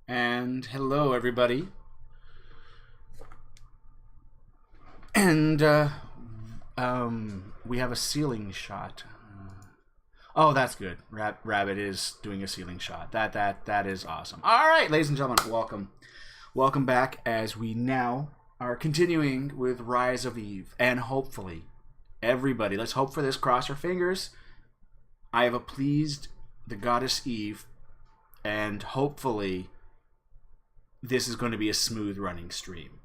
And hello, everybody. And we have a ceiling shot. Oh, that's good. Rabbit is doing a ceiling shot. That is awesome. All right, ladies and gentlemen, welcome back as we now are continuing with Rise of Eve, and hopefully, everybody, let's hope for this. Cross our fingers. I have pleased the goddess Eve, and hopefully, this is going to be a smooth running stream.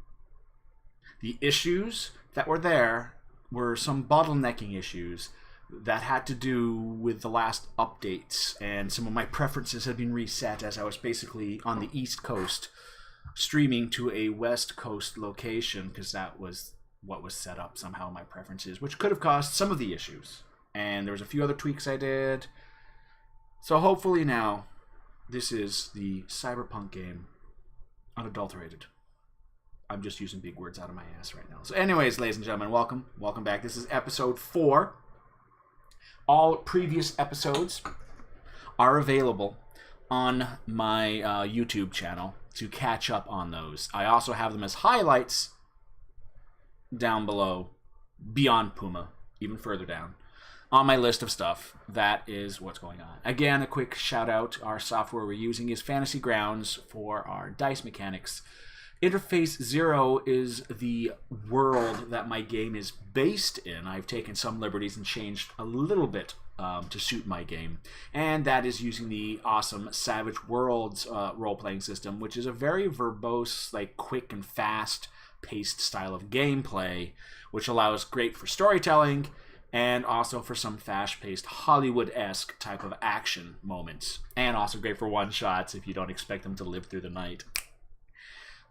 The issues that were there were some bottlenecking issues that had to do with the last updates, and some of my preferences had been reset as I was basically on the East Coast streaming to a West Coast location because that was what was set up somehow, my preferences, which could have caused some of the issues. And there was a few other tweaks I did. So hopefully now this is the Cyberpunk game unadulterated. I'm just using big words out of my ass right now. So anyways, ladies and gentlemen, welcome back. This is episode 4. All previous episodes are available on my YouTube channel to catch up on those. I also have them as highlights down below, beyond Puma, even further down, on my list of stuff. That is what's going on. Again, a quick shout out. Our software we're using is Fantasy Grounds for our dice mechanics. Interface 0 is the world that my game is based in. I've taken some liberties and changed a little bit to suit my game. And that is using the awesome Savage Worlds role-playing system, which is a very verbose, quick and fast-paced style of gameplay, which allows great for storytelling and also for some fast-paced Hollywood-esque type of action moments. And also great for one-shots if you don't expect them to live through the night.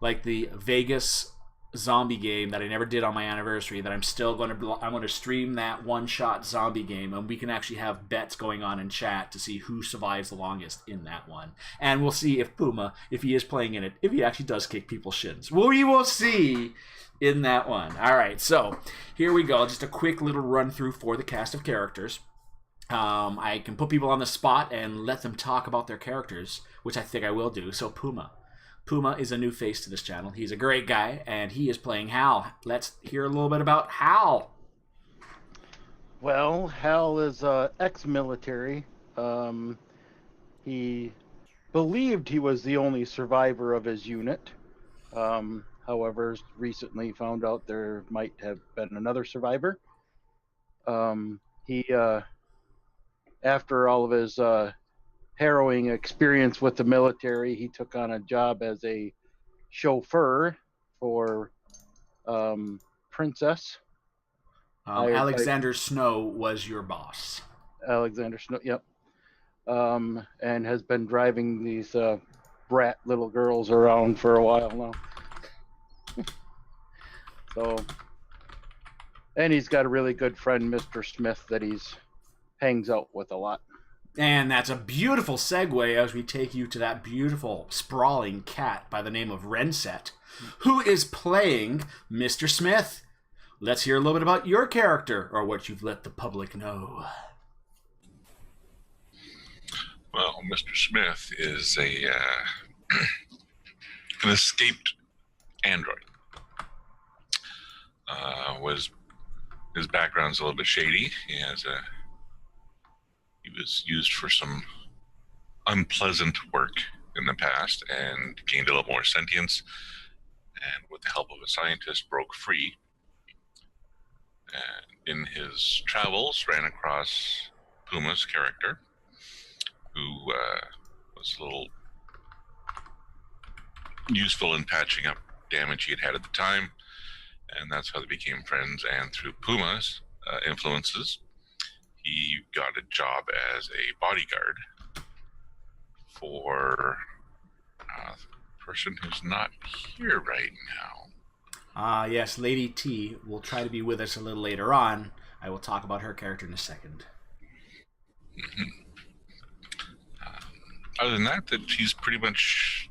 Like the Vegas zombie game that I never did on my anniversary, that I'm going to stream that one-shot zombie game, and we can actually have bets going on in chat to see who survives the longest in that one. And we'll see if Puma, if he is playing in it, if he actually does kick people's shins. Well, we will see in that one. All right, so here we go. Just a quick little run-through for the cast of characters. I can put people on the spot and let them talk about their characters, which I think I will do. So Puma is a new face to this channel. He's a great guy, and he is playing Hal. Let's hear a little bit about Hal. Well, Hal is ex-military. He believed he was the only survivor of his unit. However, recently found out there might have been another survivor. He, after all of his harrowing experience with the military, he took on a job as a chauffeur for Princess. Alexander Snow was your boss. Alexander Snow, yep. And has been driving these brat little girls around for a while now. So, and he's got a really good friend, Mr. Smith, that he's hangs out with a lot. And that's a beautiful segue as we take you to that beautiful, sprawling cat by the name of Renset, who is playing Mr. Smith. Let's hear a little bit about your character, or what you've let the public know. Well, Mr. Smith is an escaped android. His background's a little bit shady. He was used for some unpleasant work in the past and gained a little more sentience, and with the help of a scientist broke free. And in his travels ran across Puma's character, who was a little useful in patching up damage he had had at the time, and that's how they became friends. And through Puma's influences, he got a job as a bodyguard for a person who's not here right now. Yes, Lady T will try to be with us a little later on. I will talk about her character in a second. Mm-hmm. Other than that, he's pretty much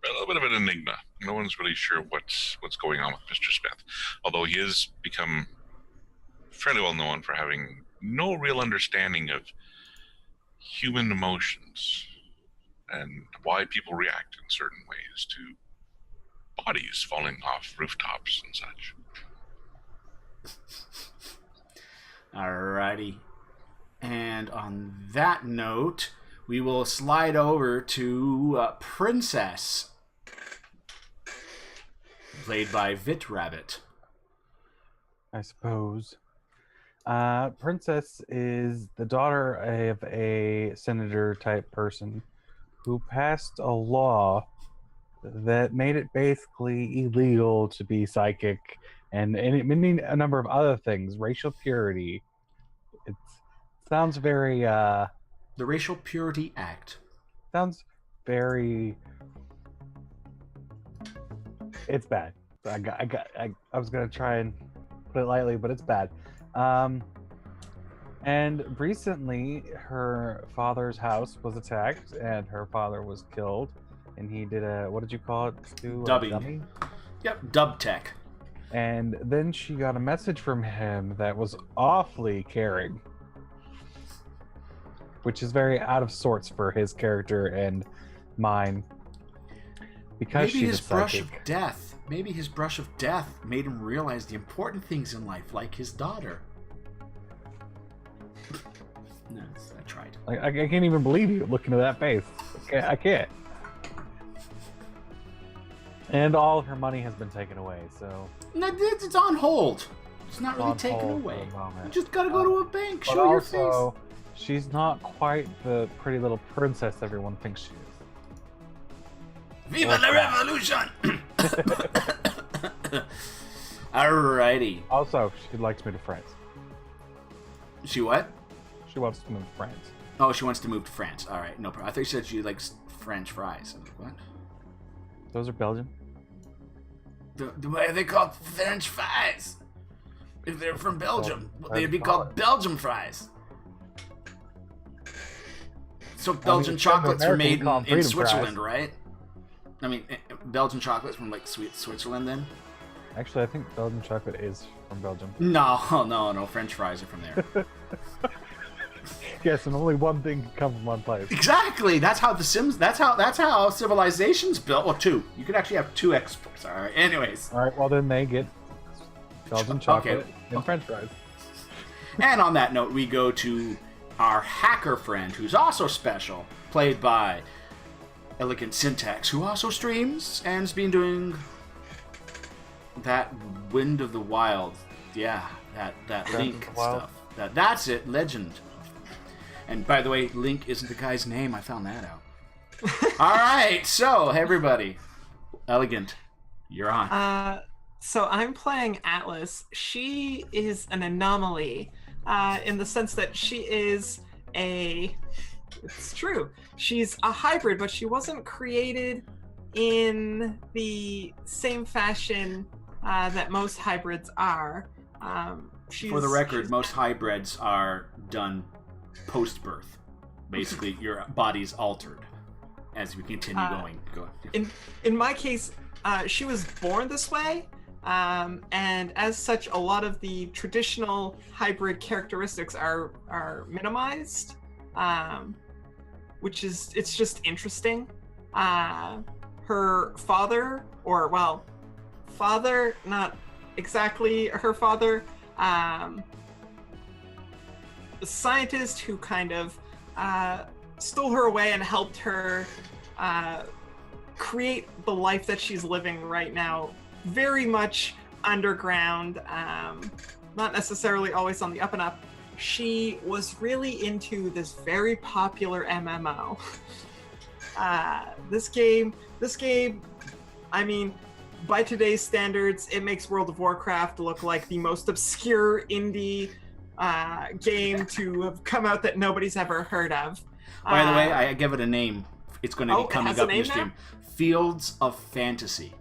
a little bit of an enigma. No one's really sure what's going on with Mr. Smith, although he has become fairly well known for having no real understanding of human emotions. and why people react in certain ways to bodies falling off rooftops and such. Alrighty. And on that note, we will slide over to Princess, played by Vit Rabbit. I suppose. Princess is the daughter of a senator type person who passed a law that made it basically illegal to be psychic and many a number of other things, racial purity. It sounds very The Racial Purity Act. sounds very it's bad. I was gonna try and put it lightly, but it's bad. And recently her father's house was attacked and her father was killed, and he did a, what did you call it, Stu? Dubbing. Dummy? Yep, Dub Tech. And then she got a message from him that was awfully caring, which is very out of sorts for his character and mine, because Maybe his she's a brush psychic. of death. Maybe his brush of death made him realize the important things in life, like his daughter. No, I tried. Like, I can't even believe you looking at that face. I can't. And all of her money has been taken away, so... No, it's on hold. It's not really on taken hold away. for the moment. You just gotta go to a bank, But show your face. also, she's not quite the pretty little princess everyone thinks she is. Viva la revolution! Alrighty. Also, she likes to move to France. She what? She wants to move to France. Oh, she wants to move to France. Alright, no problem. I thought you said she likes French fries. I was like, what? Those are Belgian. Why are they called French fries? If they're from Belgium, Well, they'd be that's called solid. Belgium fries. So Belgian it's from chocolates are America, we made call them in freedom Switzerland, fries. right? I mean, Belgian chocolates from like Switzerland then? Actually, I think Belgian chocolate is from Belgium. No. French fries are from there. Yes, and only one thing can come from one place. Exactly. That's how the Sims. That's how civilization's built. Well, two. You could actually have two exports. All right. Anyways. All right, well then they get Belgian chocolate and Okay. French fries. And on that note, we go to our hacker friend, who's also special, played by Elegant Syntax, who also streams and has been doing that Wind of the Wild. Yeah, that Breath Link of the Wild. stuff. That's it. Legend. And by the way, Link isn't the guy's name. I found that out. All right, so everybody, Elegant, you're on. So I'm playing Atlas. She is an anomaly in the sense that she is it's true. She's a hybrid, but she wasn't created in the same fashion that most hybrids are. For the record, most hybrids are done post-birth. Basically, your body's altered as we continue going. Go on. In my case, she was born this way, and as such, a lot of the traditional hybrid characteristics are minimized, which is, it's just interesting. Her father, father, not exactly her father, a scientist who kind of stole her away and helped her create the life that she's living right now, very much underground, not necessarily always on the up and up. She was really into this very popular MMO. This game, I mean, by today's standards, it makes World of Warcraft look like the most obscure indie game to have come out that nobody's ever heard of. By the way, I give it a name. It's going to be it coming has a up in name the stream. now? Fields of Fantasy.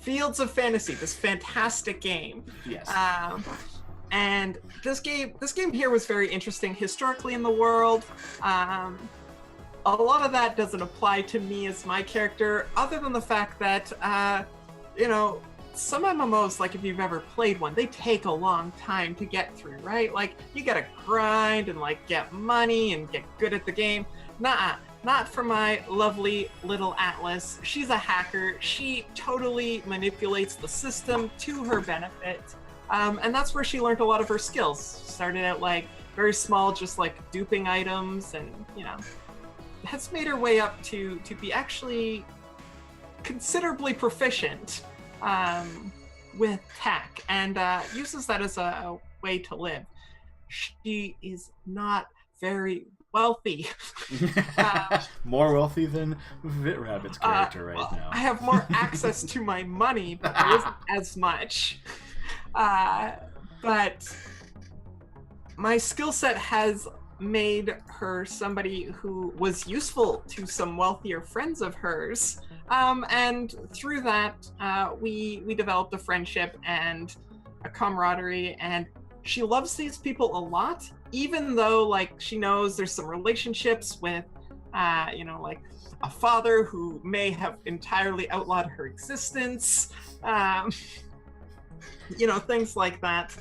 Fields of Fantasy, this fantastic game. Yes. And this game here was very interesting historically in the world. A lot of that doesn't apply to me as my character, other than the fact that, some MMOs, like if you've ever played one, they take a long time to get through, right? Like, you gotta grind and, like, get money and get good at the game. Nah, not for my lovely little Atlas. She's a hacker. She totally manipulates the system to her benefit. And that's where she learned a lot of her skills. Started out like very small, just like duping items, and has made her way up to be actually considerably proficient with tech, and uses that as a way to live. She is not very wealthy. More wealthy than VitRabbit's character right now. I have more access to my money, but there isn't as much. But my skill set has made her somebody who was useful to some wealthier friends of hers. And through that, we developed a friendship and a camaraderie, and she loves these people a lot, even though like she knows there's some relationships with, like a father who may have entirely outlawed her existence, things like that.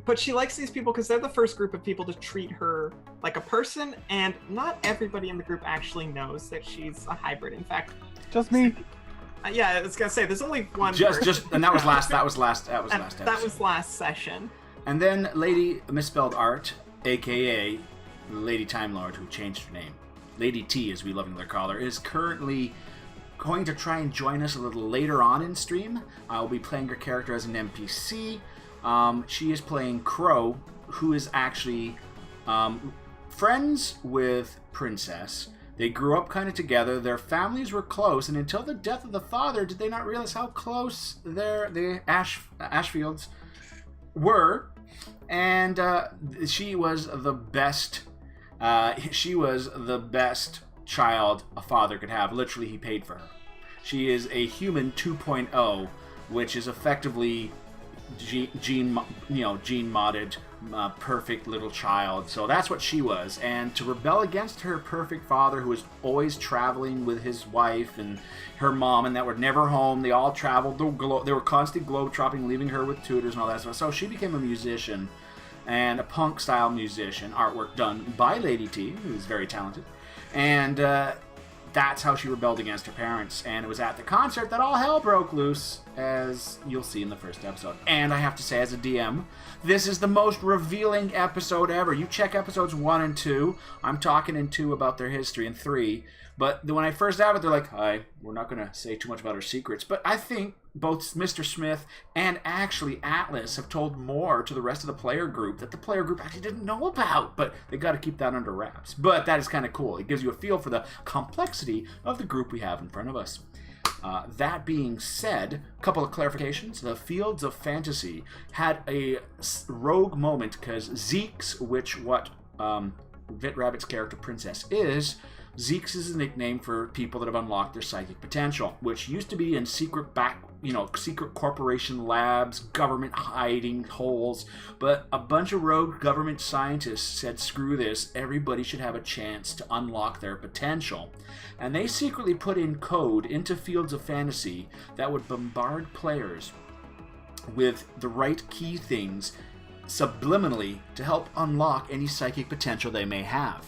But she likes these people because they're the first group of people to treat her like a person, and not everybody in the group actually knows that she's a hybrid. In fact, just me. Yeah, I was gonna say there's only one. And that was last. That was last episode. That was last session. And then Lady Misspelled Art, aka Lady Time Lord, who changed her name, Lady T, as we lovingly call her, is currently going to try and join us a little later on in stream. I'll be playing her character as an NPC. She is playing Crow, who is actually friends with Princess. They grew up kind of together. Their families were close, and until the death of the father, did they not realize how close the Ashfields were. And she was the best. She was the best child a father could have. Literally, he paid for her. She is a human 2.0, which is effectively gene modded, perfect little child. So that's what she was. And to rebel against her perfect father, who was always traveling with his wife and her mom, and that were never home. They all traveled. They were constantly globe-trotting, leaving her with tutors and all that stuff. So she became a musician, and a punk-style musician. Artwork done by Lady T, who's very talented. And that's how she rebelled against her parents. And it was at the concert that all hell broke loose, as you'll see in the first episode. And I have to say, as a DM, this is the most revealing episode ever. You check episodes 1 and 2. I'm talking in 2 about their history, and 3. But when I first have it, they're like, hi, we're not going to say too much about our secrets. But I think both Mr. Smith and actually Atlas have told more to the rest of the player group that the player group actually didn't know about. But they got to keep that under wraps. But that is kind of cool. It gives you a feel for the complexity of the group we have in front of us. That being said, a couple of clarifications. The Fields of Fantasy had a rogue moment because Zeke's, which what VitRabbit's character Princess is, Zeke's is a nickname for people that have unlocked their psychic potential, which used to be in secret corporation labs, government hiding holes, but a bunch of rogue government scientists said, screw this, everybody should have a chance to unlock their potential. And they secretly put in code into Fields of Fantasy that would bombard players with the right key things subliminally to help unlock any psychic potential they may have.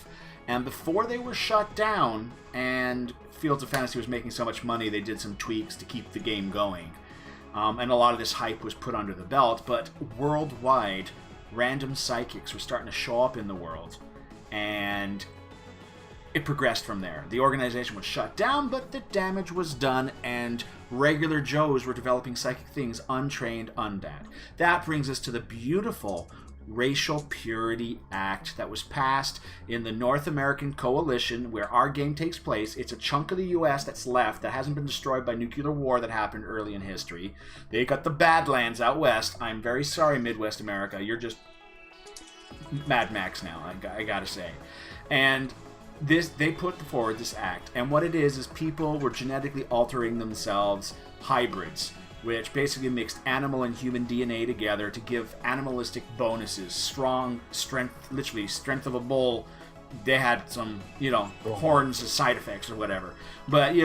And before they were shut down, and Fields of Fantasy was making so much money, they did some tweaks to keep the game going. And a lot of this hype was put under the belt, but worldwide, random psychics were starting to show up in the world. And it progressed from there. The organization was shut down, but the damage was done, and regular Joes were developing psychic things, untrained undead. That brings us to the beautiful Racial Purity Act that was passed in the North American Coalition, where our game takes place. It's a chunk of the U.S. that's left that hasn't been destroyed by nuclear war that happened early in history. They got the Badlands out west. I'm very sorry, Midwest America. You're just Mad Max now, I gotta say. And they put forward this act, and what it is people were genetically altering themselves, hybrids, which basically mixed animal and human DNA together to give animalistic bonuses, strong strength, literally strength of a bull. They had some, horns as side effects or whatever. But,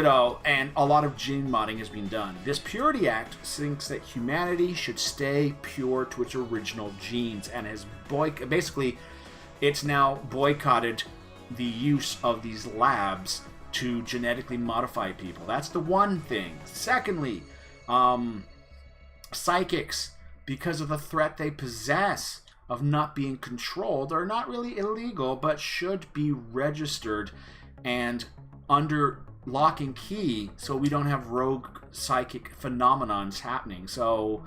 and a lot of gene modding has been done. This Purity Act thinks that humanity should stay pure to its original genes, and has basically, it's now boycotted the use of these labs to genetically modify people. That's the one thing. Secondly, psychics, because of the threat they possess of not being controlled, are not really illegal, but should be registered and under lock and key so we don't have rogue psychic phenomenons happening. So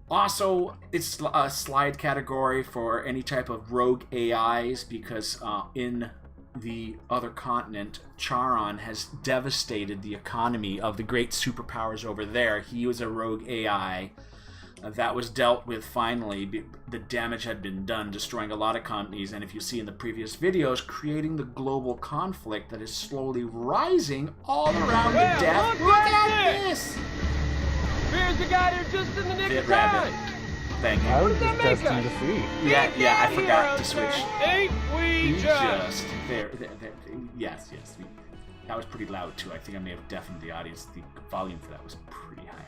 also, it's a slide category for any type of rogue AIs, because in the other continent, Charon has devastated the economy of the great superpowers over there. He was a rogue AI that was dealt with finally. The damage had been done, destroying a lot of companies, and if you see in the previous videos, creating the global conflict that is slowly rising all around the death. Look at this! Fears the guy who just in the nick of Rabbit. time. Thank you. I was just testing to see. Yeah, I forgot to switch. Ain't we just? There. Yes. That was pretty loud too. I think I may have deafened the audience. The volume for that was pretty high.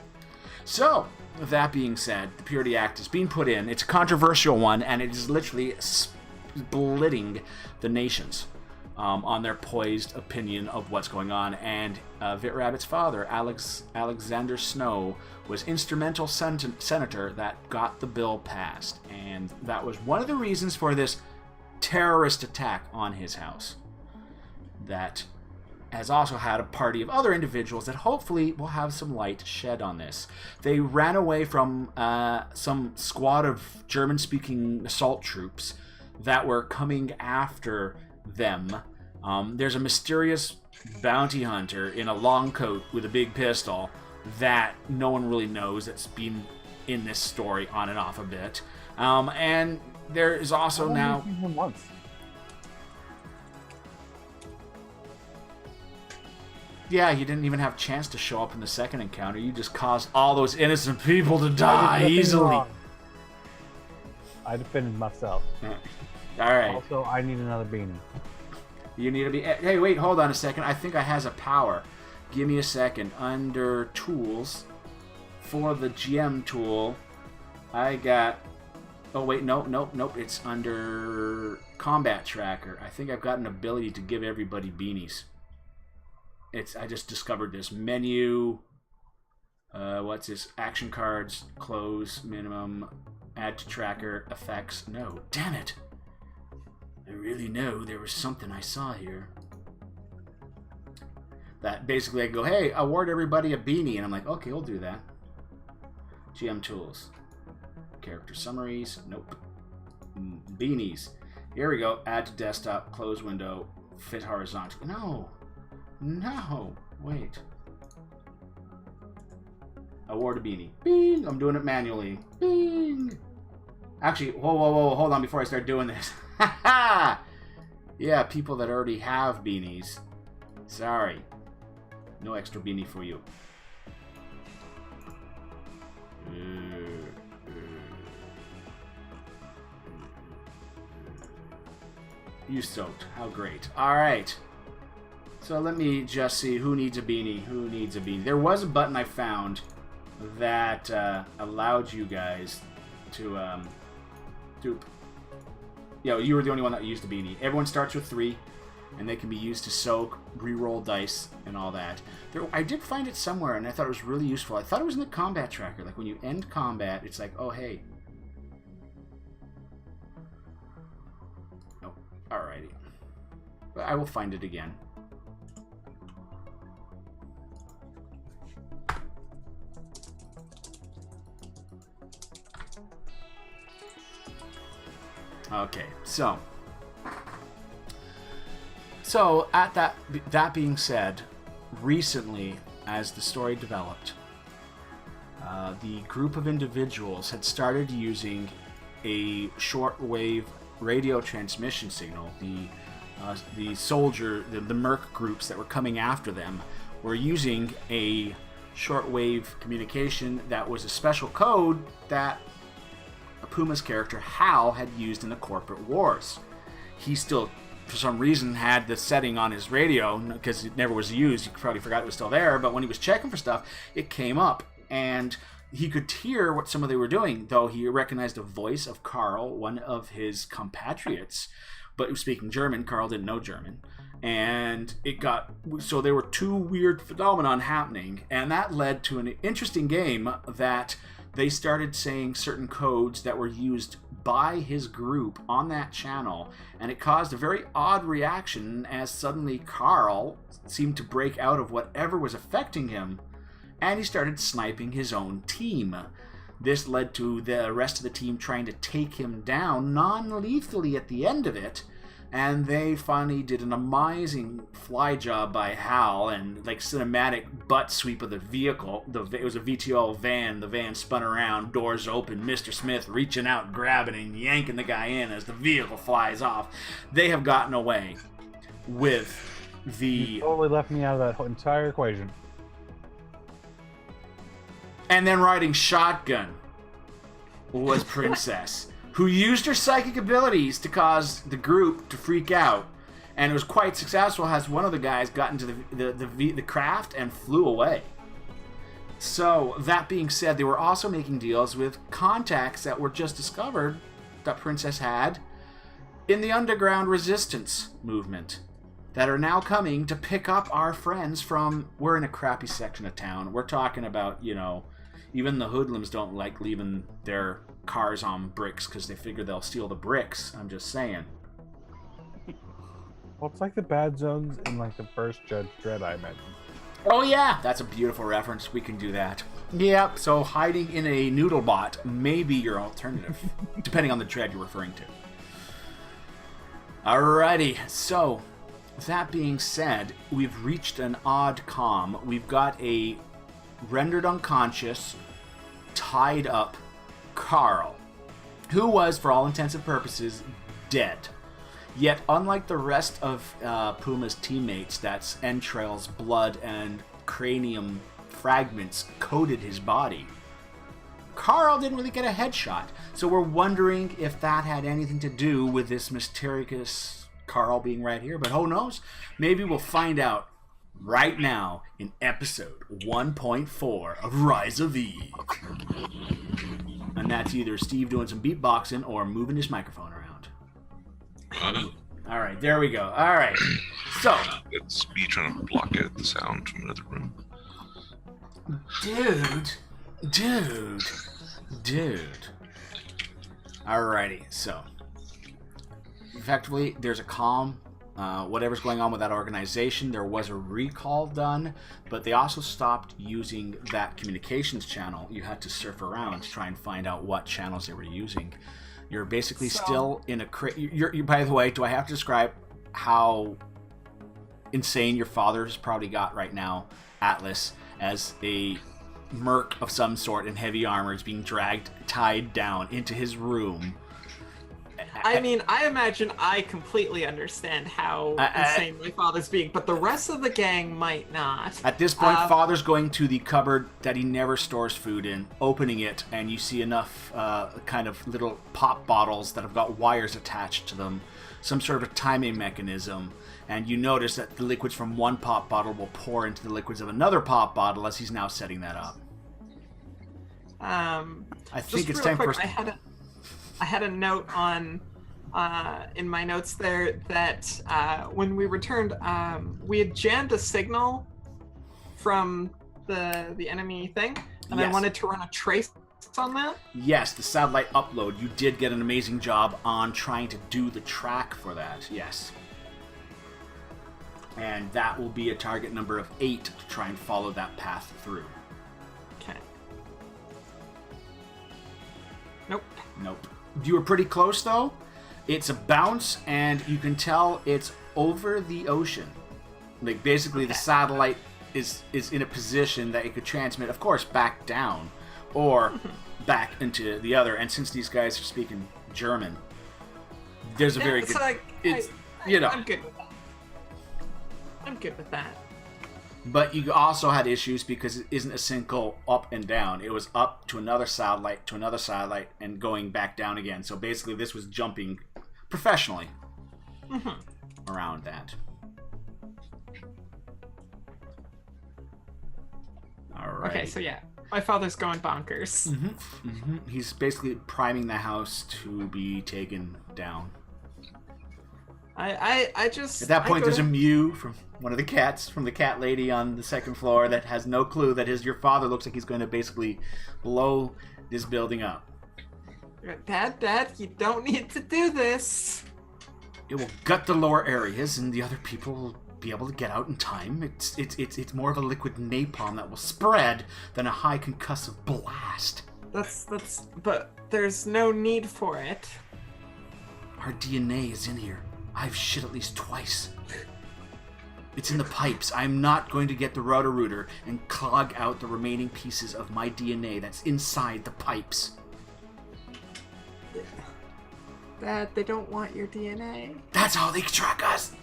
So, with that being said, the Purity Act is being put in. It's a controversial one, and it is literally splitting the nations on their poised opinion of what's going on. And Vit Rabbit's father, Alexander Snow, was instrumental senator that got the bill passed. And that was one of the reasons for this terrorist attack on his house. That has also had a party of other individuals that hopefully will have some light shed on this. They ran away from some squad of German-speaking assault troops that were coming after them. There's a mysterious bounty hunter in a long coat with a big pistol that no one really knows, that's been in this story on and off a bit. And there is also now... Once. Yeah, you didn't even have a chance to show up in the second encounter. You just caused all those innocent people to die easily. I defended myself. Alright. Also, I need another beanie. You need to be... Hey, wait, hold on a second. I think I has a power. Give me a second. Under tools, for the GM tool, I got... Oh, wait, nope. It's under combat tracker. I think I've got an ability to give everybody beanies. I just discovered this. Menu, what's this? Action cards, close, minimum, add to tracker, effects. No, damn it. I really know there was something I saw here. That basically I go, hey, award everybody a beanie. And I'm like, okay, we'll do that. GM tools. Character summaries. Nope. Beanies. Here we go. Add to desktop, close window, fit horizontal. No. Wait. Award a beanie. Bing! I'm doing it manually. Bing! Actually, whoa. Hold on before I start doing this. Yeah, people that already have beanies. Sorry. No extra beanie for you. You soaked. How great. Alright. So let me just see who needs a beanie. There was a button I found that allowed you guys to you were the only one that used a beanie. Everyone starts with 3, and they can be used to soak, re-roll dice, and all that. I did find it somewhere, and I thought it was really useful. I thought it was in the combat tracker. Like when you end combat, it's like, oh hey. Oh, alrighty. But I will find it again. Okay, so at that being said, recently, as the story developed, the group of individuals had started using a shortwave radio transmission signal. The soldier, the merc groups that were coming after them, were using a shortwave communication that was a special code that Puma's character Hal had used in the corporate wars. He still, for some reason, had the setting on his radio because it never was used. He probably forgot it was still there, but when he was checking for stuff, it came up, and he could hear what some of they were doing, though he recognized the voice of Carl, one of his compatriots, but he was speaking German. Carl didn't know German. And so there were two weird phenomenon happening, and that led to an interesting game that they started saying certain codes that were used by his group on that channel, and it caused a very odd reaction as suddenly Carl seemed to break out of whatever was affecting him, and he started sniping his own team. This led to the rest of the team trying to take him down non-lethally at the end of it, and they finally did an amazing fly job by Hal and like cinematic butt sweep of the vehicle. It was a VTOL van. The van spun around, doors open, Mr. Smith reaching out, grabbing and yanking the guy in as the vehicle flies off. They have gotten away with the... You totally left me out of that entire equation. And then riding shotgun was Princess, who used her psychic abilities to cause the group to freak out, and it was quite successful as one of the guys got into the craft and flew away. So, that being said, they were also making deals with contacts that were just discovered that Princess had in the underground resistance movement that are now coming to pick up our friends from... We're in a crappy section of town. We're talking about, even the hoodlums don't like leaving their cars on bricks because they figure they'll steal the bricks. I'm just saying. Well, it's like the bad zones in like the first Judge Dredd I mentioned. Oh yeah, that's a beautiful reference. We can do that. Yep, so hiding in a noodle bot may be your alternative, depending on the Dredd you're referring to. Alrighty, so with that being said, we've reached an odd comm. We've got a rendered unconscious, tied up Carl, who was, for all intents and purposes, dead. Yet, unlike the rest of Puma's teammates, that's entrails, blood, and cranium fragments coated his body, Carl didn't really get a headshot. So we're wondering if that had anything to do with this mysterious Carl being right here. But who knows? Maybe we'll find out right now in episode 1.4 of Rise of E. And that's either Steve doing some beatboxing or moving his microphone around. All right, there we go. All right. So. It's me trying to block out the sound from another room. Dude. Alrighty, so. Effectively, there's a comm. Whatever's going on with that organization, there was a recall done, but they also stopped using that communications channel. You had to surf around to try and find out what channels they were using. You're basically still in a... You're, by the way, do I have to describe how insane your father's probably got right now, Atlas, as a merc of some sort in heavy armor is being dragged, tied down into his room? I mean, I imagine I completely understand how insane my father's being, but the rest of the gang might not. At this point, Father's going to the cupboard that he never stores food in, opening it, and you see enough kind of little pop bottles that have got wires attached to them, some sort of timing mechanism, and you notice that the liquids from one pop bottle will pour into the liquids of another pop bottle as he's now setting that up. I think it's time for... I had a note on in my notes there that when we returned, we had jammed a signal from the enemy thing, and Yes. I wanted to run a trace on that. Yes, the satellite upload. You did get an amazing job on trying to do the track for that. Yes. And that will be a target number of 8 to try and follow that path through. Okay. Nope. You were pretty close, though. It's a bounce, and you can tell it's over the ocean. Like, basically, the satellite is in a position that it could transmit, of course, back down, or back into the other. And since these guys are speaking German, there's a very good... I'm good with that. I'm good with that. But you also had issues because it isn't a single up and down. It was up to another satellite, and going back down again. So basically this was jumping professionally around that. All right. Okay, so yeah, my father's going bonkers. He's basically priming the house to be taken down. I just... At that point, I go there's a to- mew from one of the cats, from the cat lady on the second floor that has no clue that your father looks like he's going to basically blow this building up. Dad, you don't need to do this. It will gut the lower areas, and the other people will be able to get out in time. It's more of a liquid napalm that will spread than a high concussive blast. But there's no need for it. Our DNA is in here. I've shit at least twice. It's in the pipes. I'm not going to get the Roto-Rooter and clog out the remaining pieces of my DNA that's inside the pipes. Dad, they don't want your DNA. That's how they track us.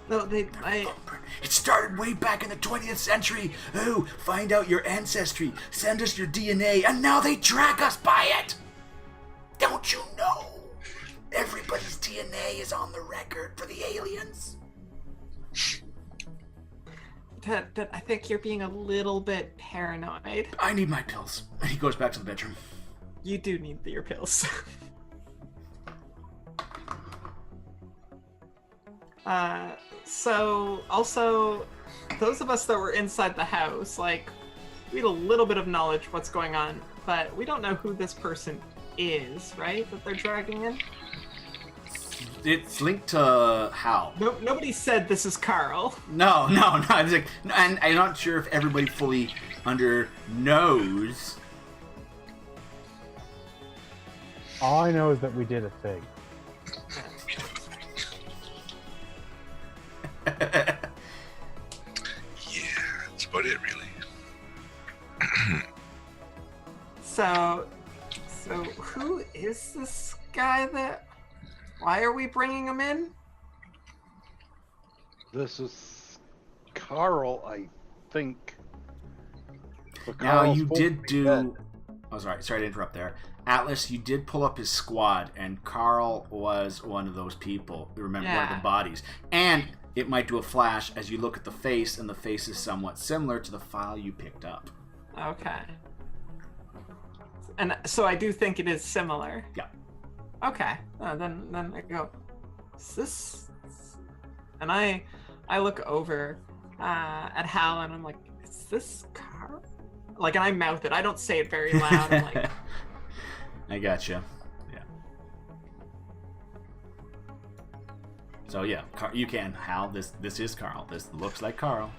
No, It started way back in the 20th century. Oh, find out your ancestry. Send us your DNA. And now they track us by it. Don't you know? Everybody's DNA is on the record for the aliens. Dad, I think you're being a little bit paranoid. I need my pills. And he goes back to the bedroom. You do need your pills. So, also, those of us that were inside the house, like, we had a little bit of knowledge of what's going on, but we don't know who this person is, right? That they're dragging in? It's linked to Hal. No, nobody said this is Carl. No. It's like, and I'm not sure if everybody fully knows. All I know is that we did a thing. Yeah, that's about it, really. So who is this guy that... Why are we bringing him in? This is Carl, I think. But Now Carl's you supposed to did be do. dead. Oh, sorry to interrupt there. Atlas, you did pull up his squad, and Carl was one of those people. Remember, one of the Yeah. bodies. And it might do a flash as you look at the face, and the face is somewhat similar to the file you picked up. Okay. And so I do think it is similar. Yeah. Okay. Then I go, is this... And I look over at Hal, and I'm like, is this Carl? Like, and I mouth it. I don't say it very loud. I'm like, I gotcha. Yeah. So yeah, you can. Hal, this is Carl. This looks like Carl.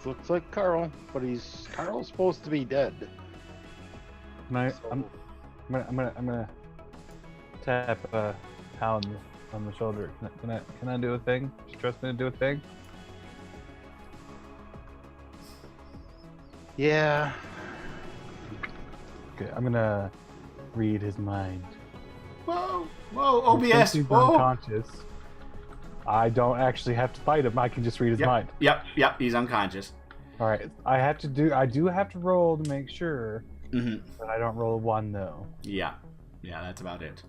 Looks like Carl, but Carl's supposed to be dead. I'm gonna tap Hal on the shoulder. Can I do a thing? Just trust me to do a thing. Yeah. Okay, I'm gonna read his mind. Whoa, Since OBS. he's Whoa. unconscious, I don't actually have to fight him. I can just read his mind. Yep. He's unconscious. All right. I do have to roll to make sure Mm-hmm. that I don't roll a 1 though. Yeah, that's about it.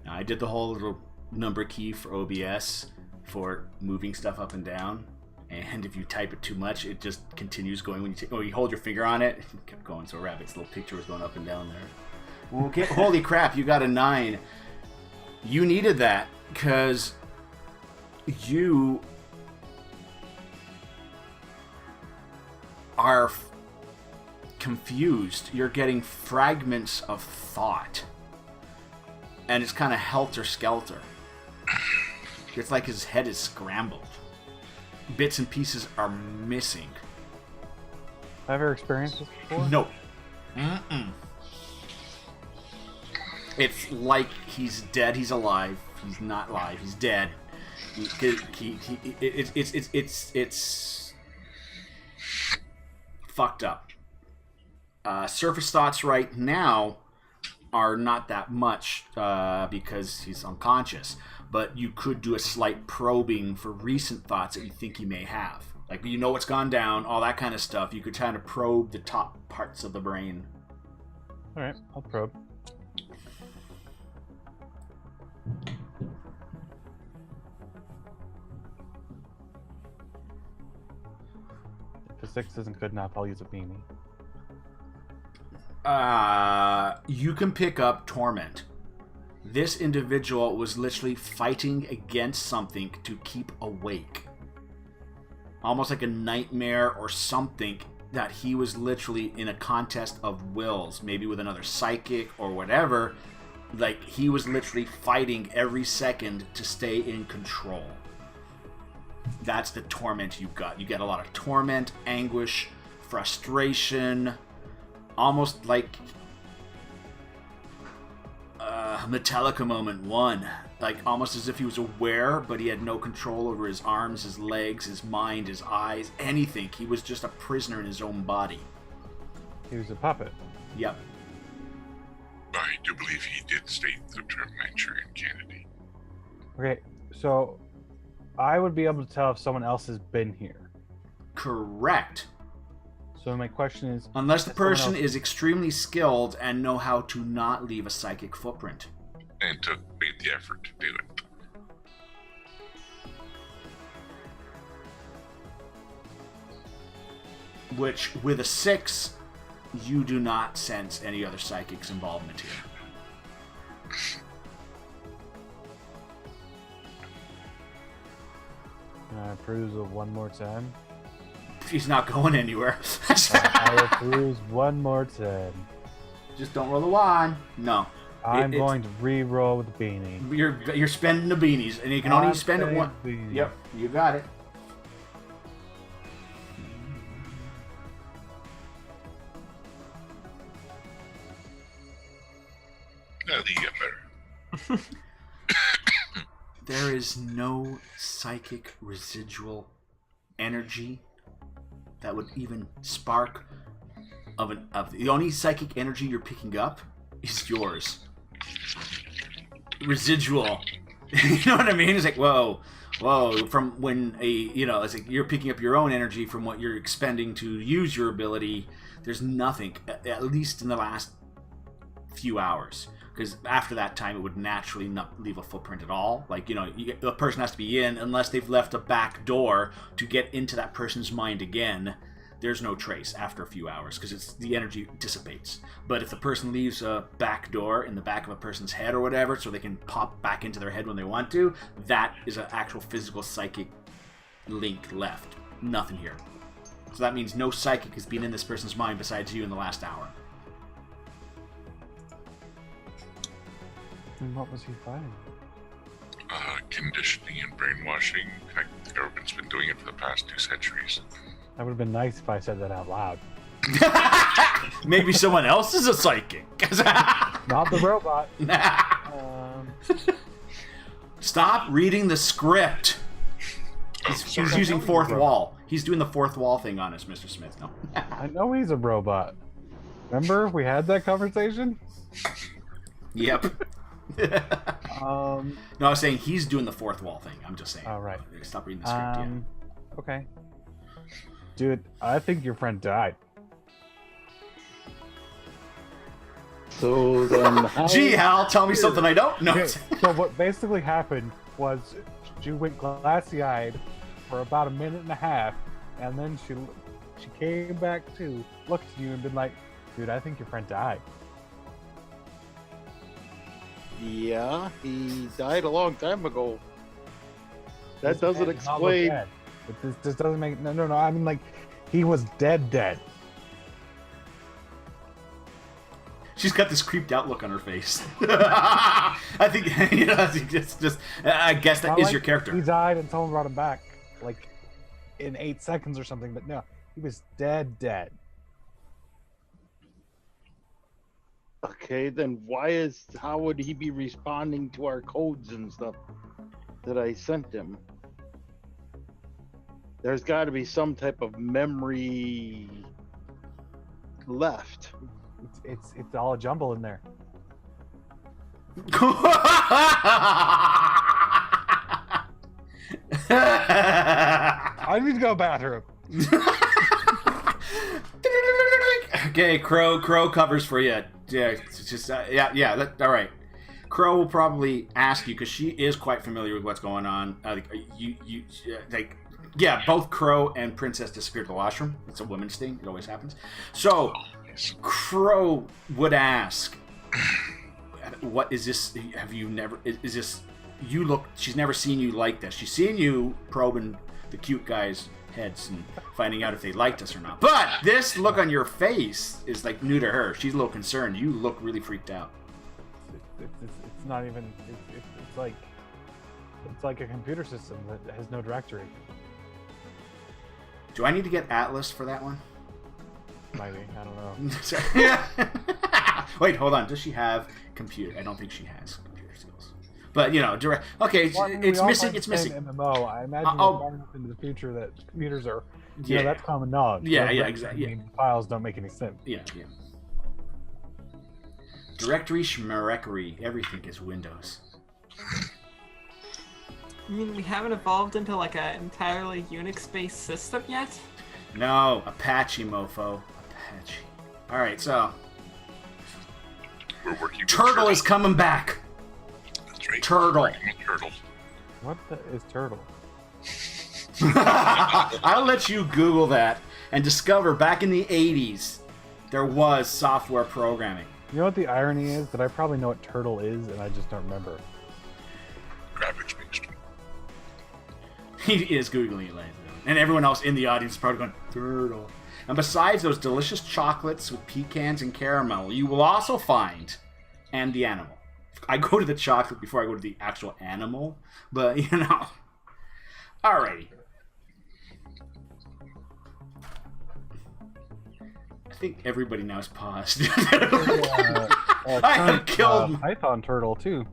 Now, I did the whole little number key for OBS for moving stuff up and down, and if you type it too much, it just continues going. When you hold your finger on it, it kept going. So Rabbit's little picture was going up and down there. Okay, holy crap! You got a 9. You needed that because you are confused. You're getting fragments of thought, and it's kind of helter-skelter. It's like his head is scrambled. Bits and pieces are missing. Have I ever experienced this before? No. It's like he's dead. He's alive. He's not alive. He's dead. It's fucked up. Surface thoughts right now are not that much because he's unconscious. But you could do a slight probing for recent thoughts that you think he may have. Like, you know what's gone down, all that kind of stuff. You could kind of probe the top parts of the brain. All right, I'll probe. If a 6 isn't good enough, I'll use a beanie. You can pick up torment. this individual was literally fighting against something to keep awake. Almost like a nightmare or something, that he was literally in a contest of wills, maybe with another psychic or whatever. Like, he was literally fighting every second to stay in control. That's the torment you got. You get a lot of torment, anguish, frustration, almost like Metallica Moment 1. Like, almost as if he was aware, but he had no control over his arms, his legs, his mind, his eyes, anything. He was just a prisoner in his own body. He was a puppet. Yep. I do believe he did state the term Manchurian Candidate. Okay, so I would be able to tell if someone else has been here. Correct. So my question is... Unless the has someone person else- is extremely skilled and know how to not leave a psychic footprint. And made the effort to do it. Which, with a 6, you do not sense any other psychic's involvement here. Can I peruse one more time? He's not going anywhere. I will peruse one more time. Just don't roll the wand. No. I'm It's- going to re-roll with the beanie. You're spending the beanies, and you can only I'm spend it spending one. beanies. Yep, you got it. I think you get better. There is no psychic residual energy that would even spark of the only psychic energy you're picking up is yours. Residual. You know what I mean? It's like, whoa, from when it's like you're picking up your own energy from what you're expending to use your ability. There's nothing, at least in the last few hours. Because after that time, it would naturally not leave a footprint at all. Like, the person has to be in, unless they've left a back door to get into that person's mind again. There's no trace after a few hours, because the energy dissipates. But if the person leaves a back door in the back of a person's head or whatever, so they can pop back into their head when they want to, that is an actual physical psychic link left. Nothing here. So that means no psychic has been in this person's mind besides you in the last hour. And what was he fighting? Conditioning and brainwashing. The government's been doing it for the past 2 centuries. That would have been nice if I said that out loud. Maybe someone else is a psychic. Not the robot. Stop reading the script. He's Sorry. using fourth wall. He's doing the fourth wall thing on us, Mr. Smith. No. I know he's a robot. Remember we had that conversation? Yep. No, No, I was saying he's doing the fourth wall thing. I'm just saying. Oh, right. Stop reading the script. Okay. Dude, I think your friend died. So then, how... Gee, Hal, tell me something I don't know. Okay, so what basically happened was she went glassy-eyed for about a minute and a half, and then she came back to, looked at you and been like, dude, I think your friend died. Yeah, he died a long time ago. That This doesn't man does not look explain. dead. But this doesn't make no. I mean, like, he was dead. She's got this creeped out look on her face. I think, I think it's just. I guess that Not is like your character. He died and someone brought him back, like, in 8 seconds or something. But no, he was dead. Okay, then how would he be responding to our codes and stuff that I sent him? There's got to be some type of memory left. It's all a jumble in there. I need to go bathroom. Okay, Crow covers for you. Yeah, it's just yeah. All right. Crow will probably ask you because she is quite familiar with what's going on. Both Crow and Princess disappeared to the washroom. It's a women's thing. It always happens. So Crow would ask, what is this? Have you never? Is this? You look. She's never seen you like this. She's seen you probing the cute guys' heads and finding out if they liked us or not. But this look on your face is like new to her. She's a little concerned. You look really freaked out. It's not even. It's like a computer system that has no directory. Do I need to get Atlas for that one? Maybe, I don't know. Yeah. Wait, hold on. Does she have computer? I don't think she has computer skills. But direct. Okay, Well, I mean, it's we missing. all It's might say missing. MMO. I imagine oh. we're far enough into the future that computers are. Yeah. That's common knowledge. Yeah, But, yeah, exactly. I mean, files don't make any sense. Yeah. Directory, schmereckery, everything is Windows. I mean, we haven't evolved into like an entirely Unix-based system yet. No, Apache, mofo. Apache. All right, so We're working with Turtle is coming back. That's right. Turtle. Working with Turtle. What is turtle? I'll let you Google that and discover back in the 80s there was software programming. You know what the irony is? That I probably know what turtle is, and I just don't remember. Graphics based. He is Googling it, ladies and gentlemen. And everyone else in the audience is probably going, Turtle. And besides those delicious chocolates with pecans and caramel, you will also find, and the animal. I go to the chocolate before I go to the actual animal, but Alrighty. I think everybody now is paused. I have killed. Python turtle too.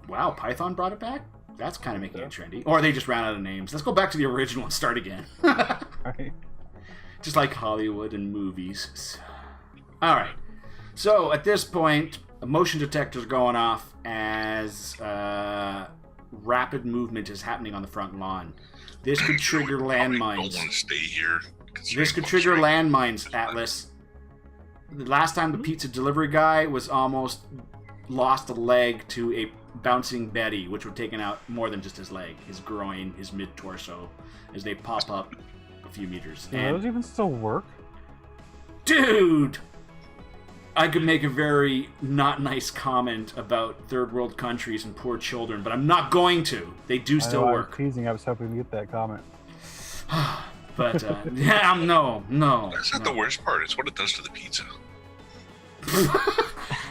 Wow, Python brought it back? That's kind of making it trendy. Or they just ran out of names. Let's go back to the original and start again. Right. Just like Hollywood and movies. Alright. So, at this point, a motion detector's going off as rapid movement is happening on the front lawn. This could trigger I don't landmines. want to stay here. This could trigger landmines, Atlas. The last time the pizza delivery guy was almost lost a leg to a bouncing Betty, which would have taken out more than just his leg, his groin, his mid-torso, as they pop up a few meters. Do those even still work? Dude! I could make a very not nice comment about third world countries and poor children, but I'm not going to. They do still I was work. teasing. I was hoping to get that comment. But, no. That's not the worst part. It's what it does to the pizza.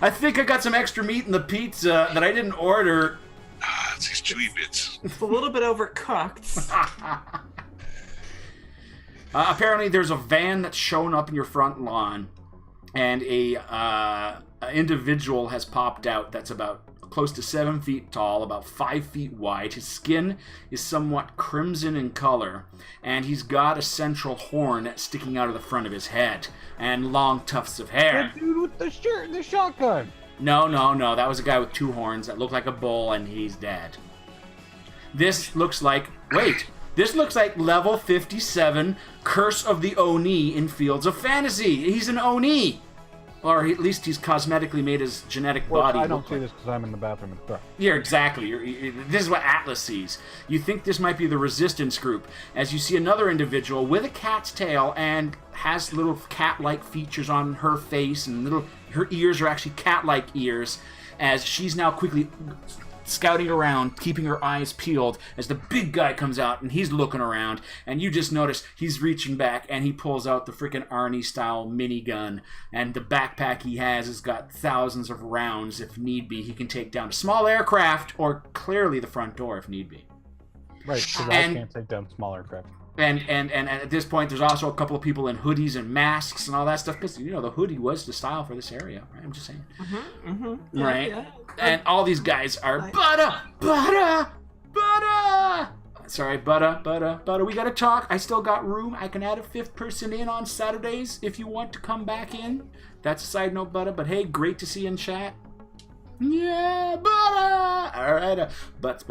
I think I got some extra meat in the pizza that I didn't order. It's these chewy bits. It's a little bit overcooked. Apparently, there's a van that's shown up in your front lawn, and a individual has popped out that's about close to 7 feet tall, about 5 feet wide. His skin is somewhat crimson in color, and he's got a central horn sticking out of the front of his head, and long tufts of hair. The dude with the shirt and the shotgun. No. That was a guy with 2 horns that looked like a bull, and he's dead. This looks like... Wait. This looks like level 57, Curse of the Oni in Fields of Fantasy. He's an Oni. Or at least he's cosmetically made his genetic Well, body I don't look see like... this because I'm in the bathroom in front. Yeah, exactly. This is what Atlas sees. You think this might be the Resistance group, as you see another individual with a cat's tail and has little cat-like features on her face, and her ears are actually cat-like ears, as she's now quickly scouting around, keeping her eyes peeled as the big guy comes out and he's looking around, and you just notice he's reaching back and he pulls out the freaking Arnie-style minigun, and the backpack he has got thousands of rounds if need be. He can take down a small aircraft or clearly the front door if need be. Right, because I can't take down smaller craft. And at this point, there's also a couple of people in hoodies and masks and all that stuff, because the hoodie was the style for this area, right? I'm just saying. Right? Yeah. And all these guys are butter. Sorry, butter. We gotta talk. I still got room. I can add a 5th person in on Saturdays if you want to come back in. That's a side note, butter. But hey, great to see you in chat. Yeah, butter. All right, butts.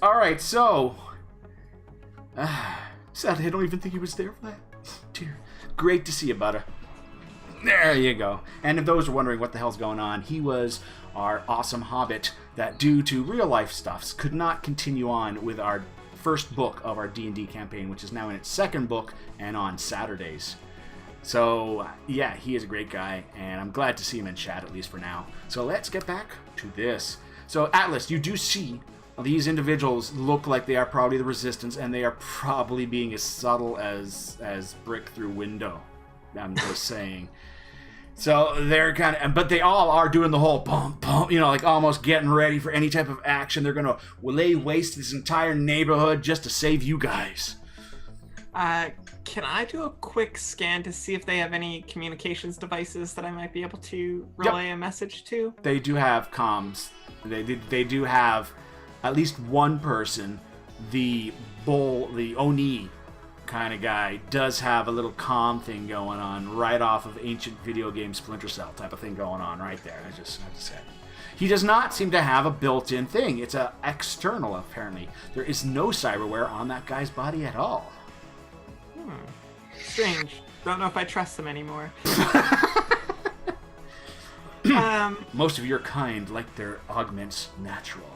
All right, so. Sadly, I don't even think he was there for that. Dear. Great to see you, butter. There you go. And if those are wondering what the hell's going on, he was our awesome hobbit that, due to real-life stuffs, could not continue on with our first book of our D&D campaign, which is now in its 2nd book and on Saturdays. So, yeah, he is a great guy, and I'm glad to see him in chat, at least for now. So let's get back to this. So, Atlas, you do see these individuals look like they are probably the Resistance, and they are probably being as subtle as brick through window. I'm just saying. So they're kind of, but they all are doing the whole bump, bump, like almost getting ready for any type of action. They're going to lay waste to this entire neighborhood just to save you guys. Can I do a quick scan to see if they have any communications devices that I might be able to relay a message to? They do have comms. They do have at least one person. The Oni kind of guy does have a little comm thing going on right off of ancient video game Splinter Cell type of thing going on right there. I just have to say. He does not seem to have a built-in thing. It's a external, apparently. There is no cyberware on that guy's body at all. Strange. Don't know if I trust him anymore. Most of your kind like their augments natural.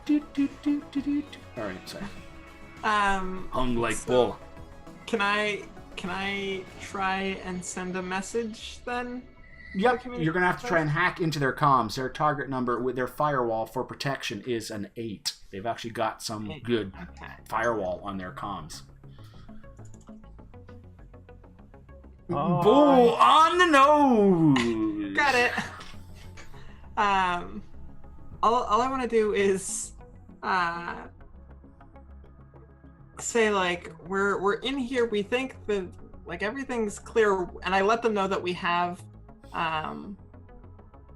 Alright, sorry. Hung like bull. Can I try and send a message then? Yep, you're gonna have to try and hack into their comms. Their target number with their firewall for protection is an 8. They've actually got some good firewall on their comms. Bull on the nose. Got it. All I want to do is say like we're in here. We think that like everything's clear, and I let them know that we have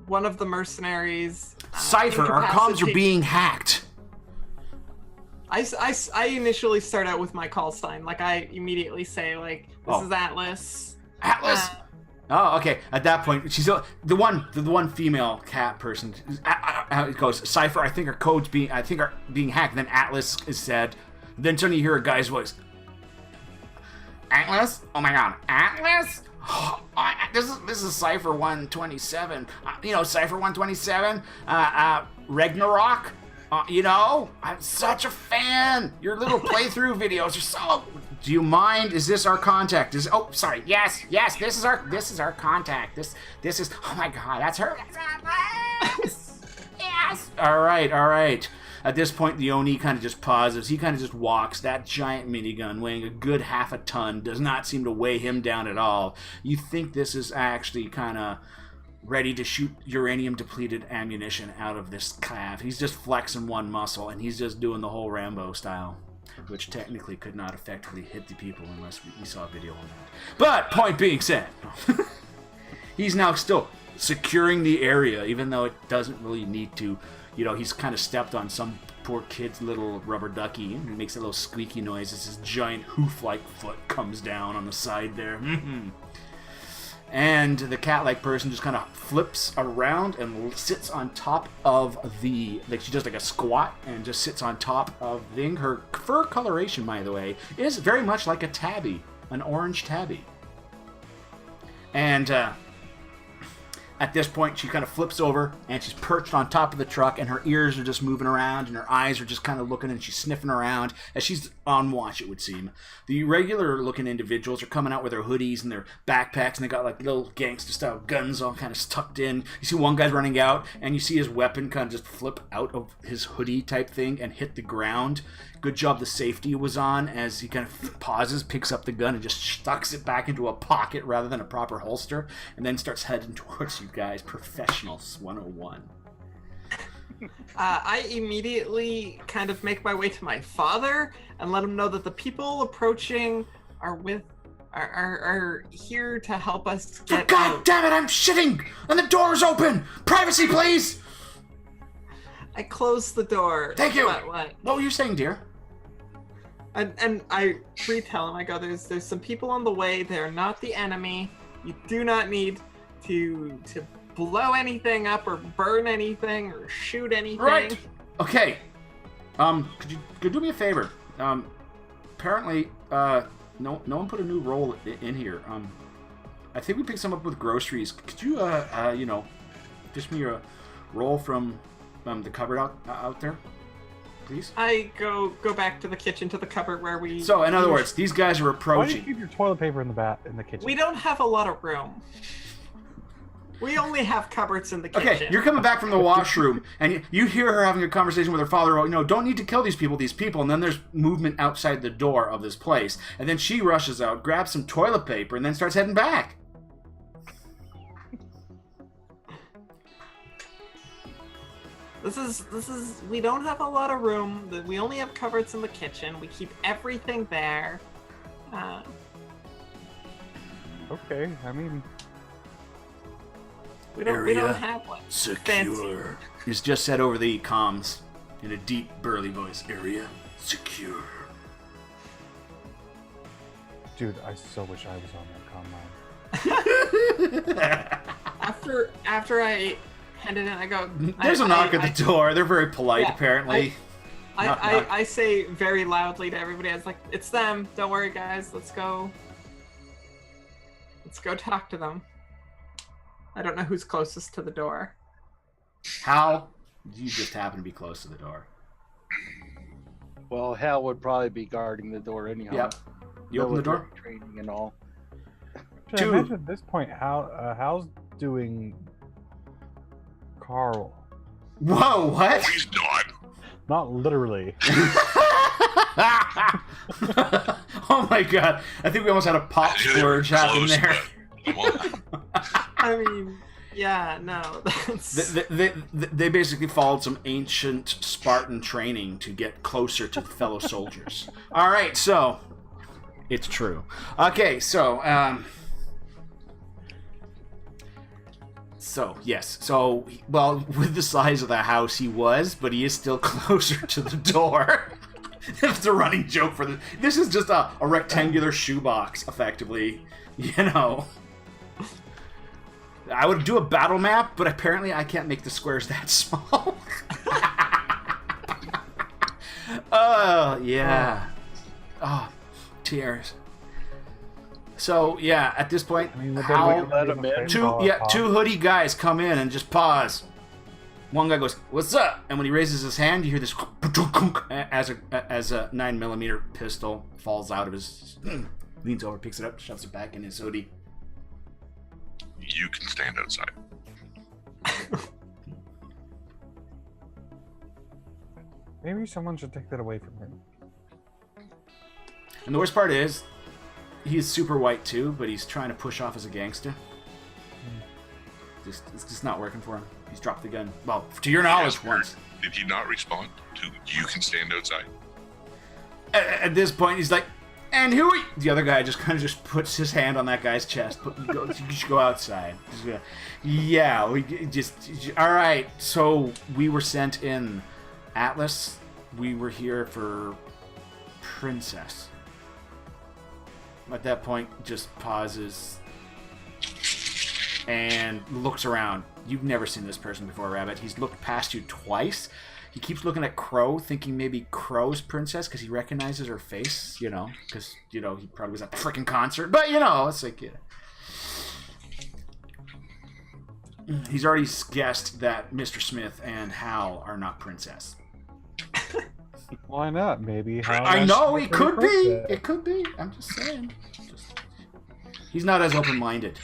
one of the mercenaries. Cypher, our comms are being hacked. I initially start out with my call sign. Like I immediately say like this is Atlas. Atlas. Oh, okay. At that point, she's the one female cat person. It goes, Cypher, I think our codes are being hacked. Then Atlas is said. Then suddenly you hear a guy's voice. Atlas? Oh my God, Atlas? Oh, this is Cypher 127. Cypher 127. Ragnarok. I'm such a fan. Your little playthrough videos are so. Do you mind? Is this our contact? Sorry. Yes. This is our contact. This is. Oh my God, that's her. Yes. All right. At this point, the Oni kind of just pauses. He kind of just walks. That giant minigun weighing a good half a ton does not seem to weigh him down at all. You think this is actually kind of ready to shoot uranium-depleted ammunition out of this calf. He's just flexing one muscle, and he's just doing the whole Rambo style, which technically could not effectively hit the people unless we saw a video on that. But, point being said, he's now still securing the area, even though it doesn't really need to. He's kind of stepped on some poor kid's little rubber ducky, and he makes a little squeaky noise as his giant hoof-like foot comes down on the side there. And the cat-like person just kind of flips around and sits on top of she does like a squat and just sits on top of the thing. Her fur coloration, by the way, is very much like a tabby, an orange tabby. And at this point, she kind of flips over and she's perched on top of the truck, and her ears are just moving around and her eyes are just kind of looking, and she's sniffing around as she's on watch, it would seem. The regular looking individuals are coming out with their hoodies and their backpacks, and they got like little gangster style guns all kind of tucked in. You see one guy's running out, and you see his weapon kind of just flip out of his hoodie type thing and hit the ground. Good job the safety was on as he kind of pauses, picks up the gun, and just stucks it back into a pocket rather than a proper holster, and then starts heading towards you guys. Professionals 101. I immediately kind of make my way to my father and let him know that the people approaching are here to help us get God out. damn it, I'm shitting! And the door's open! Privacy, please! I closed the door. Thank you! What? What were you saying, dear? And I retell him, I go, there's some people on the way. They're not the enemy. You do not need to blow anything up or burn anything or shoot anything. Right. Okay. Could you do me a favor? Apparently, no one put a new roll in here. I think we picked some up with groceries. Could you, dish me a roll from the cupboard out there? please. I go back to the kitchen, to the cupboard where we... So, in other words, these guys are Why do you approaching. keep your toilet paper in the kitchen? We don't have a lot of room. We only have cupboards in the kitchen. Okay, you're coming back from the washroom, and you hear her having a conversation with her father about, don't need to kill these people, and then there's movement outside the door of this place. And then she rushes out, grabs some toilet paper, and then starts heading back. This is, we don't have a lot of room. We only have cupboards in the kitchen. We keep everything there. Okay, I mean... We don't have one. Secure. He's just said over the comms in a deep, burly voice. Area secure. Dude, I so wish I was on that comm line. After I handed in, I go... There's a knock at the door. They're very polite, Yeah, apparently. I say very loudly to everybody, I was like, it's them. Don't worry, guys. Let's go talk to them. I don't know who's closest to the door. Hal, you just happen to be close to the door. Well, Hal would probably be guarding the door anyhow. Yep. You open the door? Military training and all. I imagine at this point, Hal's doing Carl. Whoa, what? He's not. Not literally. Oh my god. I think we almost had a pop splurge happen Close, there. but come on. I mean, yeah, no. That's... They basically followed some ancient Spartan training to get closer to fellow soldiers. All right, so it's true. Okay, so yes, so well, with the size of the house he was, but he is still closer to the door. It's a running joke for this. This is just a rectangular shoebox, effectively. I would do a battle map, but apparently I can't make the squares that small. Oh, yeah. Oh, tears. So, yeah, at this point, two hoodie guys come in and just pause. One guy goes, "What's up?" And when he raises his hand, you hear this as a 9mm pistol falls out of his... leans over, picks it up, shoves it back in his hoodie. You can stand outside. Maybe someone should take that away from him. And the worst part is, he's super white too, but he's trying to push off as a gangster. It's just not working for him. He's dropped the gun. Well, to your knowledge, once. Did he not respond to "You can stand outside"? At this point, he's like, "And who are you?" The other guy just kind of just puts his hand on that guy's chest. You should go outside. Yeah, we just... All right, so we were sent in. Atlas, we were here for Princess. At that point, just pauses and looks around. You've never seen this person before, Rabbit. He's looked past you twice. He keeps looking at Crow, thinking maybe Crow's Princess, because he recognizes her face, because, he probably was at the freaking concert. But, it's like, he's already guessed that Mr. Smith and Hal are not Princess. Why not? Maybe Hal... I know, it could be. It could be. I'm just saying. He's not as open-minded.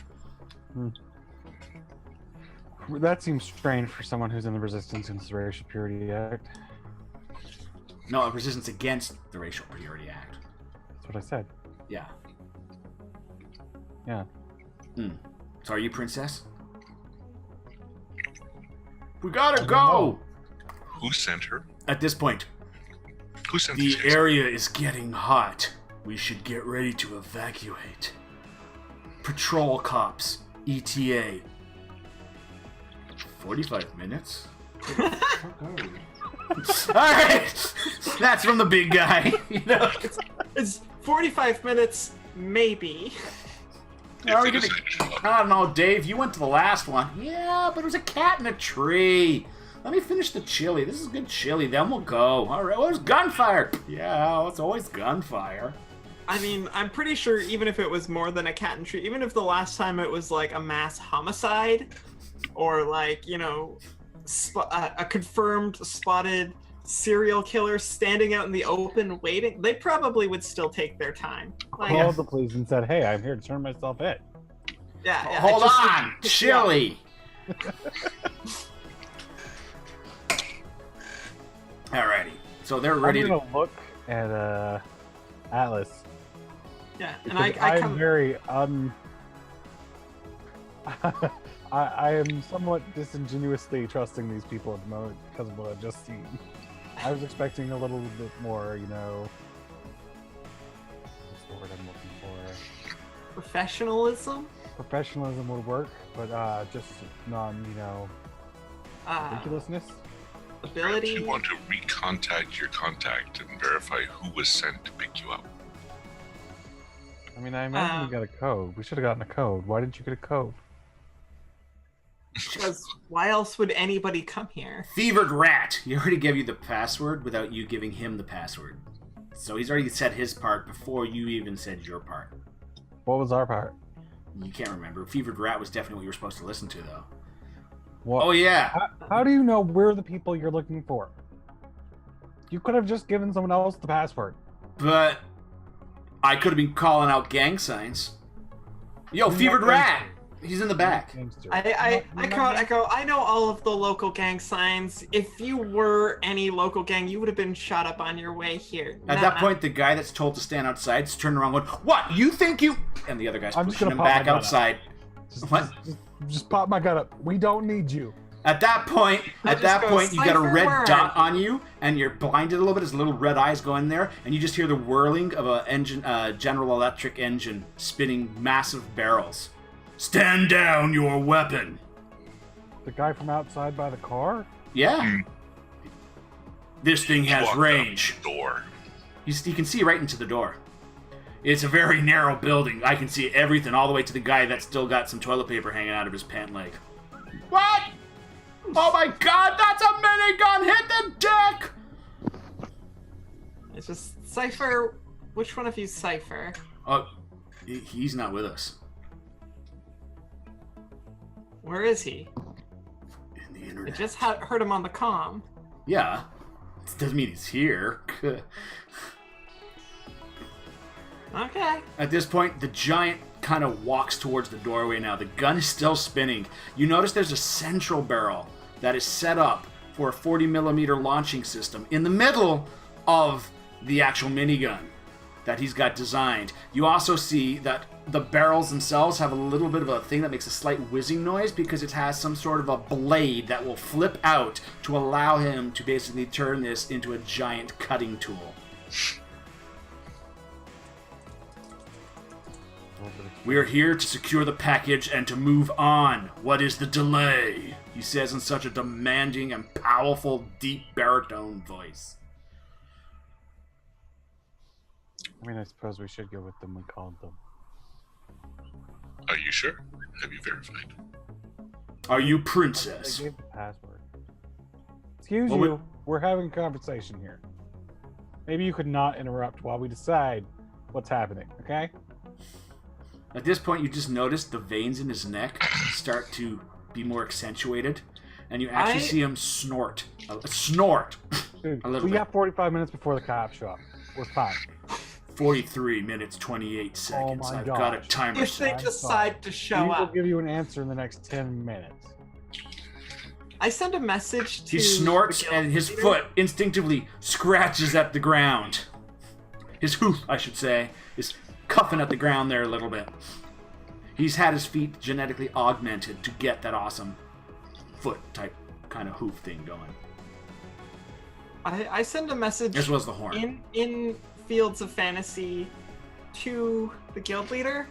That seems strange for someone who's in the Resistance Against the Racial Purity Act. No, Resistance Against the Racial Purity Act. That's what I said. Yeah. Yeah. So are you Princess? We gotta go! Who sent her? At this point, Who sent the these guys? area is getting hot. We should get ready to evacuate. Patrol cops, ETA. 45 minutes? Alright! That's from the big guy. It's 45 minutes, maybe. I don't know, Dave, you went to the last one. Yeah, but it was a cat in a tree. Let me finish the chili. This is good chili, then we'll go. Alright, well, there's gunfire. Yeah, it's always gunfire. I mean, I'm pretty sure even if it was more than a cat and tree, even if the last time it was like a mass homicide, or like, a confirmed spotted serial killers standing out in the open waiting, they probably would still take their time. Like, Called the police and said, "Hey, I'm here to turn myself in." yeah, Hold on, chili. Alrighty, so they're ready I'm to. gonna look at Atlas. Yeah, and Because I I'm come. very I am somewhat disingenuously trusting these people at the moment because of what I've just seen. I was expecting a little bit more, you know. What's the word I'm looking for? Professionalism. Professionalism would work, but just you know, ridiculousness. Ability. You want to recontact your contact and verify who was sent to pick you up. I mean, I imagine we got a code. We should have gotten a code. Why didn't you get a code? Because why else would anybody come here? Fevered rat. He already gave you the password without you giving him the password. So he's already said his part before you even said your part. What was our part? You can't remember. Fevered rat was definitely what you were supposed to listen to, though. What? Oh, yeah. How do you know we're the people you're looking for? You could have just given someone else the password. But I could have been calling out gang signs. Yo, He's Fevered not rat! He's in the back. Gangster. I know all of the local gang signs. If you were any local gang, you would have been shot up on your way here. At that point, the guy that's told to stand outside turned around going, "What? You think you..." And the other guy's I'm just pushing gonna him pop my back gun outside. What? Just pop my gun up. We don't need you. At that point, I just go, you got a "Cypher, red where dot are on you, and you're blinded a little bit as little red eyes go in there, and you just hear the whirling of a engine, General Electric engine spinning massive barrels. Stand down your weapon. The guy from outside by the car? Yeah. This thing has Walked range. out the door. You can see right into the door. It's a very narrow building. I can see everything, all the way to the guy that's still got some toilet paper hanging out of his pant leg. What? Oh my god, that's a minigun! Hit the deck! It's just Cypher. Which one of you Cypher? Oh, he's not with us. Where is he? In the I internet. just heard him on the comm. Yeah. It doesn't mean he's here. Okay. At this point, the giant kind of walks towards the doorway now. The gun is still spinning. You notice there's a central barrel that is set up for a 40mm launching system in the middle of the actual minigun that he's got designed. You also see that the barrels themselves have a little bit of a thing that makes a slight whizzing noise because it has some sort of a blade that will flip out to allow him to basically turn this into a giant cutting tool. We are here to secure the package and to move on. What is the delay? He says in such a demanding and powerful, deep baritone voice. I mean, I suppose we should go with them. We called them. Are you sure? Have you verified? Are you They princess? gave the password. Excuse Well, you. We're having a conversation here. Maybe you could not interrupt while we decide what's happening, okay? At this point, you just notice the veins in his neck start to be more accentuated, and you actually see him snort. Snort! Dude, A little we bit. got 45 minutes before the cops show up. We're fine. 43 minutes, 28 seconds. my I've got a gosh. timer If they set. decide to We show will up, give you an answer in the next 10 minutes. I send a message to. He snorts, the guild and his leader. foot instinctively scratches at the ground. His hoof, I should say, is cuffing at the ground there a little bit. He's had his feet genetically augmented to get that awesome foot type kind of hoof thing going. I send a message As well as the horn. in Fields of Fantasy to the guild leader,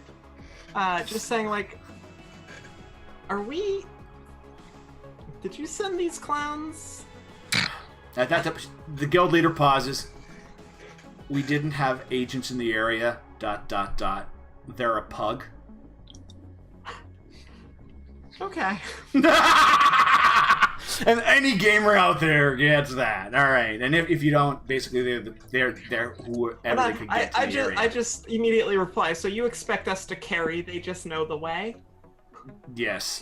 just saying like, did you send these clowns? At that time, the guild leader pauses. We didn't have agents in the area. ... They're a pug. Okay. And any gamer out there gets that. All right. And if you don't, basically they're whoever And they could get to the area. I just immediately reply, so you expect us to carry, they just know the way? Yes.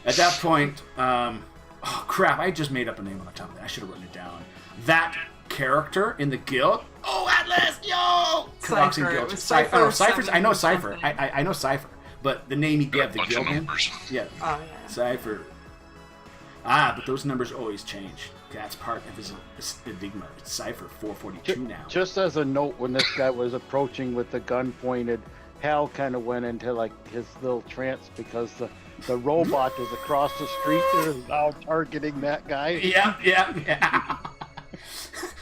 At that point, oh crap! I just made up a name on the top of that. I should have written it down. That character in the guild. Oh, Atlas, yo! Cypher. Guild. It was Cypher's. I know Cypher. something. I know Cypher. But the name he Got a gave the bunch guild of name. numbers. Yeah. Oh, yeah. Cypher. Ah, but those numbers always change. That's part of his enigma. It's Cypher 442 now. Just as a note, when this guy was approaching with the gun pointed, Hal kind of went into like his little trance because the robot is across the street that is now targeting that guy. Yeah.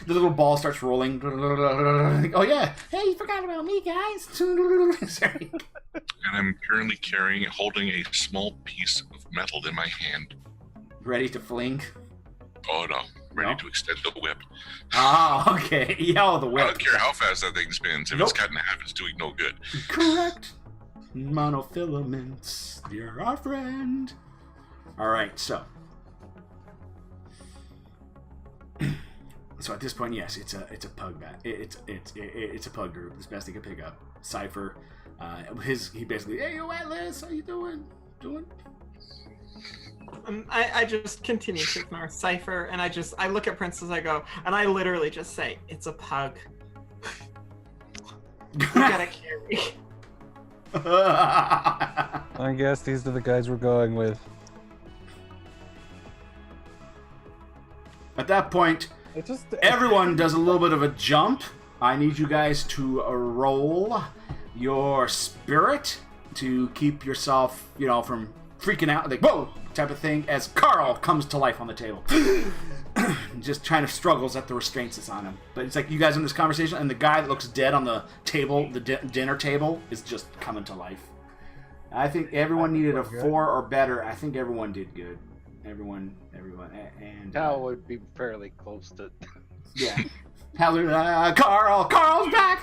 The little ball starts rolling. Oh yeah! Hey, you forgot about me, guys. Sorry. And I'm currently holding a small piece of metal in my hand. Ready to fling? Oh no, ready No? to extend the whip. Oh, okay. Yeah, the I whip. don't care how fast that thing spins. If Nope. it's cut in half, it's doing no good. Correct. Monofilaments, you're our friend. All right, so. So at this point, yes, it's a pug bat. It's a pug group. It's best he could pick up. Cypher, he basically, hey, yo, Atlas, how you doing? I just continue to ignore Cypher, and I look at Princess, I go, and I literally just say, it's a pug. You gotta carry. I guess these are the guys we're going with. At that point, everyone does a little bit of a jump. I need you guys to roll your spirit to keep yourself, from freaking out, like, whoa, type of thing, as Carl comes to life on the table. Just trying to struggles at the restraints that's on him. But it's like you guys in this conversation, and the guy that looks dead on the table, the dinner table, is just coming to life. I think everyone needed a 4 or better. I think everyone did good. Everyone, and Hal would be fairly close to. yeah. Hallelujah, Carl's back.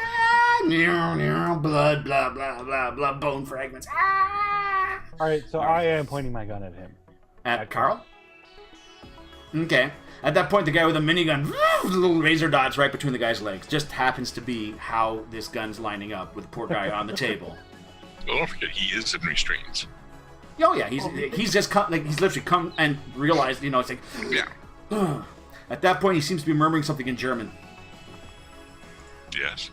Blood, blah blah blah blah, bone fragments. All right, so I am pointing my gun at him. At Carl? Okay. At that point, the guy with a minigun, little razor dots right between the guy's legs. Just happens to be how this gun's lining up with the poor guy on the table. Well, don't forget, he is in restraints. Oh yeah, he's just come, like he's literally come and realized, it's like. Yeah. At that point, he seems to be murmuring something in German. Yes.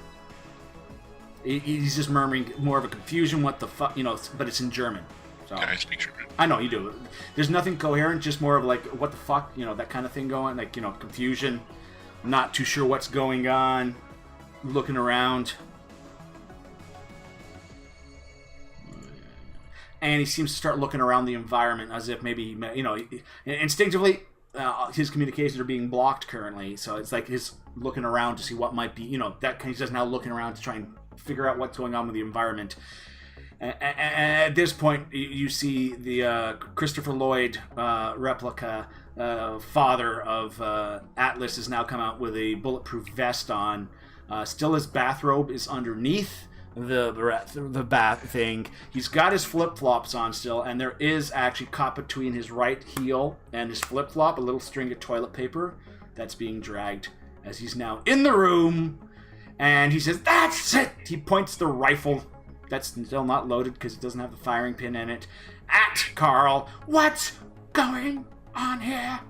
He's just murmuring more of a confusion. What the fuck, but it's in German. So. I speak German. I know you do. There's nothing coherent, just more of like, what the fuck, that kind of thing going, like, confusion, not too sure what's going on, looking around. And he seems to start looking around the environment as if maybe, instinctively, his communications are being blocked currently. So it's like he's looking around to see what might be, that he's just now looking around to try and figure out what's going on with the environment. And at this point, you see the Christopher Lloyd replica father of Atlas has now come out with a bulletproof vest on. Still, his bathrobe is underneath the bat thing. He's got his flip-flops on still, and there is actually caught between his right heel and his flip-flop a little string of toilet paper that's being dragged as he's now in the room. And he says, "That's it!" He points the rifle that's still not loaded because it doesn't have the firing pin in it at Carl. What's going on here?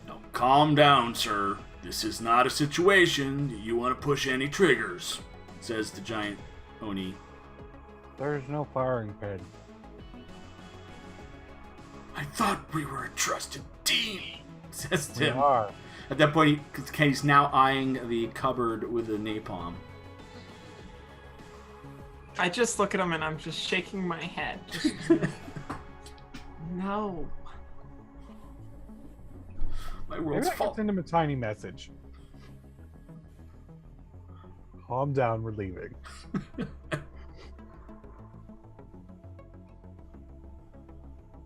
No, calm down, sir. This is not a situation you want to push any triggers, says the giant Oni. There's no firing pin. I thought we were a trusted team, says We Tim. are. At that point, he's now eyeing the cupboard with the napalm. I just look at him and I'm just shaking my head. Just, no. My Maybe world's I can fault. send him a tiny message. Calm down, we're leaving.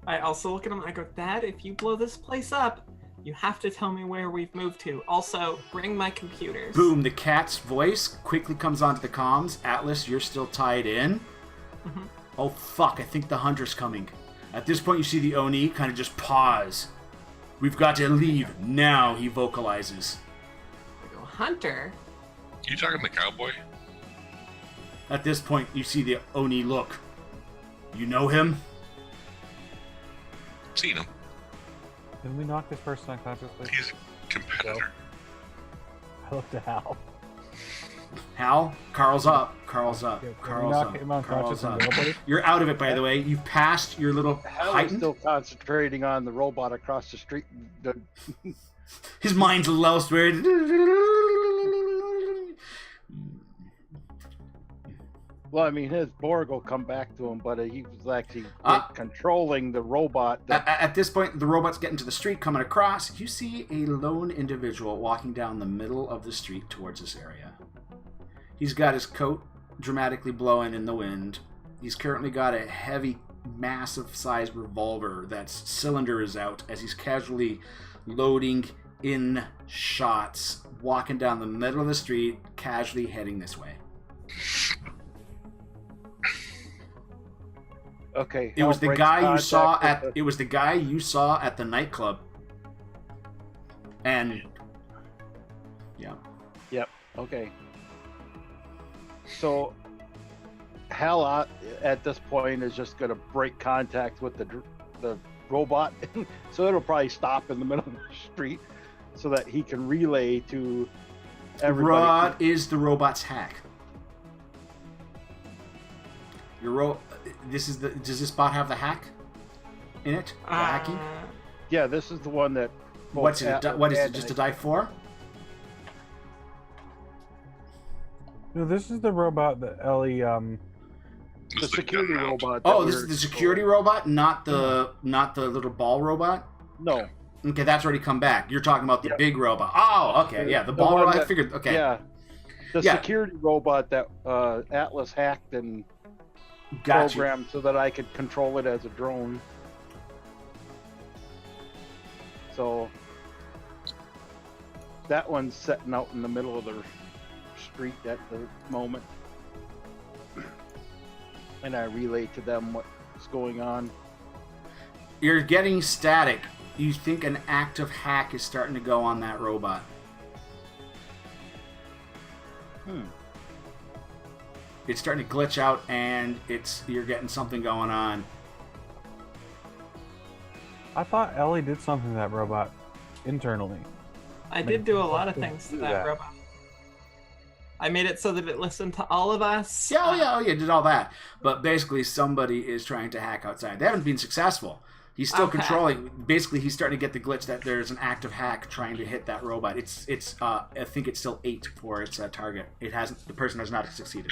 I also look at him and I go, Dad, if you blow this place up, you have to tell me where we've moved to. Also, bring my computers. Boom, the cat's voice quickly comes onto the comms. Atlas, you're still tied in. Mm-hmm. Oh, fuck, I think the hunter's coming. At this point, you see the Oni kind of just pause. We've got to leave now, he vocalizes. I go, Hunter? You talking to the cowboy? At this point, you see the Oni look. You know him? Seen him. Can we knock this person unconscious, please? He's a competitor. I looked at Hal. Hal? Carl's up. Carl's up. Can we Carl's knock up. him Carl's unconscious and up. go, buddy? You're out of it, by the way. You've passed your little Hal is heightened. still concentrating on the robot across the street. His mind's elsewhere. Well, I mean, his Borg will come back to him, but he was actually controlling the robot. At this point, the robot's getting to the street, coming across. You see a lone individual walking down the middle of the street towards this area. He's got his coat dramatically blowing in the wind. He's currently got a heavy, massive-sized revolver that's cylinder is out as he's casually loading in shots, walking down the middle of the street, casually heading this way. Okay. It was the breaks guy you saw contact at. It was the guy you saw at the nightclub. And yeah, Yep. Okay. So Hal at this point is just going to break contact with the robot, so it'll probably stop in the middle of the street so that he can relay to everybody. What is the robot's hack? Does this bot have the hack in it? The hacking? Yeah, this is the one that. What is it? Just a die 4? No, this is the robot that Ellie. The security robot. Oh, this is the security robot, not the little ball robot. No. Okay, that's already come back. You're talking about the big robot. Oh, okay, yeah, the ball robot. I figured. Okay. Yeah. The security robot that Atlas hacked and programmed so that I could control it as a drone. So that one's sitting out in the middle of the street at the moment, and I relay to them what's going on. You're getting static. You think an active hack is starting to go on that robot. It's starting to glitch out, and you're getting something going on. I thought Ellie did something to that robot internally. I did do a lot of things to that robot. I made it so that it listened to all of us. Yeah, did all that. But basically, somebody is trying to hack outside. They haven't been successful. He's still controlling. Basically, he's starting to get the glitch that there's an active hack trying to hit that robot. It's. I think it's still 8 for its target. It hasn't. The person has not succeeded.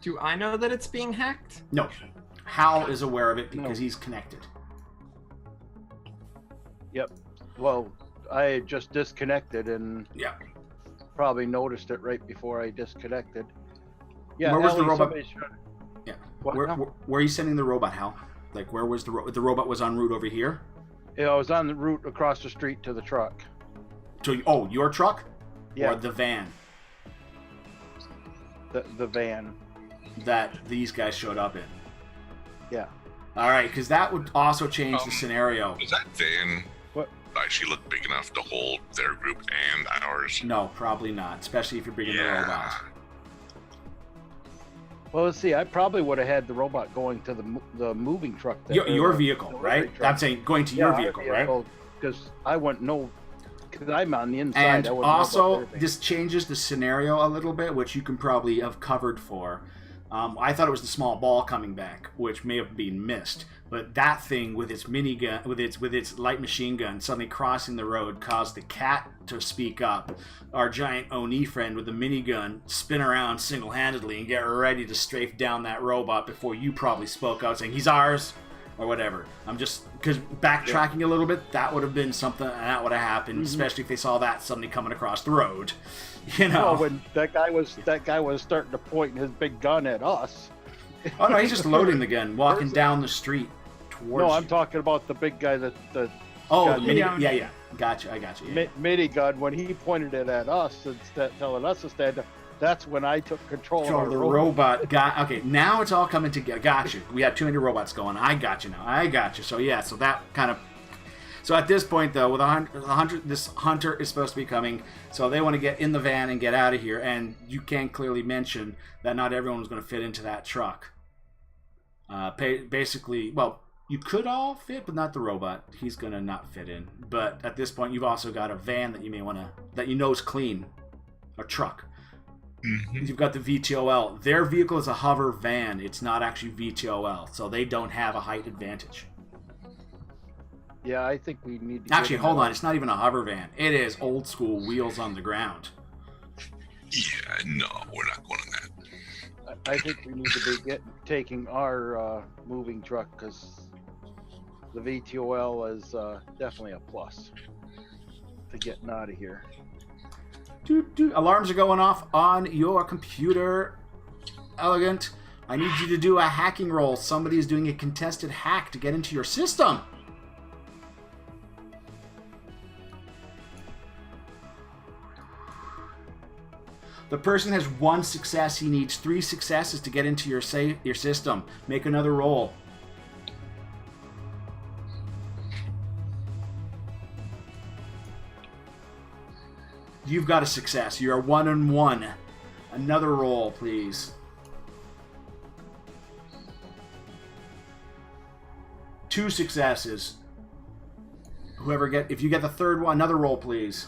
Do I know that it's being hacked? No. Hal is aware of it because he's connected. Yep. Well, I just disconnected and probably noticed it right before I disconnected. Yeah. Where was the robot? Yeah. Where are you sending the robot, Hal? Like, where was the robot was en route over here? Yeah, I was on the route across the street to the truck. To your truck? Yeah. Or the van? The van. That these guys showed up in. Yeah. All right, because that would also change the scenario. Does that van actually look big enough to hold their group and ours? No, probably not, especially if you're bringing the robot. Well, let's see. I probably would have had the robot going to the moving truck. Your vehicle, right? Truck. I'm saying going to your vehicle, right? Because I wouldn't know. Because I'm on the inside. And also, this changes the scenario a little bit, which you can probably have covered for. I thought it was the small ball coming back, which may have been missed. But that thing with its minigun, with its light machine gun, suddenly crossing the road, caused the cat to speak up. Our giant Oni friend with the minigun spin around single-handedly and get ready to strafe down that robot before you probably spoke out saying he's ours or whatever. I'm just because backtracking a little bit, that would have been something that would have happened, especially if they saw that suddenly coming across the road. You know, well, when that guy was starting to point his big gun at us. Oh no, he's just loading the gun, walking down the street towards. No, I'm talking about the big guy that. Oh, the mini. Yeah. Gotcha. I got you. Yeah. Minigun. When he pointed it at us, instead telling us to stand up, that's when I took control of the robot. Okay, now it's all coming together. Got you. We have too many robots going. I got you now. I got you. So yeah, so that kind of. So at this point, though, with this hunter is supposed to be coming, so they want to get in the van and get out of here. And you can clearly mention that not everyone is going to fit into that truck. Basically, well, you could all fit, but not the robot. He's going to not fit in. But at this point, you've also got a van that you may want to, that you know is clean, a truck. Mm-hmm. You've got the VTOL. Their vehicle is a hover van. It's not actually VTOL, so they don't have a height advantage. Yeah, I think we need to... Actually, hold on. It's not even a hover van. It is old school wheels on the ground. Yeah, no, we're not going on that. I think we need to be taking our moving truck, because the VTOL is definitely a plus to getting out of here. Alarms are going off on your computer. Elegant. I need you to do a hacking roll. Somebody is doing a contested hack to get into your system. The person has 1 success. He needs 3 successes to get into your system. Make another roll. You've got a success. You are 1 and 1. Another roll, please. 2 successes. If you get the third one, another roll, please.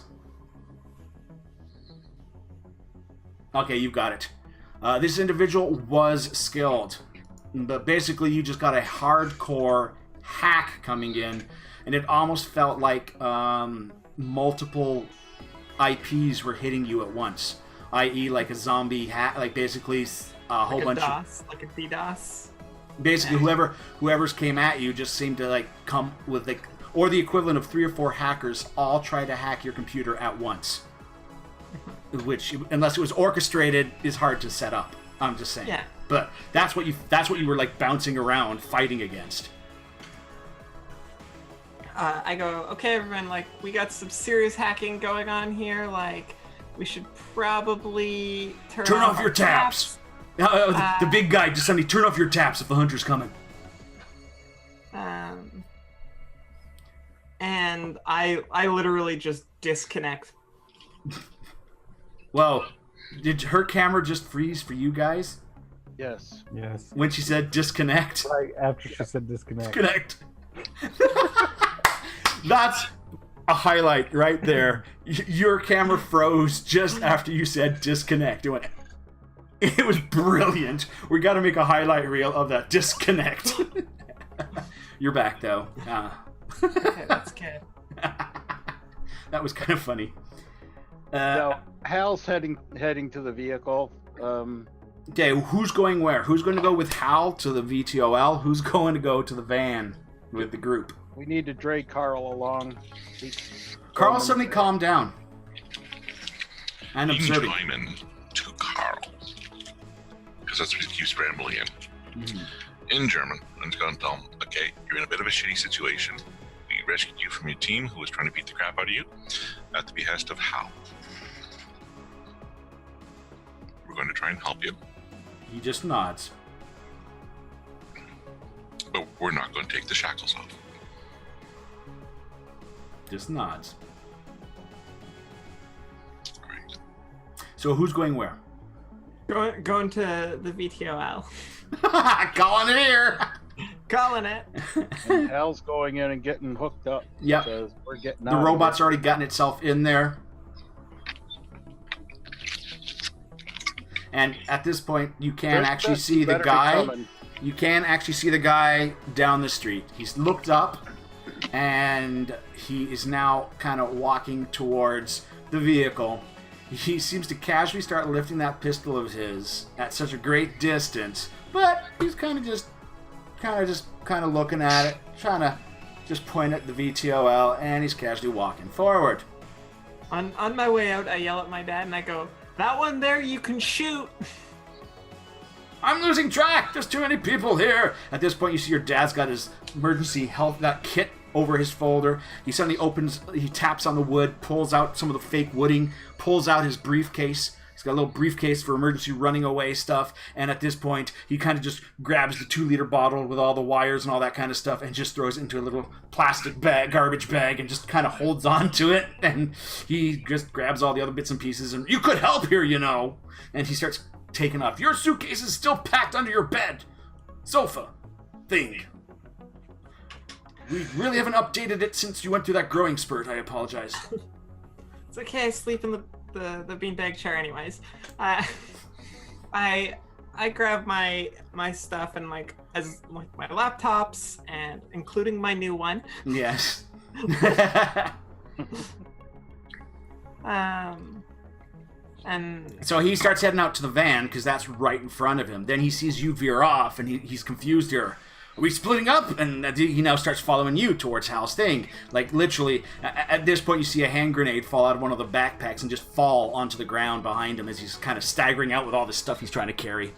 Okay, you've got it. This individual was skilled, but basically you just got a hardcore hack coming in, and it almost felt like multiple IPs were hitting you at once, i.e., like a zombie hack, like basically a whole bunch of like a DDoS. Basically, whoever's came at you just seemed to like come with like, or the equivalent of 3 or 4 hackers all try to hack your computer at once. Which, unless it was orchestrated, is hard to set up. I'm just saying. Yeah. But that's what you were like bouncing around fighting against. I go, okay, everyone, like, we got some serious hacking going on here. Like, we should probably turn off your taps. The big guy just suddenly turn off your taps if the hunter's coming. And I literally just disconnect. Well, did her camera just freeze for you guys? Yes. Yes. When she said disconnect? Right after she said disconnect. Disconnect. That's a highlight right there. Your camera froze just after you said disconnect. It was brilliant. We got to make a highlight reel of that disconnect. You're back, though. Okay, that's good. That was kind of funny. Now, Hal's heading to the vehicle. Okay, who's going where? Who's going to go with Hal to the VTOL? Who's going to go to the van with the group? We need to drag Carl along. Carl suddenly calmed down. And observing. Enjoyment to Carl. Because that's what he keeps rambling in. Mm-hmm. In German, I'm just going to tell him, okay, you're in a bit of a shitty situation. We rescued you from your team who was trying to beat the crap out of you at the behest of Hal. We're going to try and help you. He just nods. But we're not going to take the shackles off. Just nods. Right. So who's going where? Going to the VTOL. Calling it here. Calling it. And Hal's going in and getting hooked up. Yep. We're getting the robot's already gotten itself in there. And at this point, you can actually see the guy. You can actually see the guy down the street. He's looked up, and he is now kind of walking towards the vehicle. He seems to casually start lifting that pistol of his at such a great distance, but he's kind of looking at it, trying to just point at the VTOL, and he's casually walking forward. On my way out, I yell at my dad and I go, "That one there, you can shoot." I'm losing track. There's too many people here. At this point, you see your dad's got his emergency health kit over his folder. He suddenly he taps on the wood, pulls out some of the fake wooding, pulls out his briefcase, He's got a little briefcase for emergency running away stuff. And at this point, he kind of just grabs the 2-liter bottle with all the wires and all that kind of stuff and just throws it into a little plastic bag, garbage bag, and just kind of holds on to it. And he just grabs all the other bits and pieces and, you could help here, you know. And he starts taking off. Your suitcase is still packed under your bed. Sofa. Thing. We really haven't updated it since you went through that growing spurt. I apologize. It's okay. I sleep in the beanbag chair anyways. I grab my stuff and my laptops and including my new one. Yes. And so he starts heading out to the van because that's right in front of him. Then he sees you veer off and he's confused here. Are we splitting up? And he now starts following you towards Hal's thing. Like, literally, at this point, you see a hand grenade fall out of one of the backpacks and just fall onto the ground behind him as he's kind of staggering out with all this stuff he's trying to carry.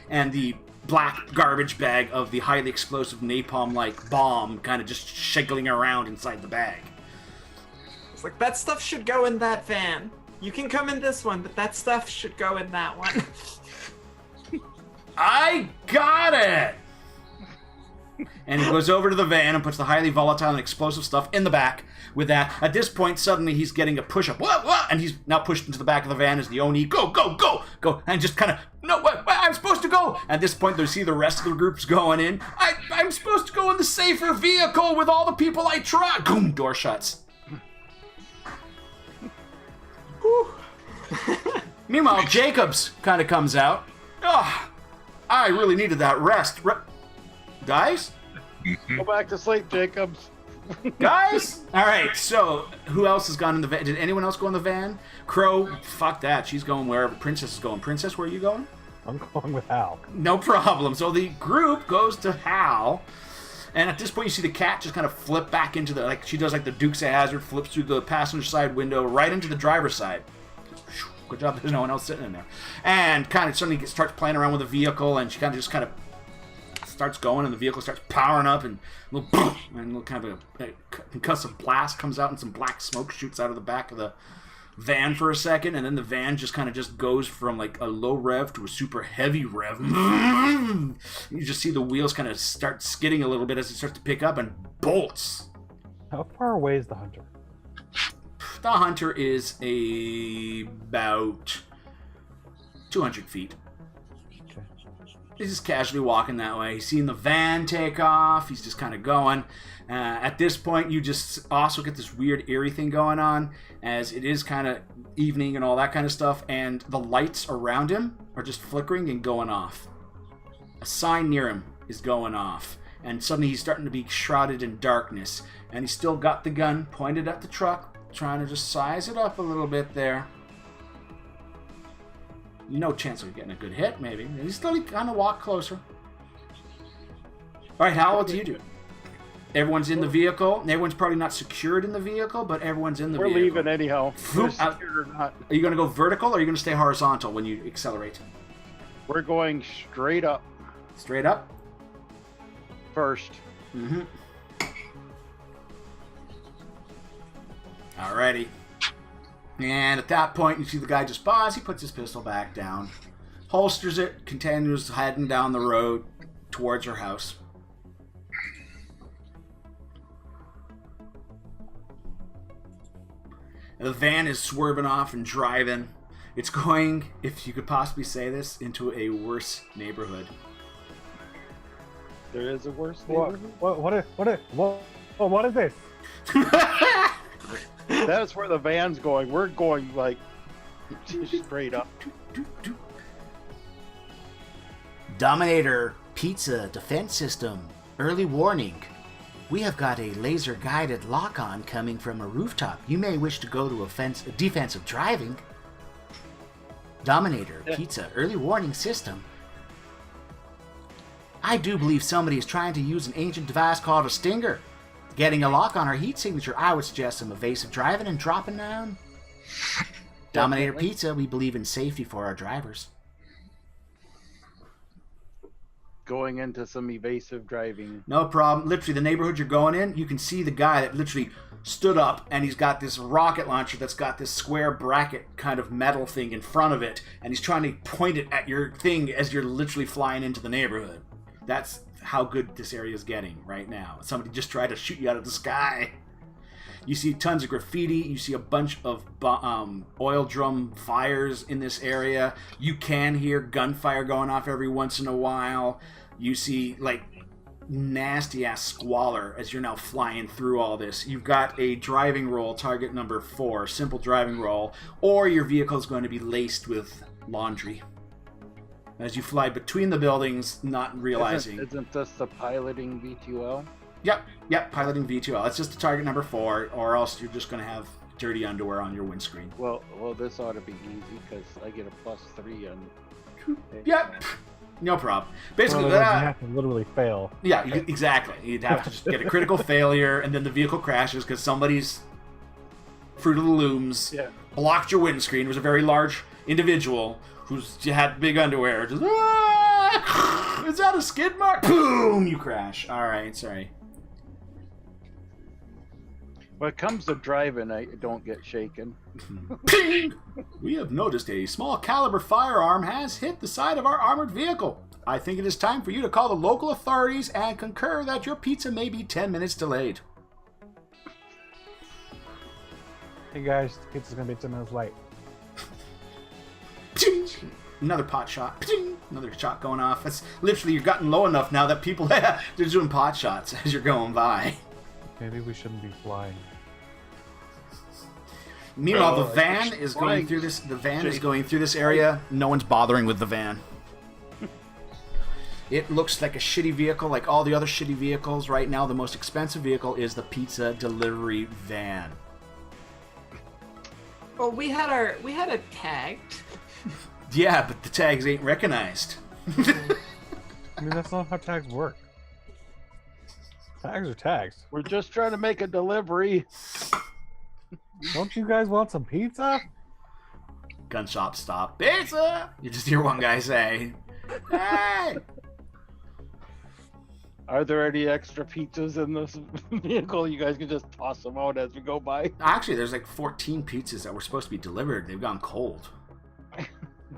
And the black garbage bag of the highly explosive napalm-like bomb kind of just shiggling around inside the bag. It's like, that stuff should go in that van. You can come in this one, but that stuff should go in that one. I got it! And he goes over to the van and puts the highly volatile and explosive stuff in the back with that. At this point, suddenly he's getting a push-up. What? And he's now pushed into the back of the van as the Oni, go! And just kind of, no, what, I'm supposed to go! At this point, they see the rest of the groups going in. I'm supposed to go in the safer vehicle with all the people I trust. Boom, door shuts. Meanwhile, Jacobs kind of comes out. Oh, I really needed that rest. Guys? Go back to sleep, Jacobs. Guys? Alright, so who else has gone in the van? Did anyone else go in the van? Crow, fuck that. She's going wherever Princess is going. Princess, where are you going? I'm going with Hal. No problem. So the group goes to Hal. And at this point, you see the cat just kind of flip back into the, like she does like the Dukes of Hazzard, flips through the passenger side window right into the driver's side. Good job, there's no one else sitting in there. And kind of suddenly starts playing around with the vehicle, and she kind of starts going, and the vehicle starts powering up, and a little boom, and a little kind of a concussive blast comes out, and some black smoke shoots out of the back of the van for a second, and then the van just kind of just goes from like a low rev to a super heavy rev. You just see the wheels kind of start skidding a little bit as it starts to pick up and bolts. How far away is the hunter? The hunter is about 200 feet. Okay. He's just casually walking that way. He's seeing the van take off. He's just kind of going. At this point, you just also get this weird eerie thing going on, as it is kind of evening and all that kind of stuff, and the lights around him are just flickering and going off. A sign near him is going off, and suddenly he's starting to be shrouded in darkness, and he's still got the gun pointed at the truck, trying to just size it up a little bit there. No chance of getting a good hit, maybe. And he's still kind of walk closer. Alright, Hal, what do you do? Everyone's in the vehicle. Everyone's probably not secured in the vehicle, but everyone's in the vehicle. We're leaving anyhow. We're secured or not. Are you going to go vertical, or are you going to stay horizontal when you accelerate? We're going straight up Straight up? first. Mm-hmm. Alrighty. And at that point, you see the guy just pause. He puts his pistol back down, holsters it, continues heading down the road towards her house. And the van is swerving off and driving. It's going, if you could possibly say this, into a worse neighborhood. There is a worse What is this? That's where the van's going. We're going like straight up. Dominator Pizza Defense System. Early warning. We have got a laser-guided lock-on coming from a rooftop. You may wish to go to defensive driving. Dominator Pizza. Early warning system. I do believe somebody is trying to use an ancient device called a stinger. Getting a lock on our heat signature, I would suggest some evasive driving and dropping down. Dominator Pizza, we believe in safety for our drivers. Going into some evasive driving. No problem. Literally, the neighborhood you're going in, you can see the guy that literally stood up, and he's got this rocket launcher that's got this square bracket kind of metal thing in front of it, and he's trying to point it at your thing as you're literally flying into the neighborhood. That's how good this area is getting right now. Somebody just tried to shoot you out of the sky. You see tons of graffiti. You see a bunch of oil drum fires in this area. You can hear gunfire going off every once in a while. You see, like, nasty-ass squalor as you're now flying through all this. You've got a driving roll, target number 4, simple driving roll, or your vehicle is going to be laced with laundry. As you fly between the buildings, not realizing... Isn't this the piloting V2L? Yep, piloting V2L. It's just a target number 4, or else you're just going to have dirty underwear on your windscreen. Well, this ought to be easy, because I get a +3 on... Yep. No problem. Basically, you have to literally fail. Yeah, exactly. You'd have to just get a critical failure, and then the vehicle crashes because somebody's Fruit of the Looms blocked your windscreen. It was a very large individual who's had big underwear. Just, is that a skid mark? Boom! You crash. All right, sorry. When it comes to driving, I don't get shaken. Ping! We have noticed a small caliber firearm has hit the side of our armored vehicle. I think it is time for you to call the local authorities and concur that your pizza may be 10 minutes delayed. Hey guys, the pizza's gonna be 10 minutes late. Another pot shot. Another shot going off. It's literally, you've gotten low enough now that people they're doing pot shots as you're going by. Maybe we shouldn't be flying. Meanwhile, the van is going through this. The van is going through this area. No one's bothering with the van. It looks like a shitty vehicle, like all the other shitty vehicles. Right now, the most expensive vehicle is the pizza delivery van. Well, we had it tagged. Yeah, but the tags ain't recognized. I mean, that's not how tags work. Tags are tags. We're just trying to make a delivery. Don't you guys want some pizza? Gun shop stop. Pizza! You just hear one guy say, hey! Are there any extra pizzas in this vehicle? You guys can just toss them out as we go by. Actually, there's like 14 pizzas that were supposed to be delivered. They've gone cold.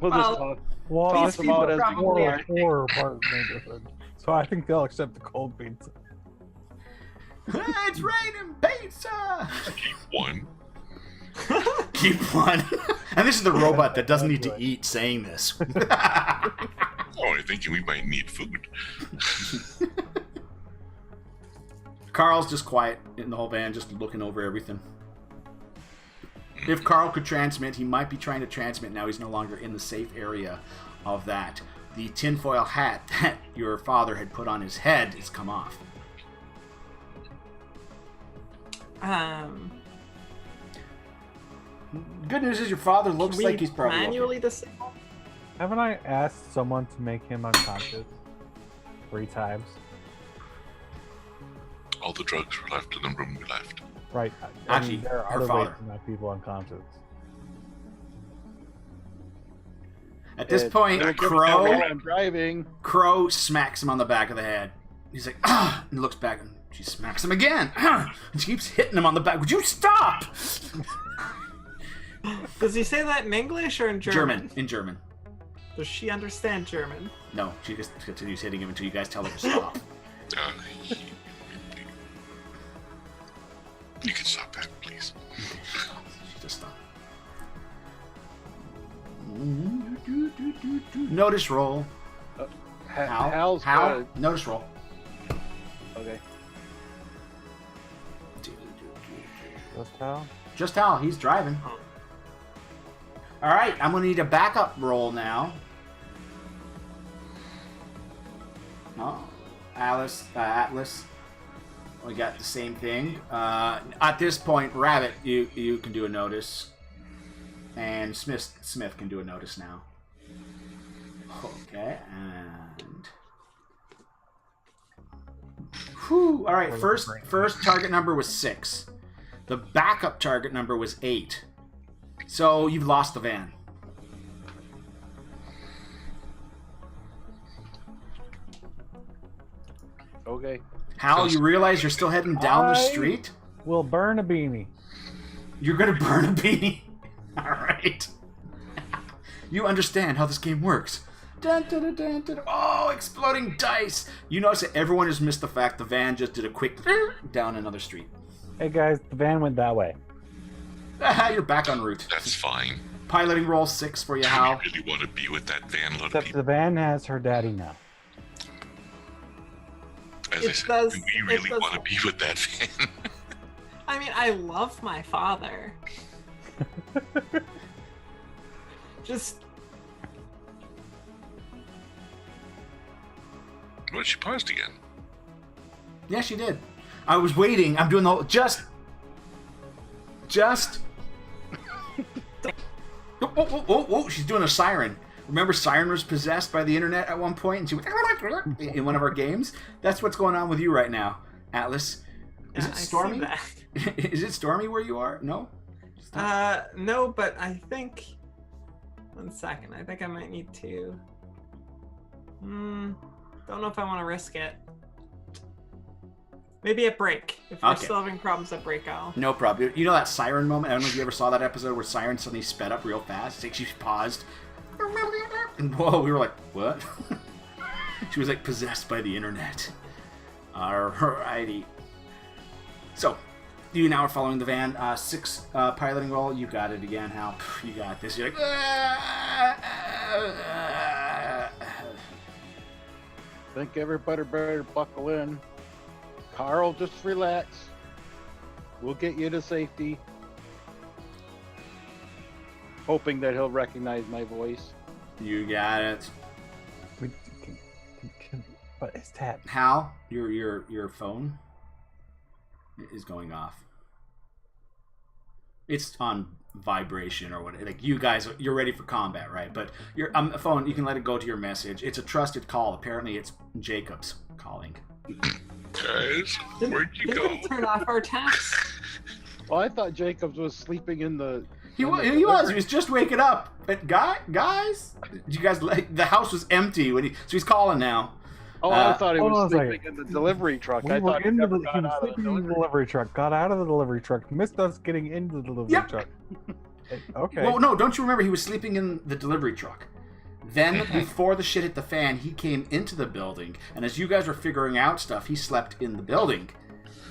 We'll just toss them out as we go by. Poor apartment neighborhood. So I think they'll accept the cold pizza. It's raining pizza! Keep one. Keep one. And this is the robot that doesn't need to eat saying this. Oh, I'm thinking we might need food. Carl's just quiet in the whole van, just looking over everything. If Carl could transmit, he might be trying to transmit. Now he's no longer in the safe area of that. The tinfoil hat that your father had put on his head has come off. Good news is your father looks like he's probably manually okay. disabled. Haven't I asked someone to make him unconscious 3 times? All the drugs were left in the room we left. Right. Actually, there are her other father. ways to knock people unconscious. At this It's point, very difficult Crow when I'm driving. Crow smacks him on the back of the head. He's like, ah! And he looks back and she smacks him again. Ah! And she keeps hitting him on the back. Would you stop? Does he say that in English or in German? In German. Does she understand German? No, she just continues hitting him until you guys tell her to stop. You can stop that, please. She just stopped. Notice roll. Hal's Hal? Notice roll. Okay. Just how? Just Hal. He's driving. Alright, I'm going to need a backup roll now. Oh, Atlas. We got the same thing. At this point, Rabbit, you can do a notice. And Smith can do a notice now. Okay, and... Whew, alright, first target number was 6. The backup target number was 8. So you've lost the van. Okay. Hal, you realize you're still heading down the street? We'll burn a beanie. You're gonna burn a beanie. All right. You understand how this game works. Dun, dun, dun, dun, dun. Oh, exploding dice! You notice that everyone has missed the fact the van just did a quick down another street. Hey guys, the van went that way. You're back en route. That's fine. Piloting roll 6 for you, Do Hal. you really want to be with that van load of Except people? the van has her daddy now. As I It said, does- do you it really does- want to be with that van? I mean, I love my father. Just Well, she paused again. Yeah, she did. I was waiting. I'm doing the whole... Just... Oh, she's doing a siren. Remember Siren was possessed by the internet at one point? And she went... in one of our games? That's what's going on with you right now, Atlas. Is it I see stormy? that. Is it stormy where you are? No? No, but I think. 1 second. I think I might need to. Don't know if I want to risk it. Maybe at break. If we're Okay. still having problems at break, I'll. No problem. You know that siren moment? I don't know if you ever saw that episode where Siren suddenly sped up real fast. It's like she paused. And whoa, we were like, what? She was like possessed by the internet. Alrighty. So, you now are following the van. 6 piloting roll. You got it again, Hal. You got this. You're like, I think everybody better buckle in. Carl, just relax. We'll get you to safety. Hoping that he'll recognize my voice. You got it. What is that? Hal, your phone is going off. It's on vibration or what? Like you guys, you're ready for combat, right? But your phone, you can let it go to your message. It's a trusted call. Apparently, it's Jacobs calling. Guys, where'd you Did go? we turn off our taps? Well, I thought Jacobs was sleeping in the. He was just waking up. But guys, did you guys like the house was empty when so he's calling now. Oh, I thought he hold on was a sleeping in the delivery truck. We I were thought he in never he got was out of the sleeping in the delivery. delivery truck, got out of the delivery truck, missed us getting into the delivery Yep. truck. Okay. Well, no, don't you remember he was sleeping in the delivery truck? Then, before the shit hit the fan, he came into the building, and as you guys were figuring out stuff, he slept in the building.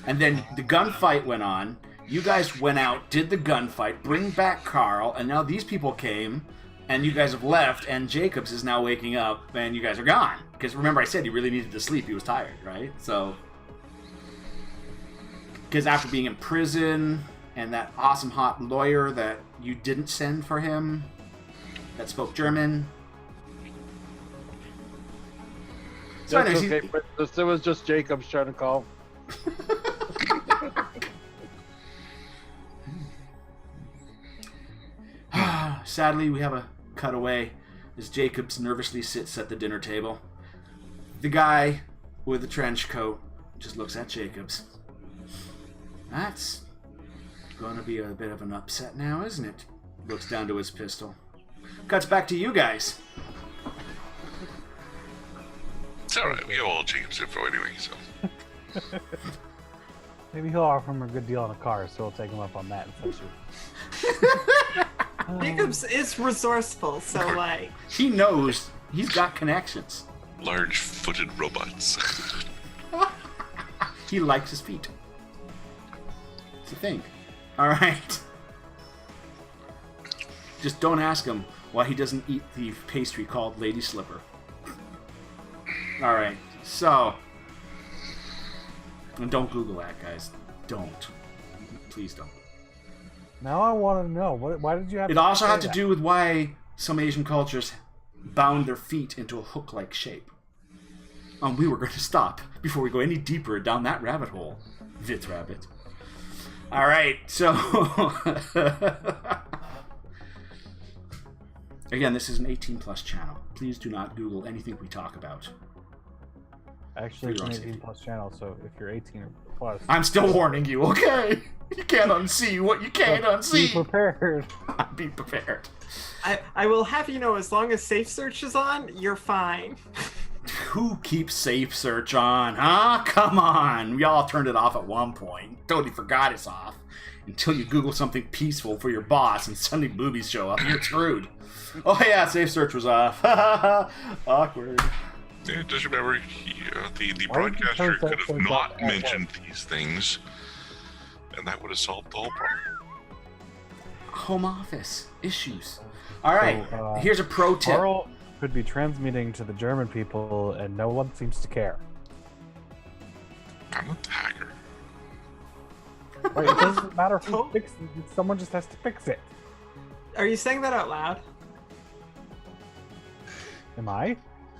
And then the gunfight went on. You guys went out, did the gunfight, bring back Carl, and now these people came, and you guys have left, and Jacobs is now waking up, and you guys are gone. Because remember I said he really needed to sleep, he was tired, right? So... Because after being in prison, and that awesome hot lawyer that you didn't send for him, that spoke German... So That's anyways, okay, Princess. It was just Jacobs trying to call. Sadly, we have a cutaway as Jacobs nervously sits at the dinner table. The guy with the trench coat just looks at Jacobs. That's gonna be a bit of an upset now, isn't it? Looks down to his pistol. Cuts back to you guys. It's alright, we have all Jacob's info anyway, so. Maybe he'll offer him a good deal on a car, so we'll take him up on that and such. Jacobs is resourceful, so like. He knows. He's got connections. Large-footed robots. He likes his feet. It's a thing. Alright. Just don't ask him why he doesn't eat the pastry called Lady Slipper. Alright, so... And don't Google that, guys. Don't. Please don't. Now I want to know, why did you have It to also say had to that? do with why some Asian cultures bound their feet into a hook-like shape. We were going to stop before we go any deeper down that rabbit hole. Vit rabbit. Alright, so... Again, this is an 18-plus channel. Please do not Google anything we talk about. Actually, it's For an your own 18 safety. plus channel, so if you're 18 or plus, I'm still warning you, okay? You can't unsee what you can't be unsee. prepared. Be prepared. I will have you know, as long as Safe Search is on, you're fine. who keeps safe search on, huh? Come on. We all turned it off at one point. Totally forgot it's off. Until you Google something peaceful for your boss and suddenly boobies show up. You're screwed. Oh yeah, safe search was off. Awkward. Yeah, just remember, the Why would you broadcaster turn could that have thing not off? mentioned these things, and that would have solved the whole problem. Home office issues. All right, So, here's a pro tip. Carl could be transmitting to the German people, and no one seems to care. I'm not the hacker. Right, it doesn't matter who Don't- fixes it. Someone just has to fix it. Are you saying that out loud? Am I?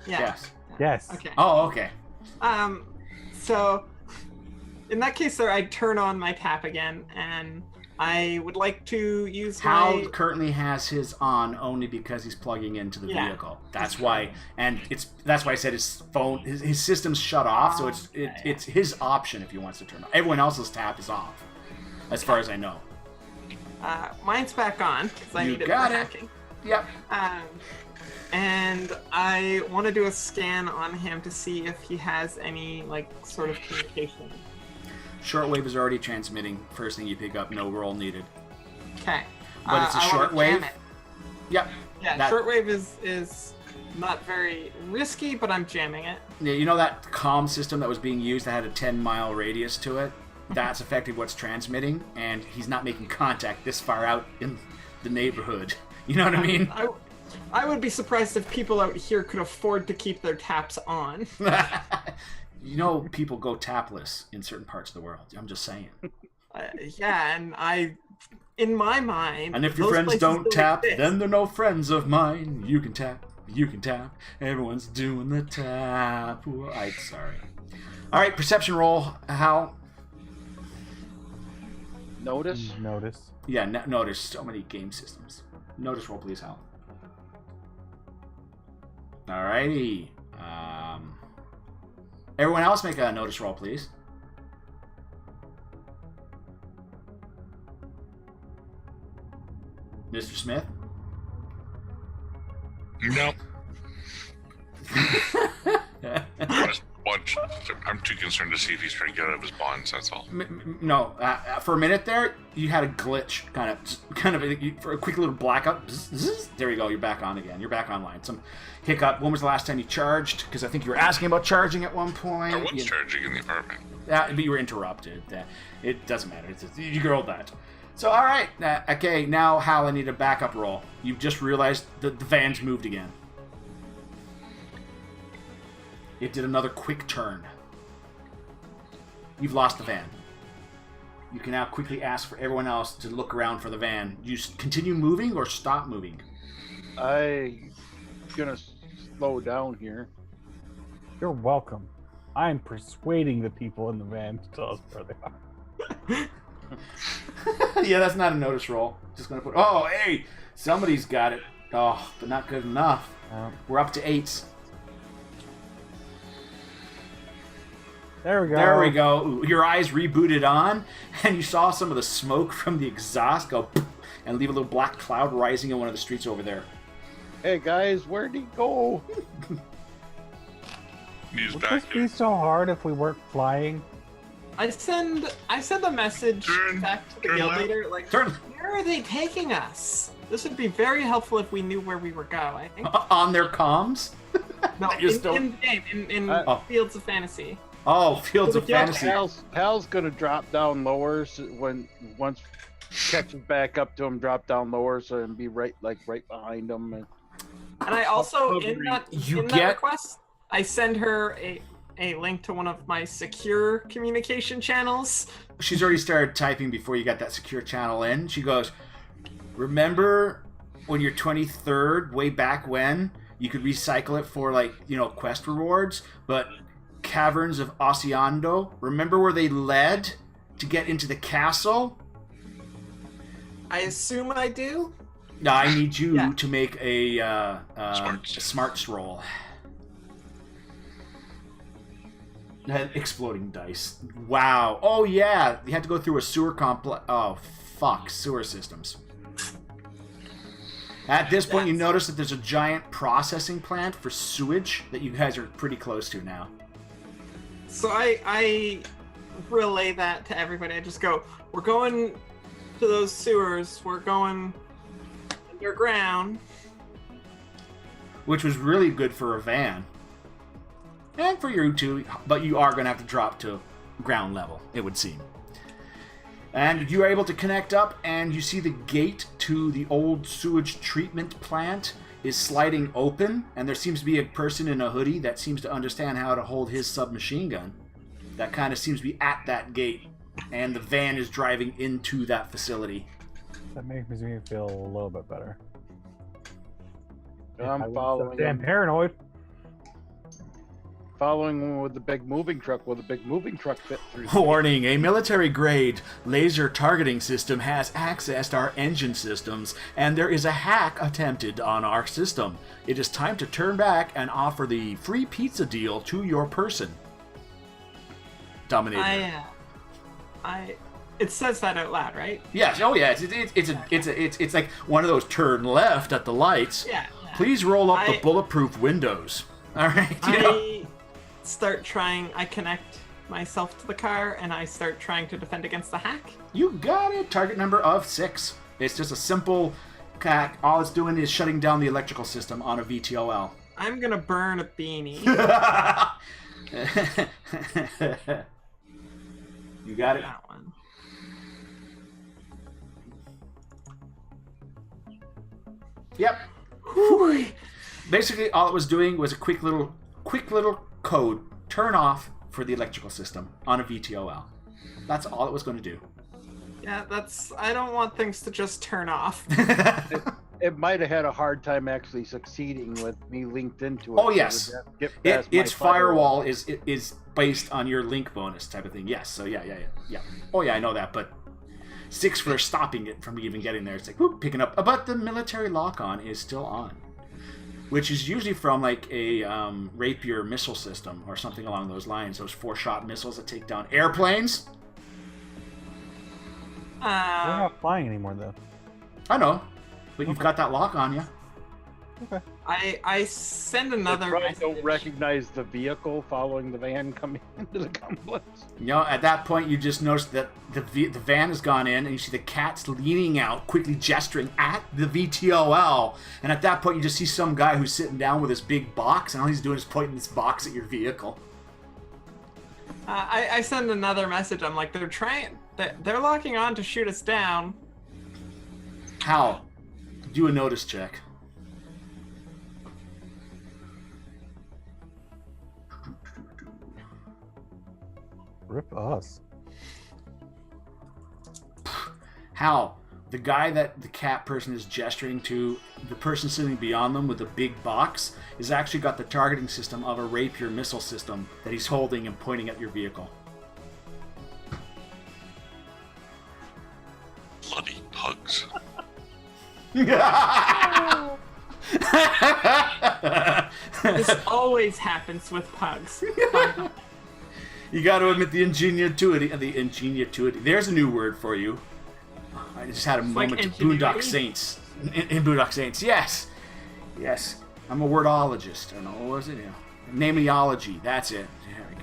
Yeah. Yes. Yes. Okay. Oh, okay. So in that case, sir, I'd turn on my tap again, and I would like to use Hal my. currently has his on only because he's plugging into the Yeah. vehicle. That's why, and that's why I said his phone, his system's shut off, so it's his option if he wants to turn on. Everyone else's tap is off, as far as I know. Mine's back on because I You need it got for it. hacking. Yep. And I want to do a scan on him to see if he has any sort of communication. Shortwave is already transmitting. First thing you pick up, no roll needed. Okay. But it's a I wanna shortwave. jam it. Yep. Yeah, That- shortwave is not very risky, but I'm jamming it. Yeah, you know that comm system that was being used that had a 10-mile radius to it? That's effectively what's transmitting, and he's not making contact this far out in the neighborhood. You know what I mean? I would be surprised if people out here could afford to keep their taps on. You know, people go tapless in certain parts of the world. I'm just saying. Yeah, and in my mind, And if your those friends places don't tap, exist. then they're no friends of mine. You can tap. You can tap. Everyone's doing the tap. Ooh, I'm sorry. All right, perception roll, Hal. Notice. Notice. Yeah, notice so many game systems. Notice roll, please, Hal. Alrighty. Everyone else make a notice roll, please. Mr. Smith? No. I'm too concerned to see if he's trying to get out of his bonds, that's all. No, for a minute there, you had a glitch, kind of for a quick little blackout. There you go, you're back on again. You're back online. Some hiccup. When was the last time you charged? Because I think you were asking about charging at one point. I was charging in the apartment. But you were interrupted. It doesn't matter. You rolled that. So, all right. Okay, now, Hal, I need a backup roll. You've just realized that the van's moved again. It did another quick turn. You've lost the van. You can now quickly ask for everyone else to look around for the van. You continue moving or stop moving? I'm gonna slow down here. You're welcome. I'm persuading the people in the van to tell us where they are. Yeah, that's not a notice roll. Just gonna put. Oh, hey, somebody's got it. Oh, but not good enough. We're up to 8s. There we go. There we go. Ooh, your eyes rebooted on, and you saw some of the smoke from the exhaust go poof, and leave a little black cloud rising in one of the streets over there. Hey guys, where'd he go? He's Would back this be here. so hard if we weren't flying? I send a message back to the turn guild left. leader, Turn where are they taking us? This would be very helpful if we knew where we were going. on their comms. No, You're in still- the game, in Oh. Fields of Fantasy. Oh, Fields of Yeah, Fantasy. Hal's gonna drop down lower once catches back up to him, drop down lower so and be right behind him. And And I also, in Hovering. that You that get- request, I send her a link to one of my secure communication channels. She's already started typing before you got that secure channel in. She goes, remember when you're 23rd, way back when, you could recycle it for, quest rewards, but Caverns of Osiando, remember where they led to get into the castle? I assume I do. Now, I need you Yeah. to make a Smarts. smarts roll. Exploding dice. Wow. Oh, yeah. You had to go through a sewer complex. Oh, fuck. Sewer systems. At this point, you notice that there's a giant processing plant for sewage that you guys are pretty close to now. So I relay that to everybody. I just go, we're going to those sewers. We're going underground. Which was really good for a van. And for you two, but you are going to have to drop to ground level, it would seem. And you are able to connect up, and you see the gate to the old sewage treatment plant is sliding open, and there seems to be a person in a hoodie that seems to understand how to hold his submachine gun. That kind of seems to be at that gate, and the van is driving into that facility. That makes me feel a little bit better. I'm following Damn him. paranoid. Following him with the big moving truck. Will the big moving truck fit through? Warning, a military-grade laser targeting system has accessed our engine systems, and there is a hack attempted on our system. It is time to turn back and offer the free pizza deal to your person. Dominator. It says that out loud, right? Yes. Oh, yeah. It's like one of those turn left at the lights. Yeah. Please roll up the bulletproof windows. All right. I connect myself to the car and I start trying to defend against the hack. You got it. Target number of 6. It's just a simple hack. All it's doing is shutting down the electrical system on a VTOL. I'm gonna burn a beanie. You got it. That one. Yep. Basically, all it was doing was a quick little code turn off for the electrical system on a VTOL. That's all it was going to do. Yeah, I don't want things to just turn off. It might have had a hard time actually succeeding with me linked into it. Oh yes, its firewall is based on your link bonus type of thing. Yes, so yeah. Oh yeah, I know that, but 6 for stopping it from even getting there. It's like whoop, picking up. But the military lock-on is still on, which is usually from like a Rapier missile system or something along those lines. Those 4-shot missiles that take down airplanes. We're not flying anymore, though. I know, but you've got that lock on you. Okay. I send another They message. don't recognize the vehicle following the van coming into the complex. You know, at that point, you just notice that the van has gone in, and you see the cats leaning out, quickly gesturing at the VTOL. And at that point, you just see some guy who's sitting down with this big box, and all he's doing is pointing this box at your vehicle. I send another message. I'm like, they're locking on to shoot us down. Hal, do a notice check. Rip us. Hal, the guy that the cat person is gesturing to, the person sitting beyond them with the big box, has actually got the targeting system of a Rapier missile system that he's holding and pointing at your vehicle. Bloody pugs. This always happens with pugs. You got to admit the ingenuity. There's a new word for you. I just had a moment like to Boondock ingenuity? Saints. In Boondock Saints, yes. I'm a wordologist. I don't know, what was it? Yeah. Nameology, that's it. There we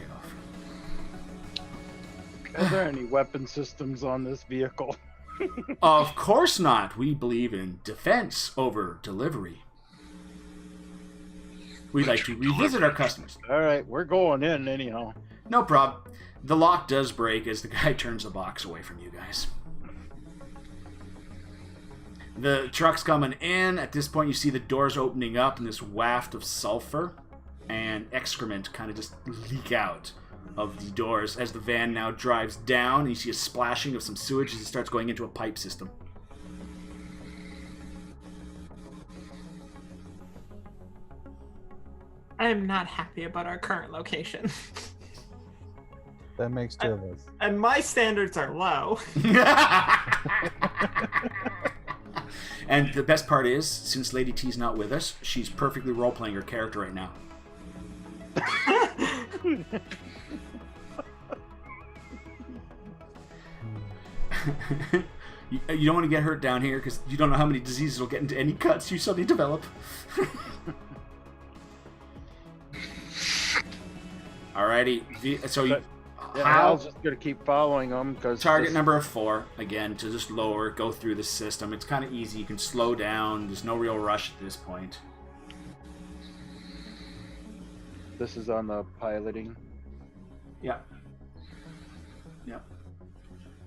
go. Are there any weapon systems on this vehicle? Of course not. We believe in defense over delivery. We like to revisit our customers. All right, we're going in anyhow. No problem. The lock does break as the guy turns the box away from you guys. The truck's coming in. At this point, you see the doors opening up and this waft of sulfur and excrement kind of just leak out of the doors as the van now drives down. And you see a splashing of some sewage as it starts going into a pipe system. I am not happy about our current location. That makes 2 of us. And my standards are low. And the best part is, since Lady T's not with us, she's perfectly role-playing her character right now. You don't want to get hurt down here because you don't know how many diseases will get into any cuts you suddenly develop. Alrighty, so you... I was just going to keep following them because... Target number 4, again, to just lower, go through the system. It's kind of easy. You can slow down. There's no real rush at this point. This is on the piloting. Yep. Yep.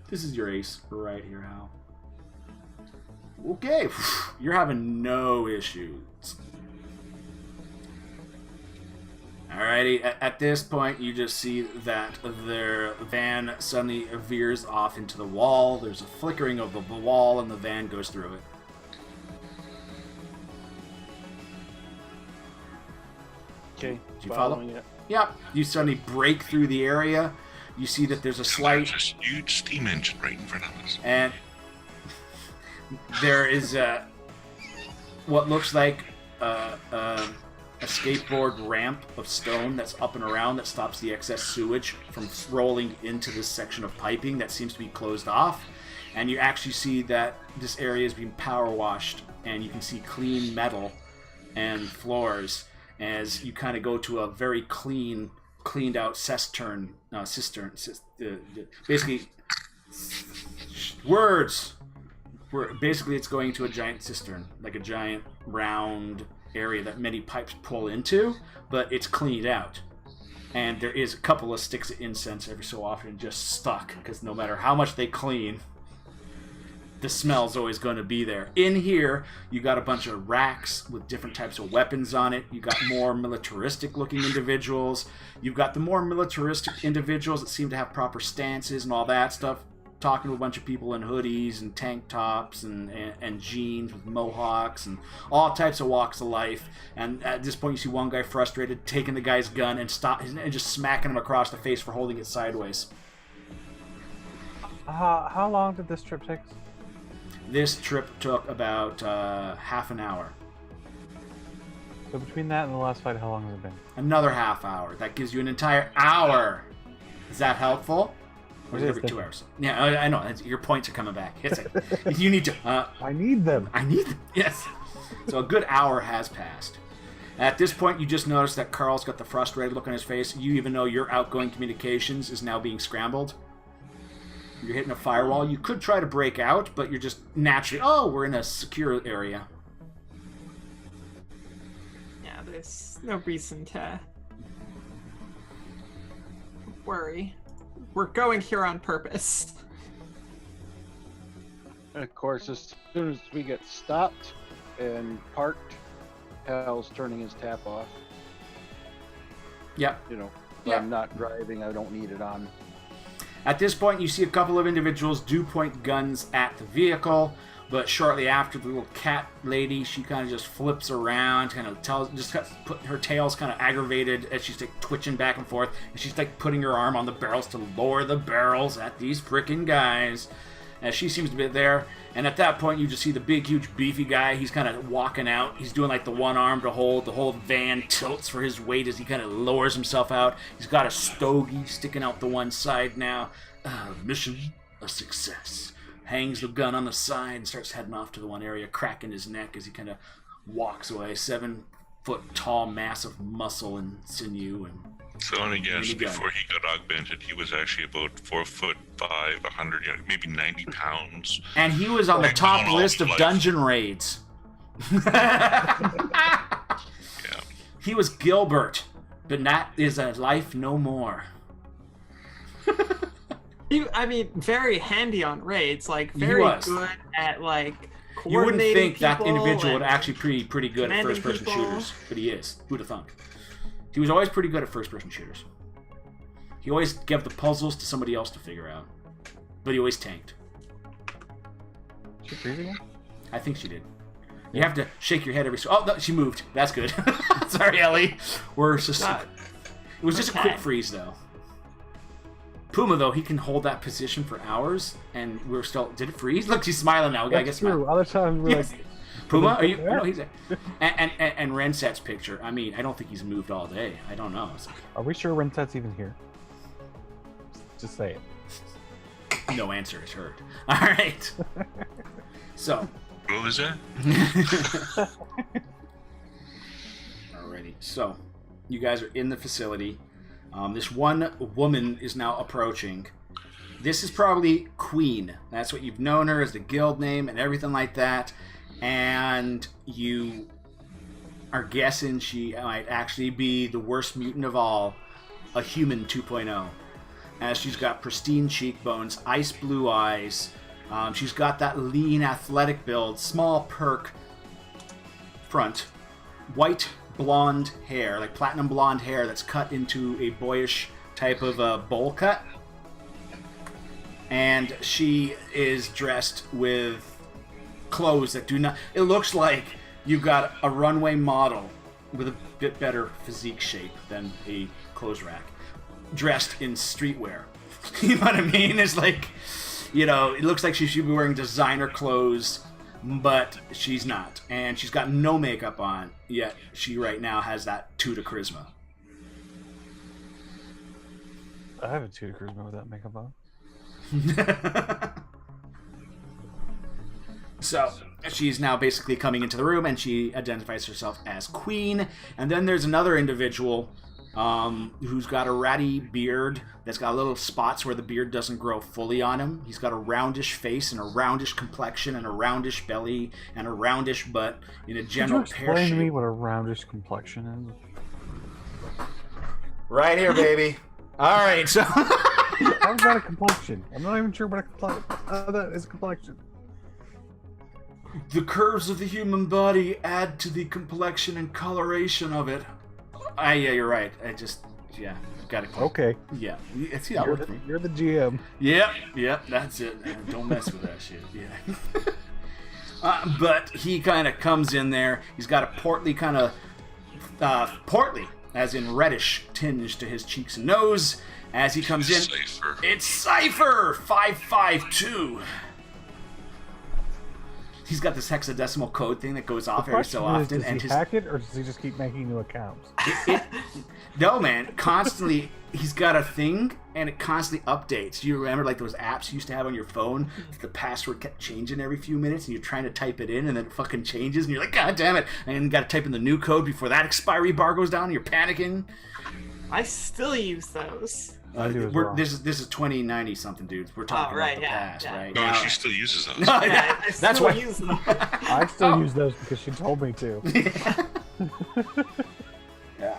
This is your ace right here, Hal. Okay. You're having no issues. Alrighty, at this point, you just see that their van suddenly veers off into the wall. There's a flickering of the wall, and the van goes through it. Okay, Did you follow? it. Yep. You suddenly break through the area. You see that there's a slight... There's a huge steam engine right in front of us. And there is what looks like a skateboard ramp of stone that's up and around that stops the excess sewage from rolling into this section of piping that seems to be closed off. And you actually see that this area is being power washed, and you can see clean metal and floors as you kind of go to a very cleaned out cistern. Basically, words. Basically, it's going to a giant cistern, like a giant round area that many pipes pull into, but it's cleaned out. And there is a couple of sticks of incense every so often just stuck, because no matter how much they clean, the smell's always going to be there. In here, you got a bunch of racks with different types of weapons on it. You got more militaristic looking individuals. You've got the more militaristic individuals that seem to have proper stances and all that stuff, talking to a bunch of people in hoodies and tank tops and jeans with mohawks and all types of walks of life. And at this point, you see one guy frustrated, taking the guy's gun and just smacking him across the face for holding it sideways. How long did this trip take? This trip took about half an hour. So between that and the last fight, how long has it been? Another half hour. That gives you an entire hour. Is that helpful? Or is it every 2 hours? Yeah, I know. Your points are coming back. You need to... I need them. I need them. Yes. So a good hour has passed. At this point, you just notice that Carl's got the frustrated look on his face. You even know your outgoing communications is now being scrambled. You're hitting a firewall. You could try to break out, but you're just naturally... Oh, we're in a secure area. Yeah, there's no reason to worry. We're going here on purpose. And of course, as soon as we get stopped and parked, Hal's turning his tap off. Yep. You know, Yep. I'm not driving. I don't need it on. At this point, you see a couple of individuals do point guns at the vehicle, but shortly after, the little cat lady, she kind of just flips around, kind of her tail's kind of aggravated as she's like twitching back and forth, and she's like putting her arm on the barrels to lower the barrels at these frickin' guys. As she seems to be there, and at that point, you just see the big, huge, beefy guy. He's kind of walking out. He's doing like the one arm to hold. The whole van tilts for his weight as he kind of lowers himself out. He's got a stogie sticking out the one side now. Mission a success. Hangs the gun on the side and starts heading off to the one area, cracking his neck as he kind of walks away. 7-foot tall mass of muscle and sinew and... So let me guess, before he got augmented, he was actually about 4'5", 100, maybe 90 pounds. And he was on the top list of dungeon raids. Yeah. He was Gilbert, but that is a life no more. I mean, very handy on raids, like very good at like coordinating. You wouldn't think that people individual would and actually be pretty good at first-person people. shooters, but he is. Who'd have thunk? He was always pretty good at first-person shooters. He always gave the puzzles to somebody else to figure out, but he always tanked. She freeze again? I think she did. You have to shake your head every so... Oh, no, she moved. That's good. Sorry, Ellie. We're just... It was just a quick freeze, though. Puma, though, he can hold that position for hours, and we're still... Did it freeze? Look, she's smiling now. I guess true. Other times we're yes. like... Puma, are you... No, he's... And Renset's picture. I mean, I don't think he's moved all day. I don't know. Are we sure Renset's even here? Just say it. No answer is heard. All right. So. What was that? Alrighty. So, you guys are in the facility. This one woman is now approaching. This is probably Queen. That's what you've known her as, the guild name and everything like that. And you are guessing she might actually be the worst mutant of all, a human 2.0. As she's got pristine cheekbones, ice blue eyes. She's got that lean, athletic build, small perk front, white blonde hair, like platinum blonde hair that's cut into a boyish type of bowl cut. And she is dressed with clothes that do not... It looks like you've got a runway model with a bit better physique shape than a clothes rack, dressed in streetwear. You know what I mean? It's like, you know, it looks like she should be wearing designer clothes, but she's not. And she's got no makeup on, yet she right now has that 2 to charisma. I have a 2 to charisma without makeup on. So she's now basically coming into the room, and she identifies herself as Queen. And then there's another individual who's got a ratty beard that's got little spots where the beard doesn't grow fully on him. He's got a roundish face and a roundish complexion and a roundish belly and a roundish butt in a general pear shape. Explain to me what a roundish complexion is. Right here, baby. All right, so How's that a complexion? I'm not even sure what that is a complexion. the curves of the human body add to the complexion and coloration of it. Yeah, you're right. Got it. Okay. Yeah, see that worked for me. You're the GM. Yep, that's it. Don't mess with that shit. Yeah. But he kind of comes in there. He's got a portly kind of portly, as in reddish tinge to his cheeks and nose. As he comes in, Cypher. it's Cypher 552. He's got this hexadecimal code thing that goes off every so often. Does he hack it, or does he just keep making new accounts? No, man. Constantly, he's got a thing, and it constantly updates. You remember, like, those apps you used to have on your phone? The password kept changing every few minutes, and you're trying to type it in, and then it fucking changes, and you're like, God damn it. And then you got to type in the new code before that expiry bar goes down, and you're panicking. I still use those. This is 2090 something, dudes. We're talking about the past, right? No, Now, she still uses those. No, Yeah, I that's still why. use them. I still use those because she told me to. Yeah.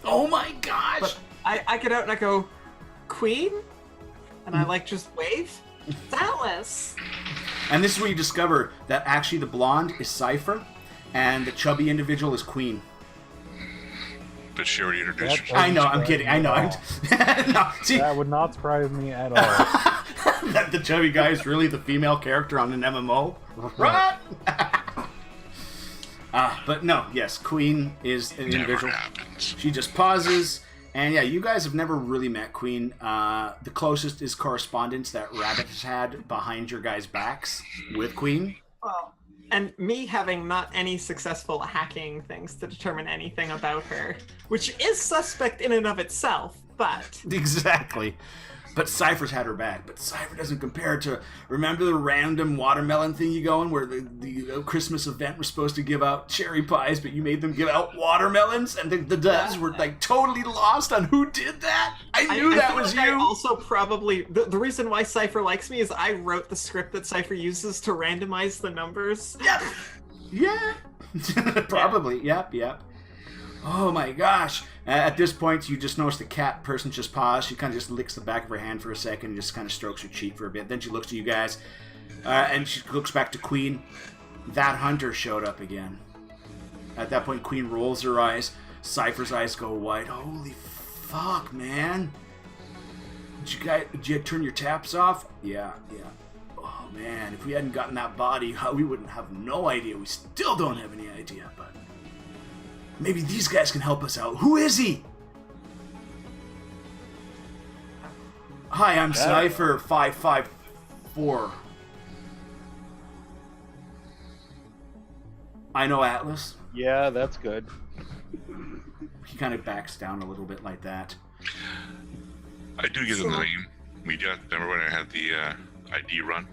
Oh my gosh! But I get out and I go, Queen? And I like just wave? It's Atlas! And this is where you discover that actually the blonde is Cypher, and the chubby individual is Queen. But she already introduced That- herself. I know, I'm kidding. I know. No, see, That would not surprise me at all. that the chubby guy is really the female character on an MMO. Right? But no, yes, Queen is an Never individual. happens. She just pauses, and yeah, you guys have never really met Queen. The closest is correspondence that Rabbit has had behind your guys' backs with Queen. Well, and me having not any successful hacking things to determine anything about her, which is suspect in and of itself, but... Exactly. But Cypher's had her back. But Cypher doesn't compare to... Remember the random watermelon thing you going where the Christmas event was supposed to give out cherry pies, but you made them give out watermelons? And the devs were like totally lost on who did that? I knew that feel was like you! I also probably... The reason why Cypher likes me is I wrote the script that Cypher uses to randomize the numbers. Yep. Yeah. Probably. Yep. Oh my gosh. At this point, you just notice the cat person just paused. She kind of just licks the back of her hand for a second and just kind of strokes her cheek for a bit. Then she looks to you guys, and she looks back to Queen. That hunter showed up again. At that point, Queen rolls her eyes. Cypher's eyes go wide. Holy fuck, man. Did you turn your taps off? Yeah. Oh man, if we hadn't gotten that body, we wouldn't have no idea. We still don't have any idea, but maybe these guys can help us out. Who is he? Hi, I'm Cypher 554. I know Atlas. Yeah, that's good. He kind of backs down a little bit like that. I do get the name. Media. Remember when I had the ID run?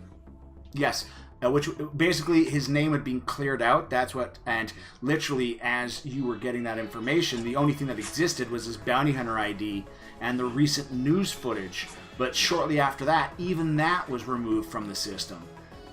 Yes. Which basically his name had been cleared out. That's what, and literally as you were getting that information, the only thing that existed was his bounty hunter ID and the recent news footage. But shortly after that, even that was removed from the system.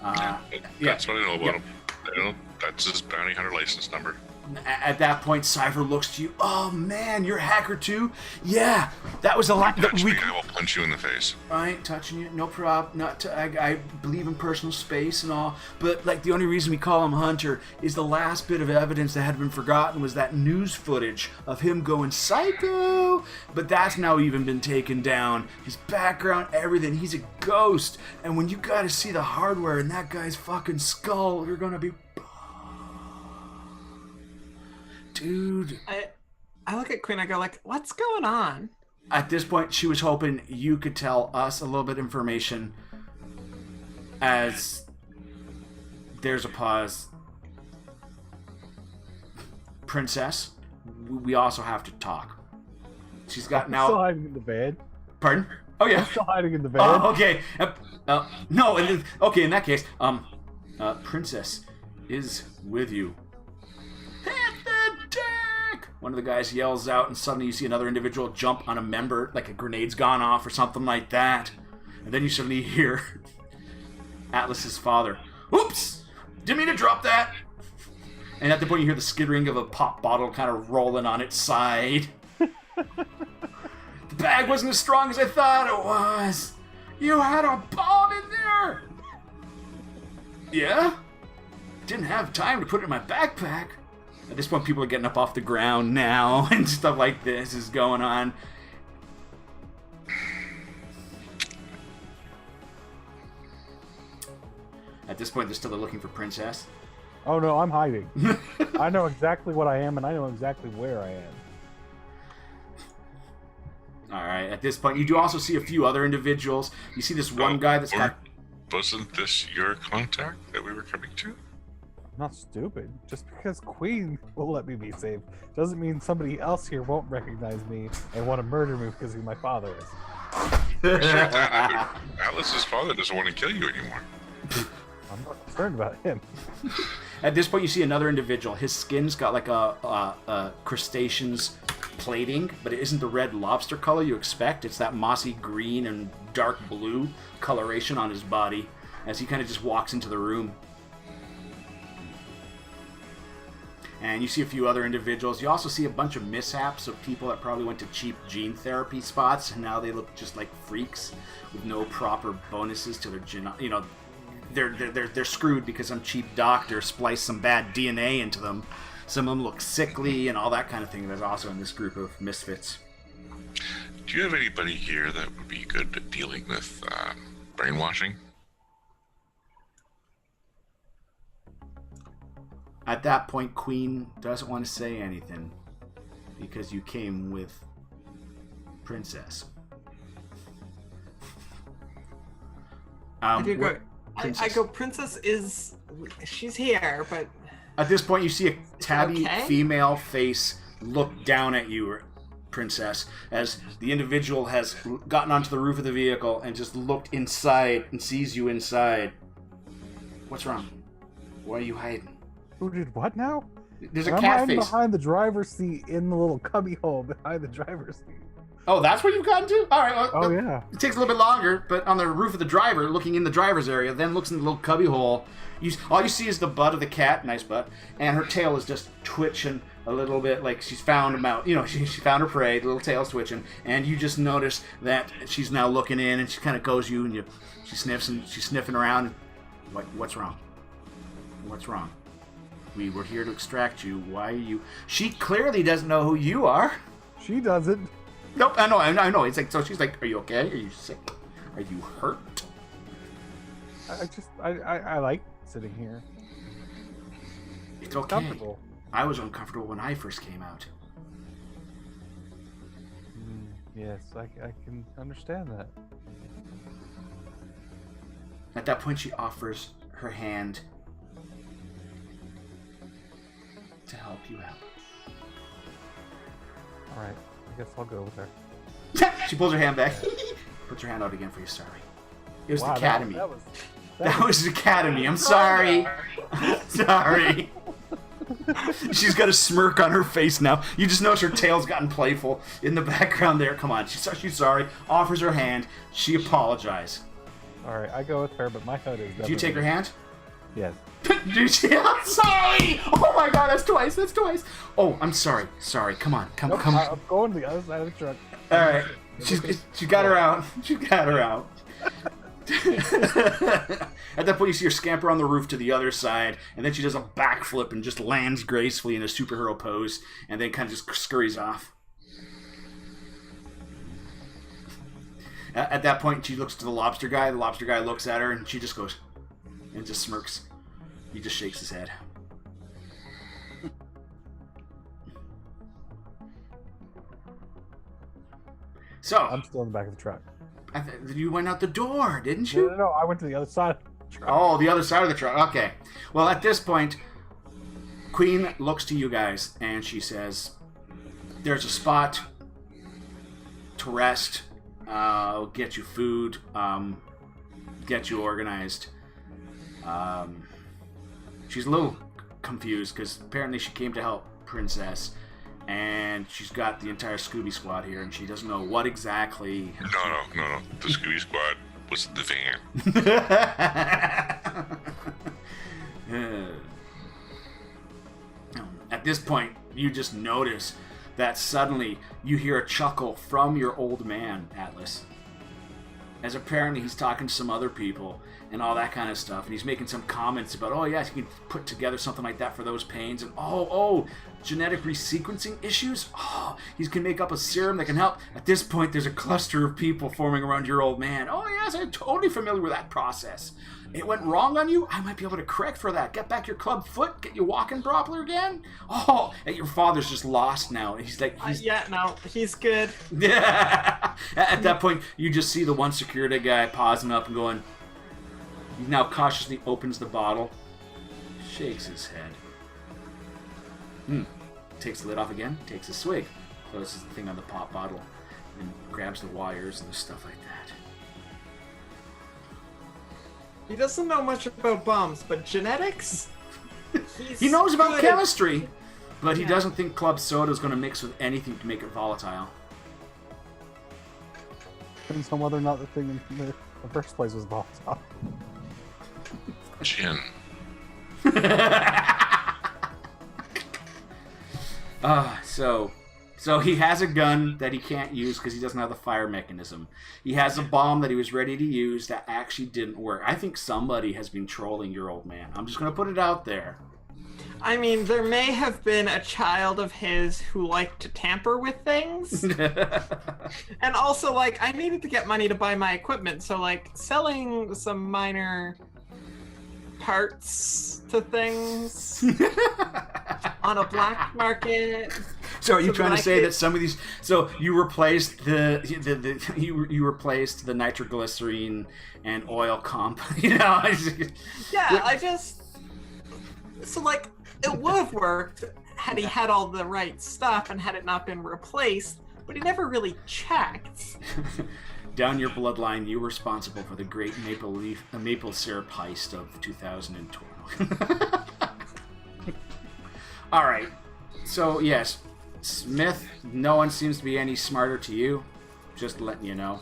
That's what I know about him. I know that's his bounty hunter license number. At that point, Cypher looks to you. Oh man, you're a hacker too? Yeah, that was a lot. Touch me, I will punch you in the face. I ain't touching you, no problem. I believe in personal space and all, but like the only reason we call him Hunter is the last bit of evidence that had been forgotten was that news footage of him going psycho. But that's now even been taken down. His background, everything. He's a ghost. And when you gotta see the hardware in that guy's fucking skull, you're gonna be. Dude. I look at Queen, I go like, what's going on? At this point, she was hoping you could tell us a little bit of information as there's a pause. Princess, we also have to talk. She's got now... Still hiding in the bed. Pardon? Oh, yeah. I'm still hiding in the bed. Oh, okay. No, okay, in that case, Princess is with you. Hit the deck! One of the guys yells out, and suddenly you see another individual jump on a member, like a grenade's gone off or something like that. And then you suddenly hear Atlas's father. Oops! Didn't mean to drop that! And at the point you hear the skittering of a pop bottle kind of rolling on its side. The bag wasn't as strong as I thought it was. You had a bomb in there! Yeah? Didn't have time to put it in my backpack. At this point, people are getting up off the ground now, and stuff like this is going on. At this point, they're still looking for Princess. Oh no, I'm hiding. I know exactly what I am, and I know exactly where I am. Alright, at this point, you do also see a few other individuals. You see this one guy that's got... Wasn't this your contact that we were coming to? I'm not stupid. Just because Queen will let me be safe doesn't mean somebody else here won't recognize me and want to murder me because who my father is. Atlas's father doesn't want to kill you anymore. I'm not concerned about him. At this point, you see another individual. His skin's got like a crustacean's plating, but it isn't the red lobster color you expect. It's that mossy green and dark blue coloration on his body as he kind of just walks into the room. And you see a few other individuals. You also see a bunch of mishaps of people that probably went to cheap gene therapy spots, and now they look just like freaks with no proper bonuses to their gene. You know, they're screwed because some cheap doctor spliced some bad DNA into them. Some of them look sickly and all that kind of thing. There's also in this group of misfits. Do you have anybody here that would be good at dealing with brainwashing? At that point, Queen doesn't want to say anything because you came with Princess. I go, Princess she's here, but... At this point, you see a tabby female face look down at you, Princess, as the individual has gotten onto the roof of the vehicle and just looked inside and sees you inside. What's wrong? Why are you hiding? Who did what now? There's a I'm cat hiding face. behind the driver's seat in the little cubby hole behind the driver's seat. Oh, that's where you've gotten to? All right. Well, yeah. It takes a little bit longer, but on the roof of the driver, looking in the driver's area, then looks in the little cubby hole. All you see is the butt of the cat, nice butt, and her tail is just twitching a little bit, like she's found him out. You know, she found her prey. The little tail's twitching, and you just notice that she's now looking in, and she kind of goes you, and she sniffs, and she's sniffing around. What's wrong? What's wrong? We were here to extract you. Why are you... She clearly doesn't know who you are. She doesn't. Nope, I know. It's like, so she's like, are you okay? Are you sick? Are you hurt? I like sitting here. It's okay. Comfortable. I was uncomfortable when I first came out. Yes, I can understand that. At that point, she offers her hand to help you out. Alright, I guess I'll go with her. She pulls her hand back. Put your hand out again for you. Sorry. It was Wow, the Academy. That Was the Academy. I'm sorry. Sorry. She's got a smirk on her face now. You just notice her tail's gotten playful in the background there. Come on. She's sorry. Offers her hand. She apologizes. All right, I go with her, but my head is. Do you take her hand? Yes. I'm sorry. Oh my God, that's twice. Oh, I'm sorry. Come on. Come. I'm going to the other side of the truck. All right. She got her out. At that point, you see her scamper on the roof to the other side, and then she does a backflip and just lands gracefully in a superhero pose, and then kind of just scurries off. At that point, she looks to the lobster guy. The lobster guy looks at her, and she just goes and just smirks. He just shakes his head. So I'm still in the back of the truck. You went out the door, didn't you? No, I went to the other side of the truck. Oh, the other side of the truck. Okay. Well, at this point, Queen looks to you guys, and she says, there's a spot to rest. I'll get you food. Get you organized. She's a little confused because apparently she came to help Princess, and she's got the entire Scooby Squad here, and she doesn't know what exactly. No. The Scooby Squad was the van. At this point, you just notice that suddenly you hear a chuckle from your old man, Atlas. As apparently he's talking to some other people and all that kind of stuff, and he's making some comments about, oh yes, you can put together something like that for those pains, and genetic resequencing issues? Oh, he can make up a serum that can help. At this point, there's a cluster of people forming around your old man. Oh yes, I'm totally familiar with that process. It went wrong on you? I might be able to correct for that. Get back your club foot, get you walking properly again? Oh, and your father's just lost now. He's like... he's good. Yeah. At that point, you just see the one security guy pausing up and going... He now cautiously opens the bottle, shakes his head. Takes the lid off again, takes a swig, closes the thing on the pop bottle, and grabs the wires and the stuff like that. He doesn't know much about bombs, but genetics? He knows about good. chemistry, but he doesn't think club soda is going to mix with anything to make it volatile. Depends on whether or not the thing in the first place was volatile. Gin. So he has a gun that he can't use because he doesn't have the fire mechanism. He has a bomb that he was ready to use that actually didn't work. I think somebody has been trolling your old man. I'm just going to put it out there. I mean, there may have been a child of his who liked to tamper with things. And also, I needed to get money to buy my equipment, so, selling some minor parts to things on a black market. So are you trying to say that some of these? So you replaced you replaced the nitroglycerine and oil comp, Yeah, it would have worked had he had all the right stuff and had it not been replaced, but he never really checked. Down your bloodline, you were responsible for the great maple syrup heist of 2012. All right. So yes, Smith. No one seems to be any smarter to you. Just letting you know.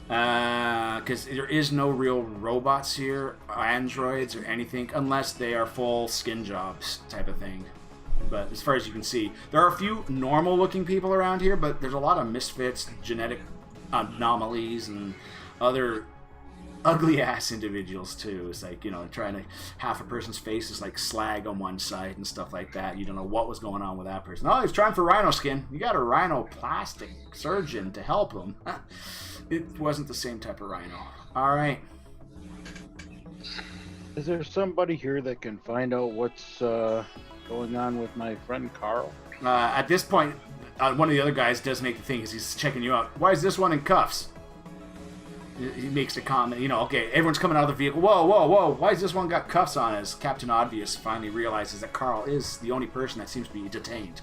Because there is no real robots here, androids or anything, unless they are full skin jobs type of thing. But as far as you can see, there are a few normal-looking people around here, but there's a lot of misfits, genetic anomalies, and other ugly-ass individuals, too. It's trying to... Half a person's face is like slag on one side and stuff like that. You don't know what was going on with that person. Oh, he's trying for rhino skin. You got a rhinoplastic surgeon to help him. It wasn't the same type of rhino. All right. Is there somebody here that can find out what's going on with my friend Carl? At this point, one of the other guys does make the thing because he's checking you out. Why is this one in cuffs? He makes a comment, okay, everyone's coming out of the vehicle. Whoa, why has this one got cuffs on? As Captain Obvious finally realizes that Carl is the only person that seems to be detained.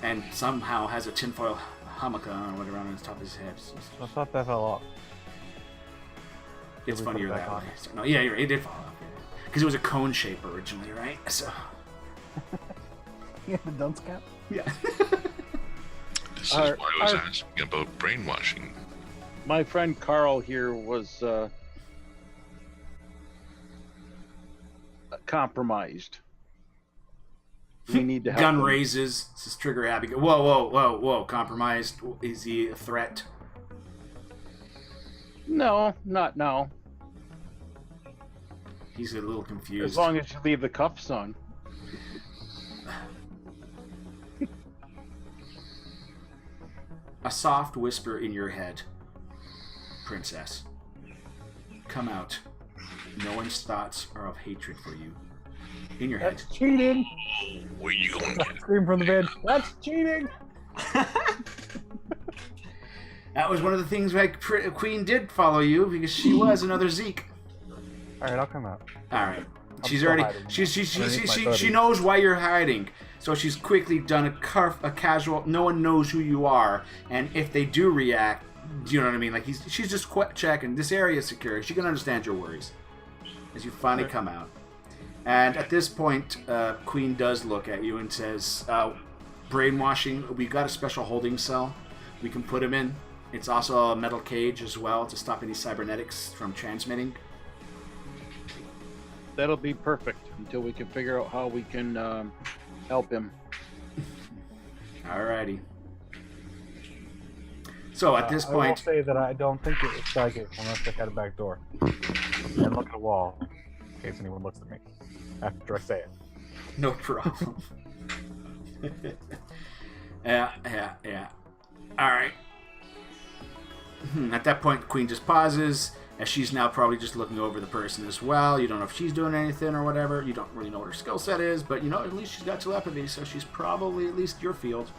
And somehow has a tinfoil hammock or whatever on the top of his head. I thought that fell off. It's Did we funnier put it back that on? way. So, no, yeah, you're right. It did fall off. Because it was a cone shape originally, right? So, Yeah, the dunce cap. yeah. This is why I was asking about brainwashing. My friend Carl here was compromised. We need to help Gun him. raises. This is trigger happy. Whoa. Compromised. Is he a threat? No, not now. He's a little confused. As long as you leave the cuffs on. A soft whisper in your head. Princess. Come out. No one's thoughts are of hatred for you. In your head. That's cheating. Where you going? Scream from the bed. That's cheating. That was one of the things why Queen did follow you, because she was another Zeke. All right, I'll come out. All right. She's still already. hiding. She Underneath my knows why you're hiding. So she's quickly done a casual. No one knows who you are, and if they do react, you know what I mean. Like she's just checking. This area is secure. She can understand your worries as you finally come out. And at this point, Queen does look at you and says, "Brainwashing. We've got a special holding cell. We can put him in. It's also a metal cage as well to stop any cybernetics from transmitting." That'll be perfect until we can figure out how we can help him. Alrighty. So at this I will point, say that I don't think it was psychic unless they had a back door. And look at the wall in case anyone looks at me after I say it. no problem. Yeah. All right. At that point, Queen just pauses, as she's now probably just looking over the person as well. You don't know if she's doing anything or whatever. You don't really know what her skill set is, but you know at least she's got telepathy, so she's probably at least your field.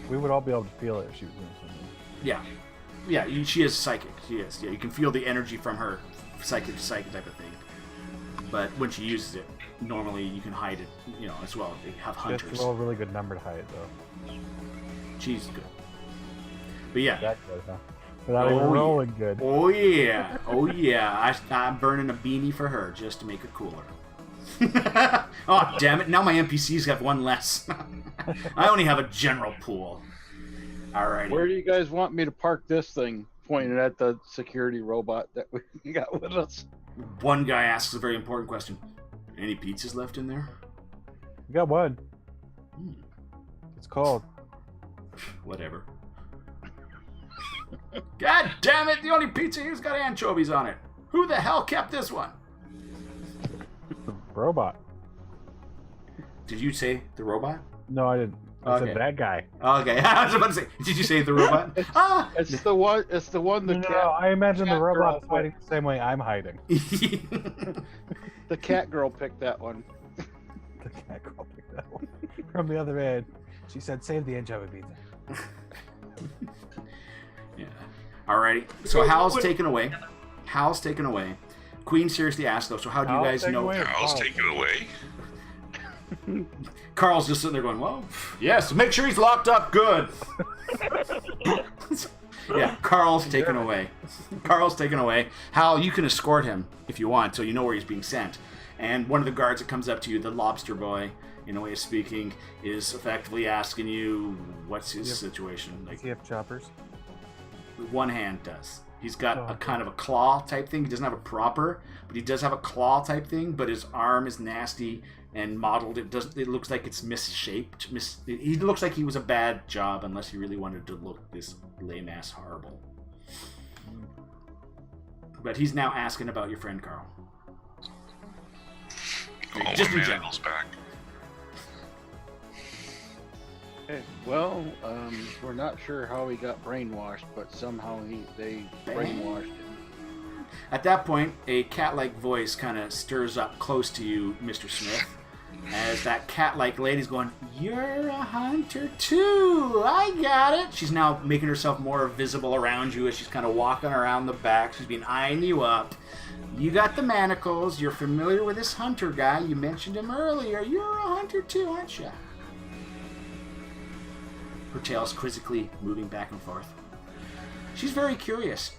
We would all be able to feel it if she was doing something. Yeah. She is psychic. She is. Yeah, you can feel the energy from her, psychic to psychic type of thing. But when she uses it, normally you can hide it, you know, as well. They have She has hunters. to roll a really good number to hide it, though. She's good. But yeah. That good, huh? Without even rolling good. Oh yeah. I'm burning a beanie for her just to make it cooler. Oh damn it! Now my NPCs have one less. I only have a general pool. Alrighty. Where do you guys want me to park this thing? Pointed at the security robot that we got with us. One guy asks a very important question. Any pizzas left in there? We got one. It's cold. Whatever. God damn it! The only pizza here's got anchovies on it. Who the hell kept this one? Robot. Did you say the robot? No, I didn't. I Okay. said that guy. Okay, I was about to say. Did you say the robot? It's the one. It's the one. The No, cat. I imagine the cat robot is girl hiding the same way I'm hiding. The cat girl picked that one. The cat girl picked that one from the other end. She said, "Save the anchovy pizza." Yeah. Alrighty. So Hal's taken away. Hal's taken away. Queen seriously asked though. So how do you Hal's guys taken know? away? Carl's taking it away. Carl's just sitting there going, "Well, yes. Make sure he's locked up good." Yeah. Carl's taken away. Carl's taken away. Hal, you can escort him if you want, so you know where he's being sent. And one of the guards that comes up to you, the lobster boy, in a way of speaking, is effectively asking you, "What's his situation?" Like, Does he have choppers? one hand does. He's got Oh, a okay. kind of a claw type thing. He doesn't have a proper, but he does have a claw type thing. But his arm is nasty and modeled. It doesn't. It looks like it's misshaped. He looks like he was a bad job, unless he really wanted to look this lame ass horrible. But he's now asking about your friend Carl. Oh, Just my in general. manacle's back. Okay, well, we're not sure how he got brainwashed, but somehow they brainwashed him. At that point, a cat-like voice kind of stirs up close to you, Mr. Smith, as that cat-like lady's going, "You're a hunter too. I got it." She's now making herself more visible around you as she's kind of walking around the back. She's been eyeing you up. "You got the manacles. You're familiar with this hunter guy. You mentioned him earlier. You're a hunter too, aren't you?" her tails quizzically moving back and forth. She's very curious.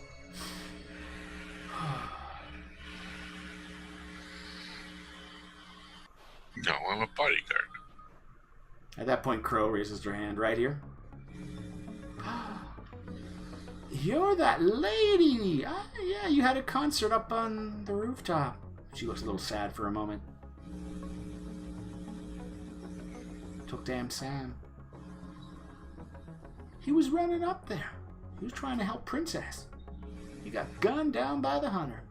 No, I'm a bodyguard. At that point, Crow raises her hand right here. You're that lady! Yeah, you had a concert up on the rooftop. She looks a little sad for a moment. Took damn Sam. He was running up there. He was trying to help Princess. He got gunned down by the hunter.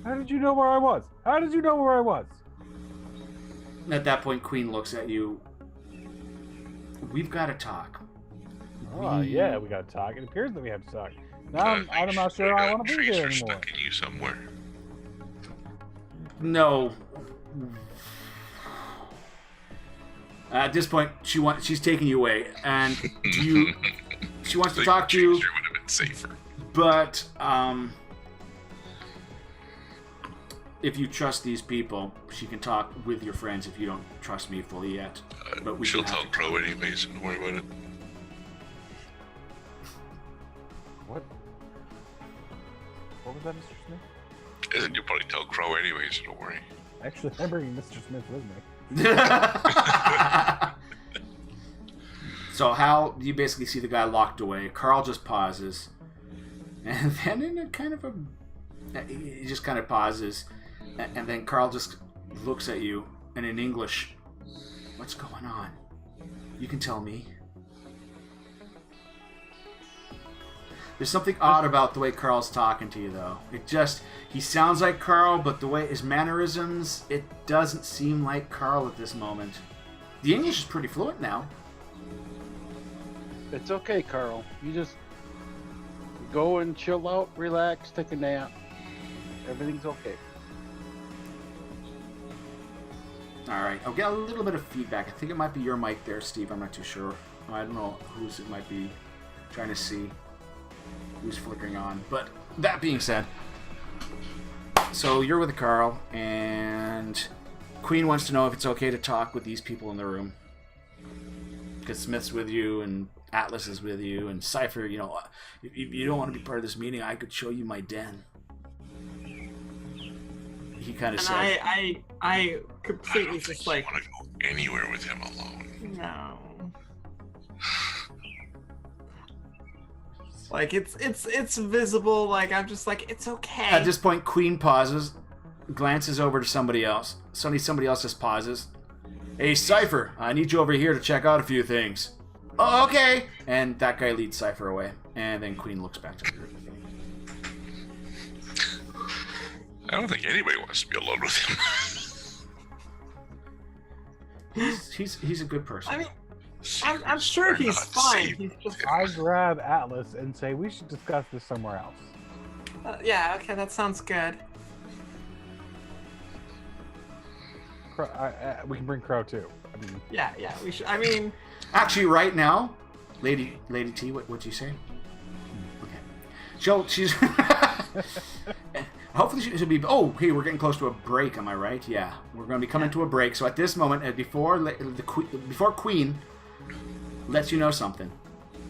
How did you know where I was? How did you know where I was? At that point, Queen looks at you. We've got to talk. Oh, yeah, we got to talk. It appears that we have to talk. Now I'm not sure I want to be here anymore. Stuck in you somewhere. No. At this point, she's taking you away, and she wants to talk to you. Would have been safer. But if you trust these people, she can talk with your friends. If you don't trust me fully yet, but She'll tell Crow anyways. Don't worry about it. What? What was that, Mr. Smith? Isn't you'll probably tell Crow anyways, so don't worry. Actually, I'm bringing Mr. Smith with me. So Hal, you basically see the guy locked away. Carl just pauses, and then in a kind of he just kind of pauses, and then Carl just looks at you, and in English, what's going on? You can tell me. There's something odd about the way Carl's talking to you, though. He sounds like Carl, but the way his mannerisms, it doesn't seem like Carl at this moment. The English is pretty fluent now. It's okay, Carl. You just go and chill out, relax, take a nap. Everything's okay. All right, I'll get a little bit of feedback. I think it might be your mic there, Steve. I'm not too sure. I don't know whose it might be. Trying to see who's flickering on. But that being said, so you're with Carl, and Queen wants to know if it's okay to talk with these people in the room. Because Smith's with you, and Atlas is with you, and Cypher, if you don't want to be part of this meeting, I could show you my den. He kind of said... I completely just like... I want to go anywhere with him alone. No. Like, it's visible, like, I'm just like, it's okay. At this point, Queen pauses, glances over to somebody else. Suddenly somebody else just pauses. Hey, Cypher, I need you over here to check out a few things. Oh, okay. And that guy leads Cypher away. And then Queen looks back to the group. I don't think anybody wants to be alone with him. He's a good person. I mean, I'm sure he's fine. Safe. He's just... I grab Atlas and say, we should discuss this somewhere else. Yeah, okay, that sounds good. We can bring Crow too. I mean, Yeah, we should. I mean, Actually, right now, Lady T, what'd you say? Okay. She's... Hopefully she'll be... Oh, hey, we're getting close to a break, am I right? Yeah. We're going to be coming to a break. So at this moment, before Queen lets you know something,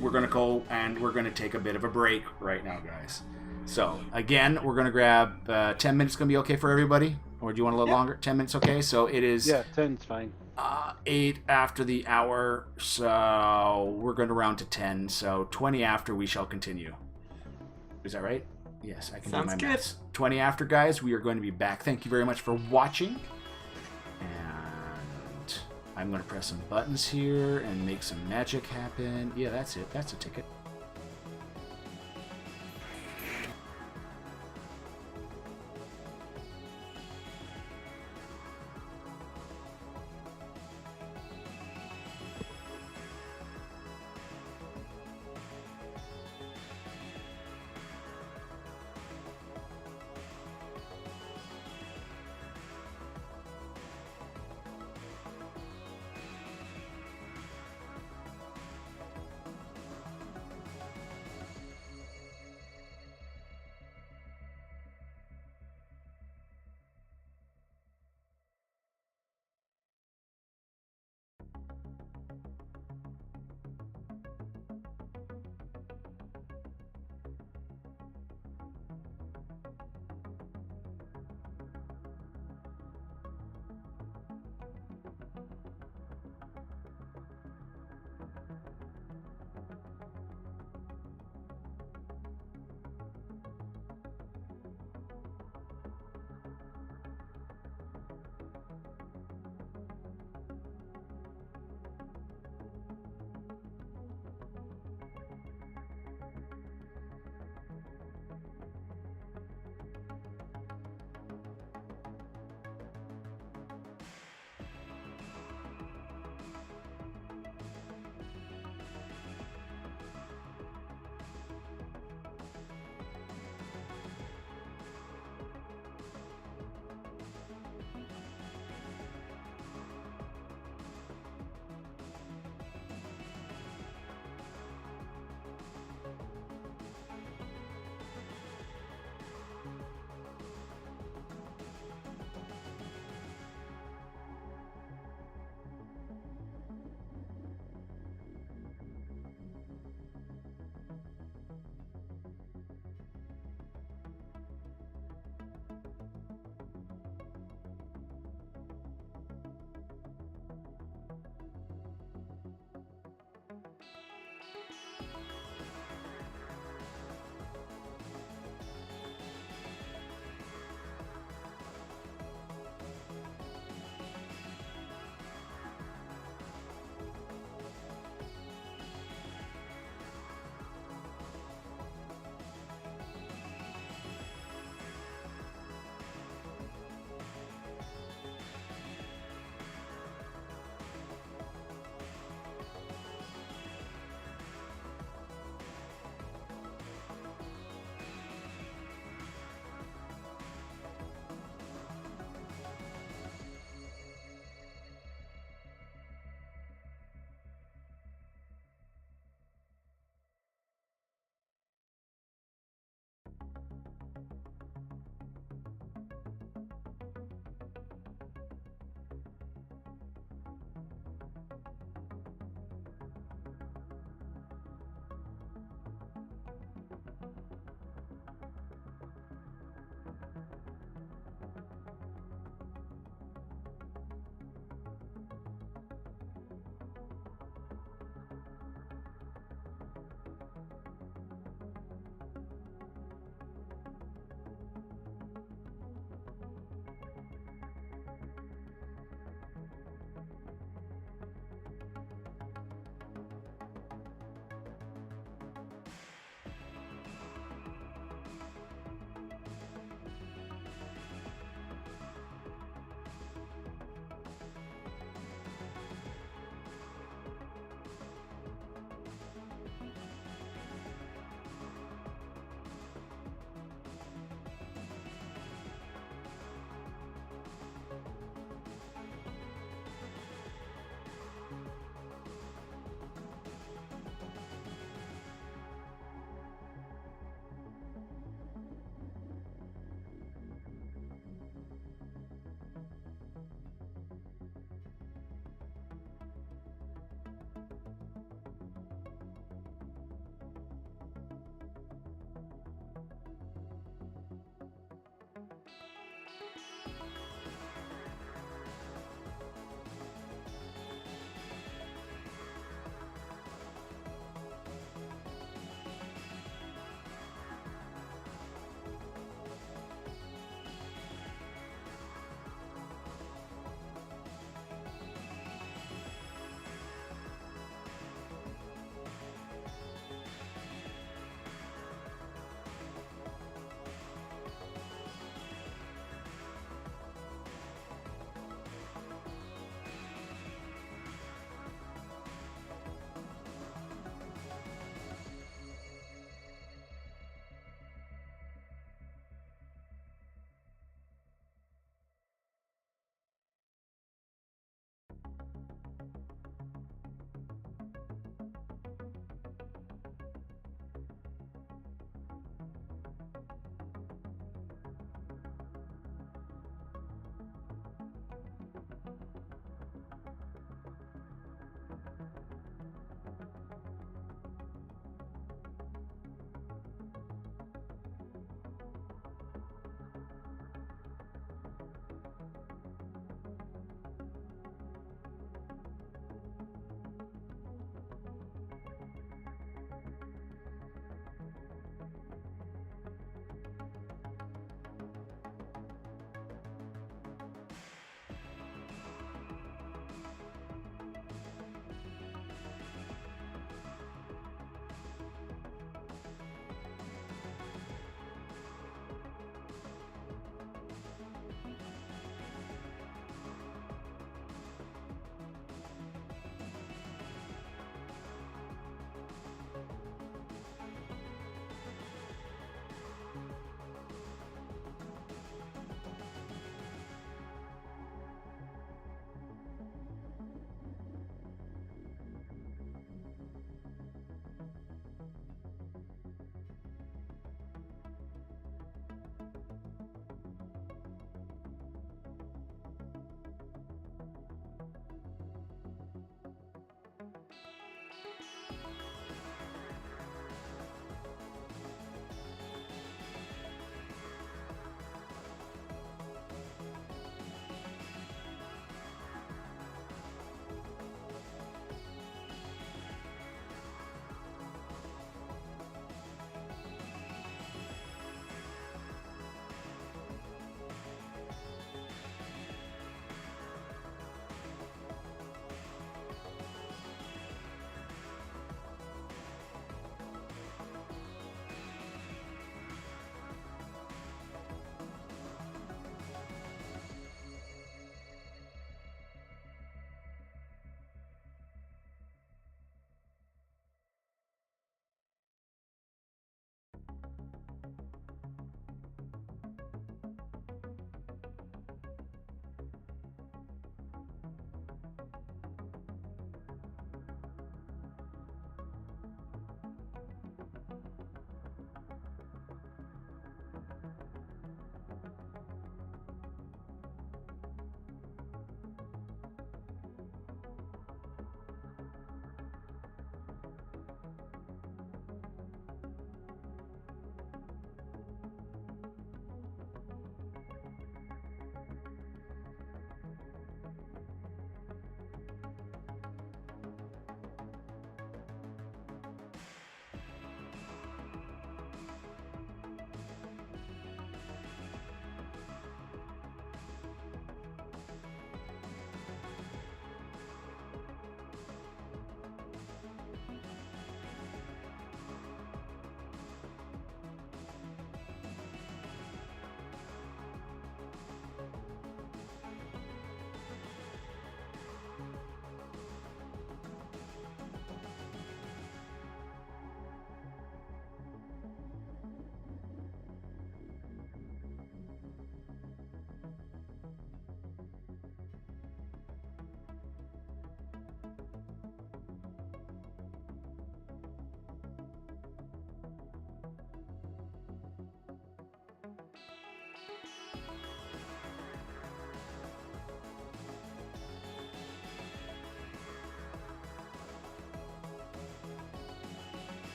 we're going to go and we're going to take a bit of a break right now, guys. So, again, we're going to grab 10 minutes. Going to be okay for everybody? Or do you want a little longer? 10 minutes, okay? So it is... Yeah, 10's fine. 8 after the hour, so we're going to round to 10. So 20 after, we shall continue. Is that right? Yes, I can Sounds do my good. maths. 20 after, guys, we are going to be back. Thank you very much for watching. And I'm going to press some buttons here and make some magic happen. Yeah, that's it. That's a ticket.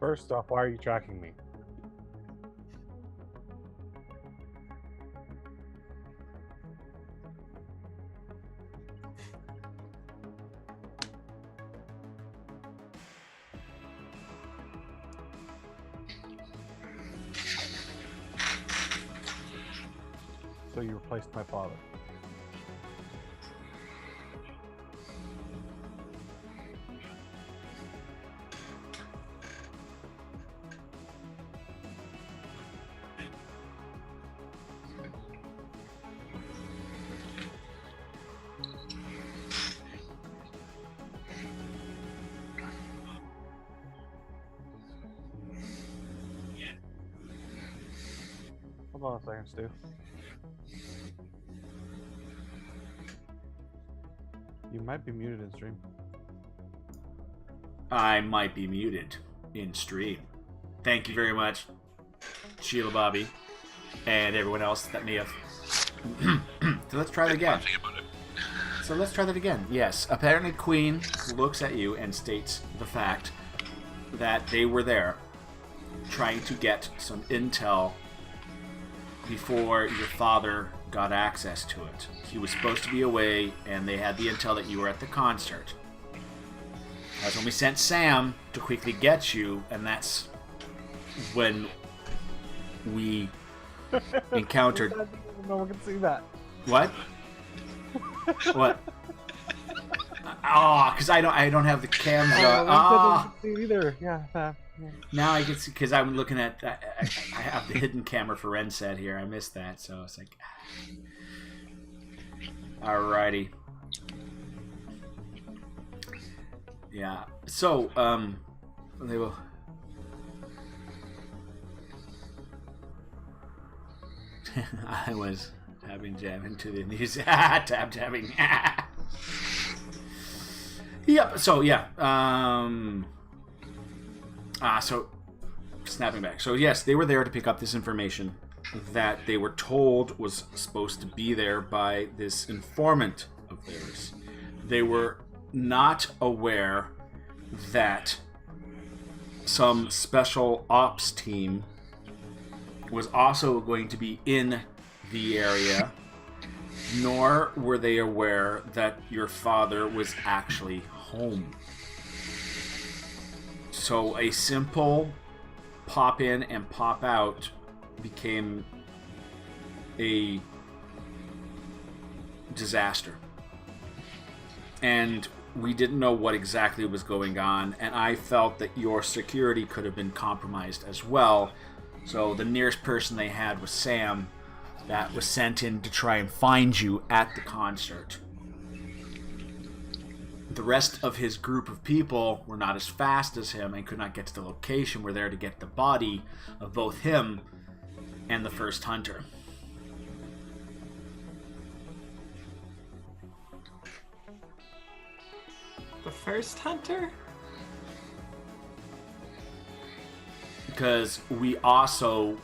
First off, why are you tracking me? So you replaced my father. Hold on a second, Stu. You might be muted in stream. I might be muted in stream. Thank you very much, Sheila Bobby, and everyone else that may have. So let's try that again. So let's try that again. Yes, apparently Queen looks at you and states the fact that they were there trying to get some intel before your father got access to it. He was supposed to be away, and they had the intel that you were at the concert. That's when we sent Sam to quickly get you, and that's when we encountered... No one can see that. What? What? Oh, because I don't have the cams on. I didn't see either. Yeah. Now I can see, because I'm looking at... I have the hidden camera for Renset here. I missed that, so it's like... Alrighty. Yeah. So, they will... I was jabbing to the news. Tabbing. Yep. So yeah. So snapping back. So yes, they were there to pick up this information that they were told was supposed to be there by this informant of theirs. They were not aware that some special ops team was also going to be in the area, nor were they aware that your father was actually home. So a simple pop in and pop out became a disaster. And we didn't know what exactly was going on, and I felt that your security could have been compromised as well. So the nearest person they had was Sam, that was sent in to try and find you at the concert. The rest of his group of people were not as fast as him and could not get to the location. Were there to get the body of both him and the first hunter. The first hunter? Because we also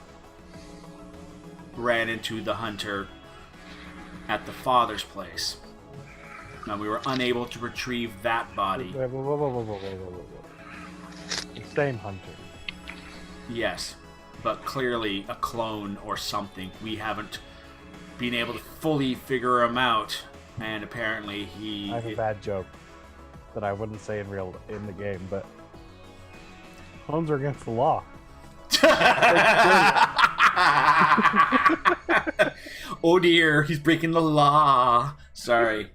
ran into the hunter at the father's place. Now we were unable to retrieve that body. Whoa. The same hunter. Yes, but clearly a clone or something. We haven't been able to fully figure him out, and apparently he... I have a bad joke that I wouldn't say in the game, but clones are against the law. Oh dear, he's breaking the law. Sorry.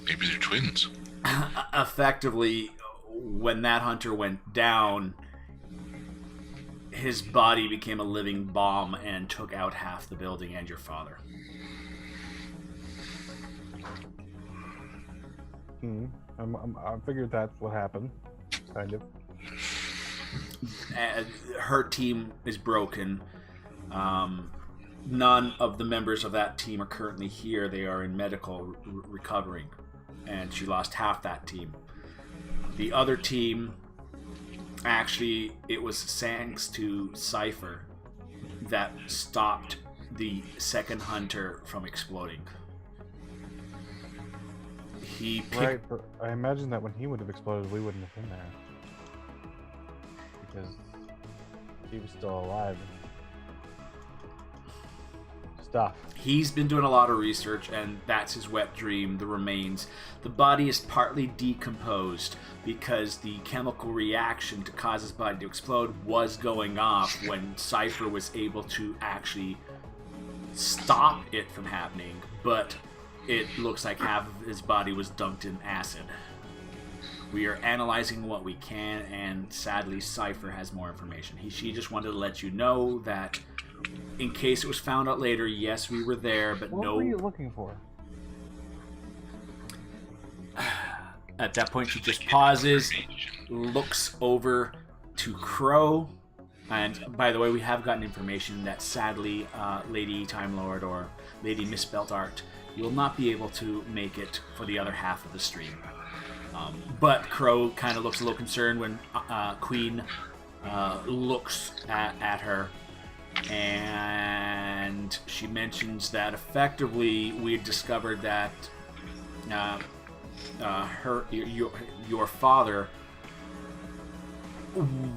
Maybe they're twins. Effectively, when that hunter went down, his body became a living bomb and took out half the building and your father. I figured that's what happened, kind of. Her team is broken. None of the members of that team are currently here. They are in medical recovering, and she lost half that team. The other team, actually, it was thanks to Cypher that stopped the second hunter from exploding. He picked... Right, but I imagine that when he would have exploded, we wouldn't have been there. Because he was still alive. Stuff. He's been doing a lot of research, and that's his wet dream, the remains. The body is partly decomposed because the chemical reaction to cause his body to explode was going off when Cypher was able to actually stop it from happening, but it looks like half of his body was dunked in acid. We are analyzing what we can, and sadly, Cypher has more information. She just wanted to let you know that in case it was found out later, yes, we were there, but What no... were you looking for? At that point, she just pauses, looks over to Crow, and by the way, we have gotten information that sadly, Lady Time Lord or Lady Misspelt Art will not be able to make it for the other half of the stream. But Crow kind of looks a little concerned when Queen looks at her, and she mentions that effectively we had discovered that your father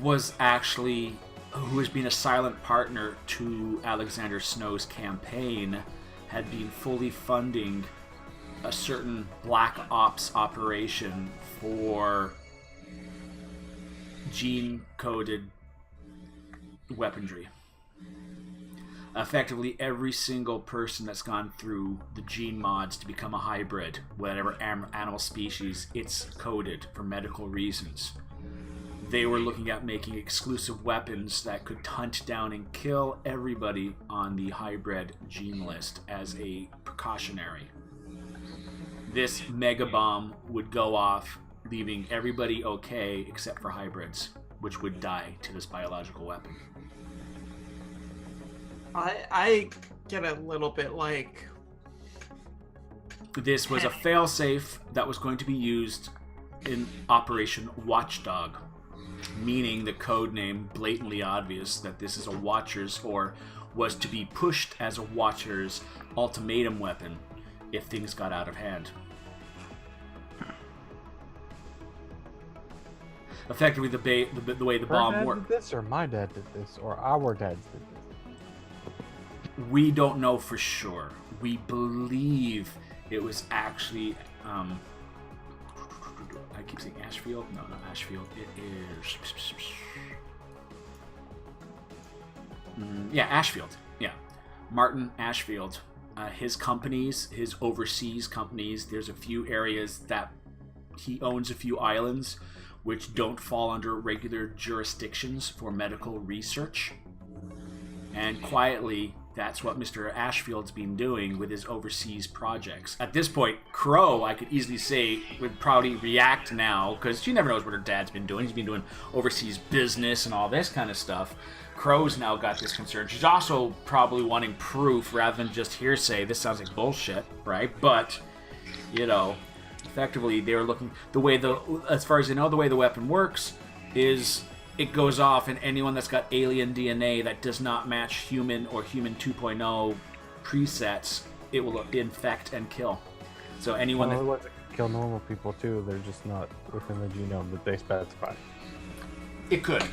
was actually, who has been a silent partner to Alexander Snow's campaign, had been fully funding a certain black ops operation for gene-coded weaponry. Effectively, every single person that's gone through the gene mods to become a hybrid, whatever animal species, it's coded for medical reasons. They were looking at making exclusive weapons that could hunt down and kill everybody on the hybrid gene list as a precautionary. This mega bomb would go off, leaving everybody okay except for hybrids, which would die to this biological weapon. I get a little bit like... This was a failsafe that was going to be used in Operation Watchdog, meaning the code name blatantly obvious that this is a Watcher's, or was to be pushed as a Watcher's ultimatum weapon if things got out of hand. Effectively, the way the bomb Her dad worked. did this, or my dad did this, or our dads did this. We don't know for sure. We believe it was actually... I keep saying Ashfield. No, not Ashfield. It is... yeah, Ashfield. Yeah. Martin Ashfield. His companies, his overseas companies, there's a few areas that he owns, a few islands which don't fall under regular jurisdictions for medical research. And quietly, that's what Mr. Ashfield's been doing with his overseas projects. At this point, Crow, I could easily say, would probably react now, because she never knows what her dad's been doing. He's been doing overseas business and all this kind of stuff. Crow's now got this concern. She's also probably wanting proof rather than just hearsay. This sounds like bullshit, right? But, you know, effectively, they're looking... as far as they know, the way the weapon works is... it goes off, and anyone that's got alien DNA that does not match human or human 2.0 presets, it will infect and kill. So anyone Well, it can kill normal people too. They're just not within the genome that they specify. It could.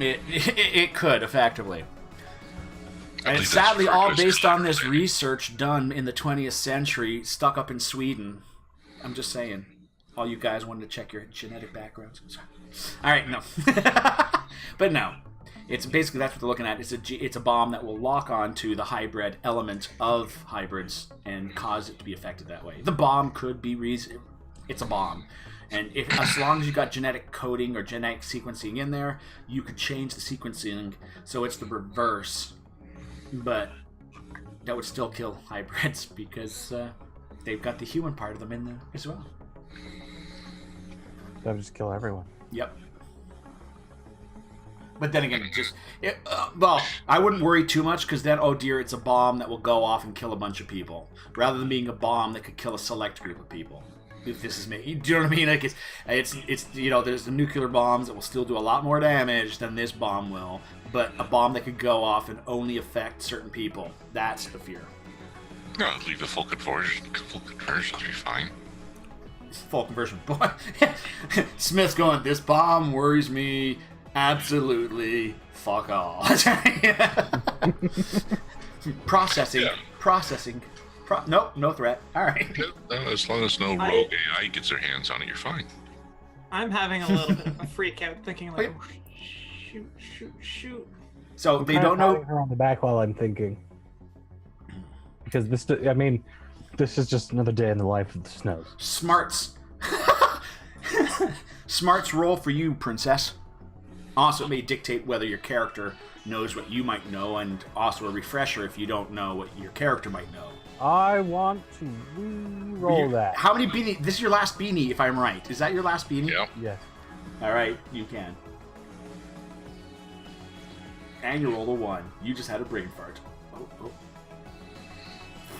It could, effectively. And it's believe that's sadly referred all to as based on this contact. research done in the 20th century, stuck up in Sweden. I'm just saying. All you guys wanted to check your genetic backgrounds. All right, no. But no. It's basically, that's what they're looking at. It's a bomb that will lock onto the hybrid element of hybrids and cause it to be affected that way. The bomb could be it's a bomb. And as long as you got genetic coding or genetic sequencing in there, you could change the sequencing so it's the reverse. But that would still kill hybrids because they've got the human part of them in there as well. That would just kill everyone. Yep. But then again, well, I wouldn't worry too much because then, oh dear, it's a bomb that will go off and kill a bunch of people, rather than being a bomb that could kill a select group of people. If this is me, do you know what I mean? Like it's you know, there's the nuclear bombs that will still do a lot more damage than this bomb will, but a bomb that could go off and only affect certain people, that's the fear. No, leave the full conversion to be fine. Full conversion, boy. Smith's going, this bomb worries me Absolutely fuck all. Processing. Yeah. Processing. Nope, no threat. All right. As long as no rogue AI gets their hands on it, you're fine. I'm having a little bit of a freak out, thinking like, Wait. shoot. So they don't know. Her on the back while I'm thinking, because this is just another day in the life of the snows. Smarts. Smarts roll for you, princess. Also, it may dictate whether your character knows what you might know, and also a refresher if you don't know what your character might know. I want to re-roll that. How many beanie? This is your last beanie, if I'm right. Is that your last beanie? Yep. Yes. All right, you can. And you rolled a 1. You just had a brain fart. Oh.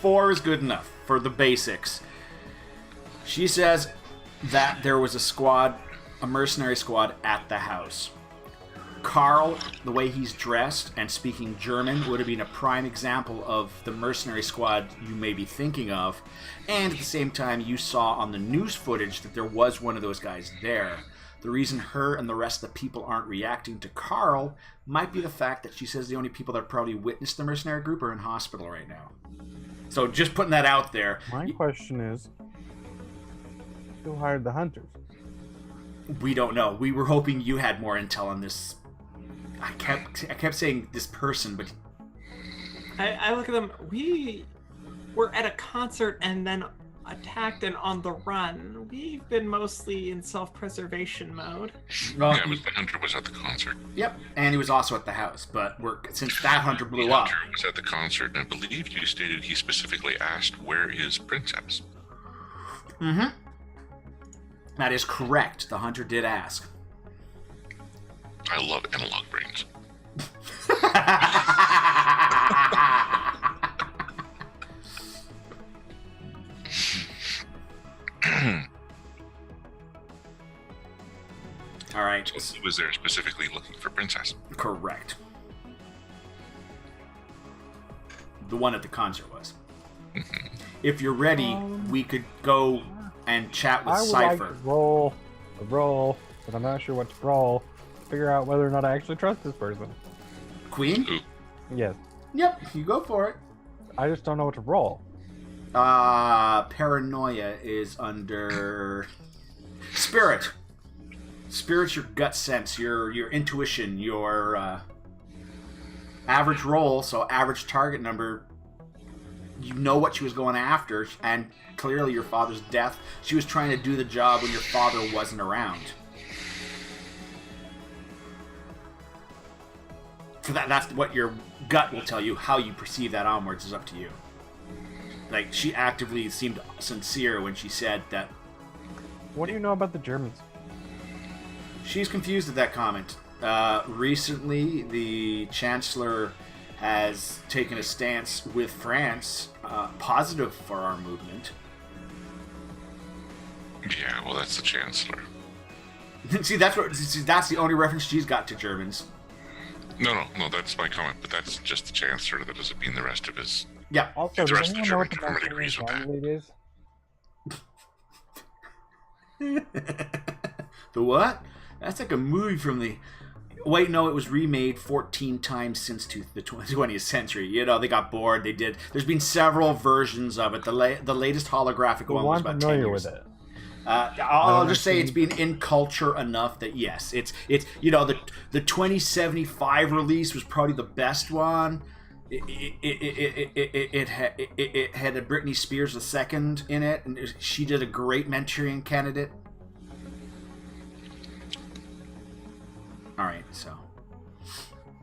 4 is good enough for the basics. She says that there was a mercenary squad at the house. Carl, the way he's dressed and speaking German, would have been a prime example of the mercenary squad you may be thinking of. And at the same time, you saw on the news footage that there was one of those guys there. The reason her and the rest of the people aren't reacting to Carl might be the fact that she says the only people that probably witnessed the mercenary group are in hospital right now. So just putting that out there. My question is, who hired the hunters? We don't know. We were hoping you had more intel on this. I kept saying this person, but I look at them. We were at a concert and then attacked and on the run. We've been mostly in self-preservation mode. Yeah, but the hunter was at the concert. Yep, and he was also at the house. But since that hunter blew The up, hunter was at the concert, and I believe you stated he specifically asked, "Where is Princess?" Mm-hmm. That is correct. The hunter did ask. I love analog brains. All right. So he was there specifically looking for Princess. Correct. The one at the concert was. If you're ready, we could go and chat with I would Cypher. like to roll, but I'm not sure what to roll. Figure out whether or not I actually trust this person. Queen? Ooh. Yes. Yep, you go for it. I just don't know what to roll. Paranoia is under Spirit. Spirit's your gut sense, your intuition, your average roll, so average target number. You know what she was going after, and clearly your father's death. She was trying to do the job when your father wasn't around. So that's what your gut will tell you. How you perceive that onwards is up to you. Like, she actively seemed sincere when she said that. What do you know about the Germans? She's confused at that comment. Recently, the Chancellor has taken a stance with France, positive for our movement. Yeah, well, that's the Chancellor. See, that's the only reference she's got to Germans. No, that's my comment, but that's just the Chancellor. That doesn't mean the rest of his... Yeah. Also, The does rest of the anyone know German what the government agrees with that. is? The what? That's like a movie from the... Wait, no, it was remade 14 times since the 20th century. You know, they got bored, they did... There's been several versions of it. The latest holographic one was about 10 years. With it. I'll just say it's been in culture enough that yes, it's you know, the 2075 release was probably the best one. It had a Britney Spears II in it, and she did a great Manchurian Candidate. All right, so.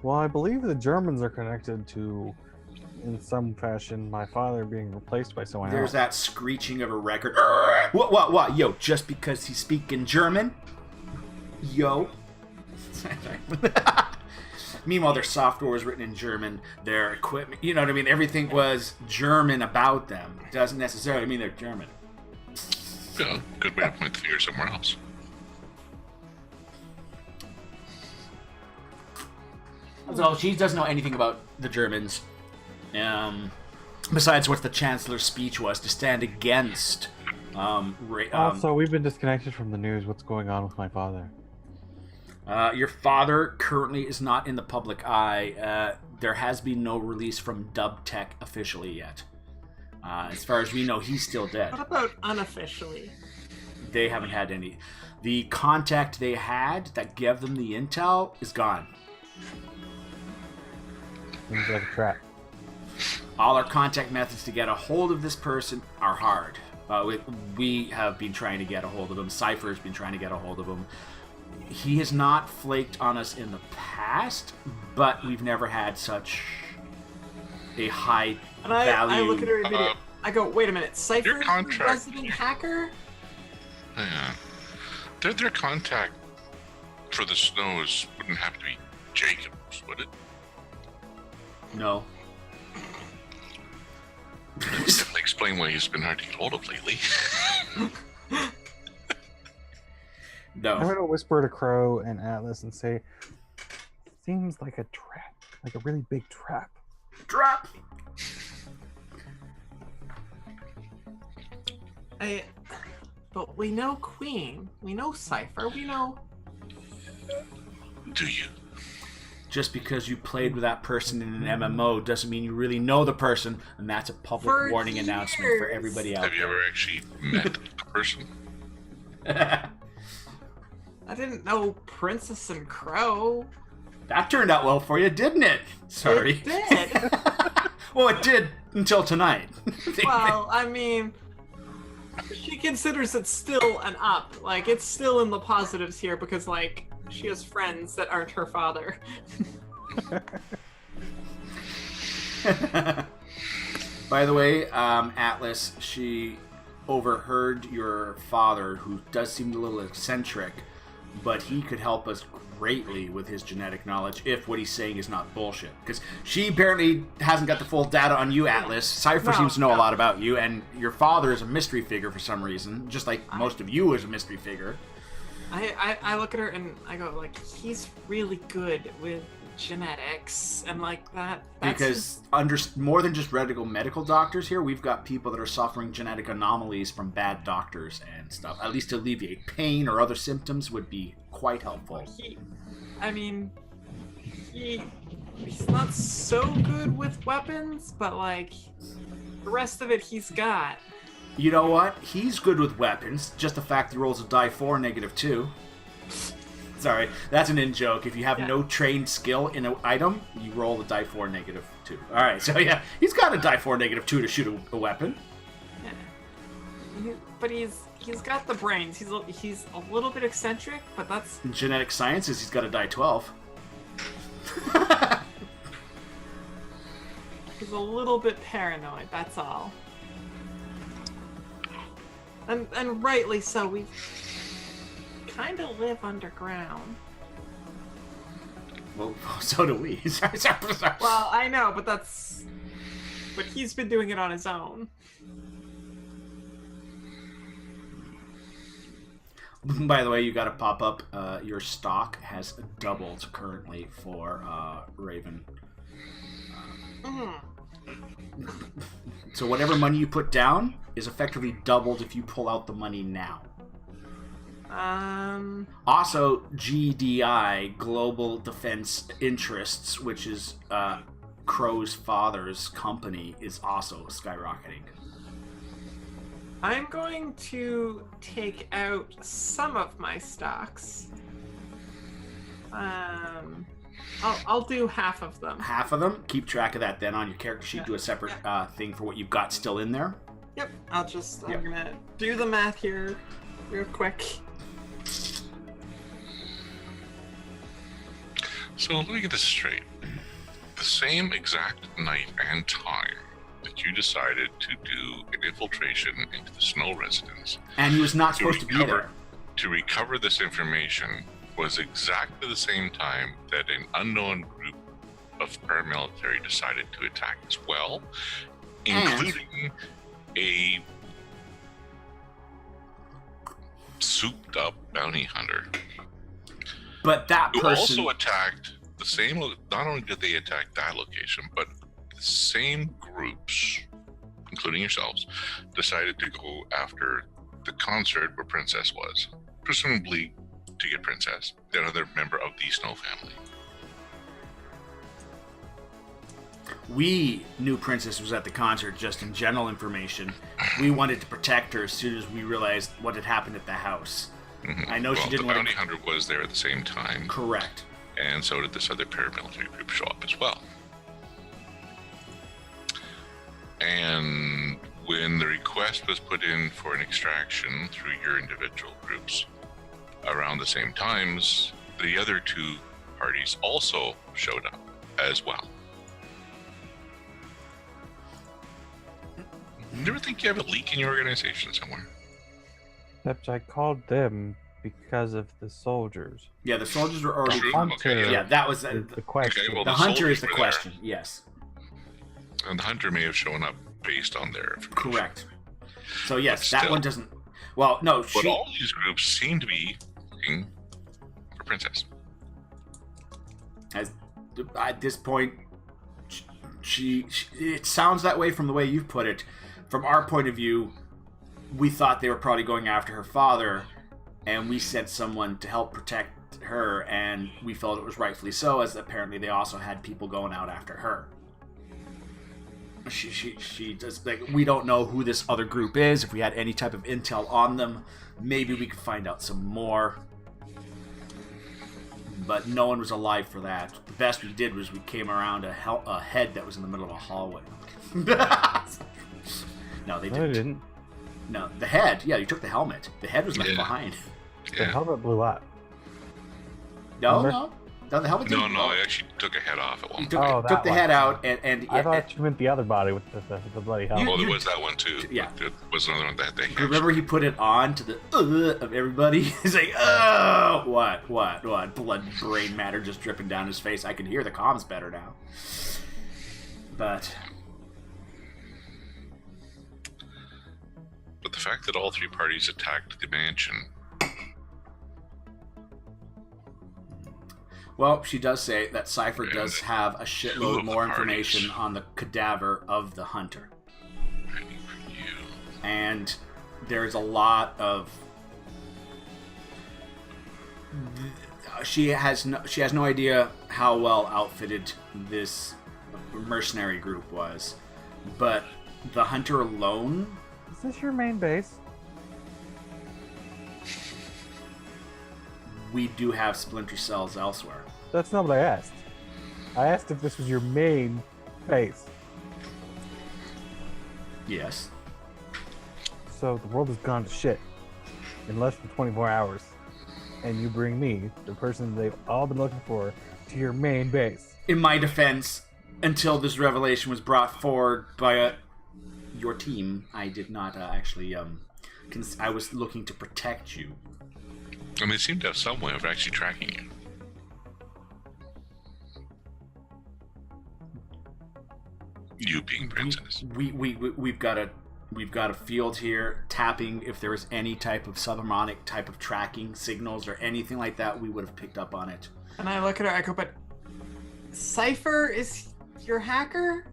Well, I believe the Germans are connected to, in some fashion, my father being replaced by someone There's else. that screeching of a record. What? Yo, just because he's speaking German? Yo. Meanwhile, their software was written in German. Their equipment, you know what I mean? Everything was German about them. It doesn't necessarily mean they're German. Yeah, good way to point the finger somewhere else. So she doesn't know anything about the Germans. Besides what the Chancellor's speech was to stand against. Also, we've been disconnected from the news. What's going on with my father? Your father currently is not in the public eye. There has been no release from Dub Tech officially yet. As far as we know, he's still dead. What about unofficially? They haven't had any. The contact they had that gave them the intel is gone. Seems like a trap. All our contact methods to get a hold of this person are hard. We have been trying to get a hold of him. Cypher has been trying to get a hold of him. He has not flaked on us in the past, but we've never had such a high And value. I look at her immediately. I go, wait a minute, Cypher, Your contract- resident hacker? Yeah. Their contact for the snows wouldn't have to be Jacobs, would it? No. Definitely explain why he's been hard to get hold of lately. I'm No. gonna whisper to Crow and Atlas and say, "Seems like a trap, like a really big trap." Drop. But we know Queen. We know Cypher. We know. Do you? Just because you played with that person in an MMO doesn't mean you really know the person, and that's a public For warning announcement for years. everybody out Have you ever actually met a person? there. I didn't know Princess and Crow. That turned out well for you, didn't it? Sorry. It did. Well, it did until tonight. Well, I mean, she considers it still an up. Like, it's still in the positives here because, like, she has friends that aren't her father. By the way, Atlas, she overheard your father, who does seem a little eccentric, but he could help us greatly with his genetic knowledge if what he's saying is not bullshit. Because she apparently hasn't got the full data on you, Atlas. Cypher seems to know a lot about you, and your father is a mystery figure for some reason, just like most of you is a mystery figure. I look at her and I go, like, he's really good with genetics and, like, that. Because under more than just medical doctors here, we've got people that are suffering genetic anomalies from bad doctors and stuff. At least to alleviate pain or other symptoms would be quite helpful. He's not so good with weapons, but, like, the rest of it he's got. You know what? He's good with weapons. Just the fact he rolls a die 4 -2. Sorry, that's an in-joke. If you have no trained skill in an item, you roll a die 4 -2. Alright, so yeah, he's got a die 4 -2 to shoot a weapon. Yeah. But he's got the brains. He's a little bit eccentric, but that's... In genetic sciences, he's got a die 12. He's a little bit paranoid, that's all. And rightly so. We kind of live underground. Well, so do we. Sorry. Well, I know, but he's been doing it on his own. By the way, you got to pop up. Your stock has doubled currently for Raven. So whatever money you put down is effectively doubled if you pull out the money now. Also, GDI, Global Defense Interests, which is Crow's father's company, is also skyrocketing. I'm going to take out some of my stocks. I'll do half of them. Half of them? Keep track of that then on your character sheet. Do a separate thing for what you've got still in there. Yep, I'm gonna do the math here real quick. So let me get this straight. The same exact night and time that you decided to do an infiltration into the Snow residence, and he was not supposed to be there. To recover this information was exactly the same time that an unknown group of paramilitary decided to attack as well, including a souped-up bounty hunter. But that who person also attacked the same. Not only did they attack that location, but the same groups, including yourselves, decided to go after the concert where Princess was, presumably to get Princess, another member of the Snow family. We knew Princess was at the concert just in general information. We wanted to protect her as soon as we realized what had happened at the house. Mm-hmm. I know she didn't the want bounty to... hunter was there at the same time. Correct. And so did this other paramilitary group show up as well. And when the request was put in for an extraction through your individual groups, around the same times, the other two parties also showed up as well. Do you ever think you have a leak in your organization somewhere? Except I called them because of the soldiers. Yeah, the soldiers were already... True. Hunter Okay, Yeah, that was... is the question. Okay, well, the the hunter is soldiers the were question, yes. And the hunter may have shown up based on their information. Correct. So yes, But that still. one doesn't... Well, no, But she... all these groups seem to be looking for Princess. At this point, she... It sounds that way from the way you've put it. From our point of view, we thought they were probably going after her father, and we sent someone to help protect her, and we felt it was rightfully so, as apparently they also had people going out after her. She does, like, we don't know who this other group is. If we had any type of intel on them, maybe we could find out some more. But no one was alive for that. The best we did was we came around a head that was in the middle of a hallway. No, they No, I didn't. didn't. No, the head. Yeah, you took the helmet. The head was left Yeah. behind. The helmet blew up. No, Remember? no, the helmet No, didn't. no, I actually took a head off at one You point. took, Oh, took that the one. head out, and I thought you meant the other body with the bloody helmet. Oh, you- there was that one too. Yeah. There was another one that they had. remember he put it on to the of everybody. He's like, oh, what? Blood, brain matter just dripping down his face. I can hear the comms better now. But But the fact that all three parties attacked the mansion, well, she does say that Cypher And does have a two shitload of more the information parties. on the cadaver of the hunter. waiting for you. And there's a lot of she has no idea how well outfitted this mercenary group was, but the hunter alone, Is this your main base? we do have splinter cells elsewhere. That's not what I asked. I asked if this was your main base. Yes. So the world has gone to shit in less than 24 hours. And you bring me, the person they've all been looking for, to your main base. In my defense, until this revelation was brought forward by your team, I did not actually I was looking to protect you. And they seem to have some way of actually tracking you. You being Princess. We've got a field here tapping. If there was any type of subharmonic type of tracking signals or anything like that, we would have picked up on it. And I look at her, I go, but Cypher is your hacker?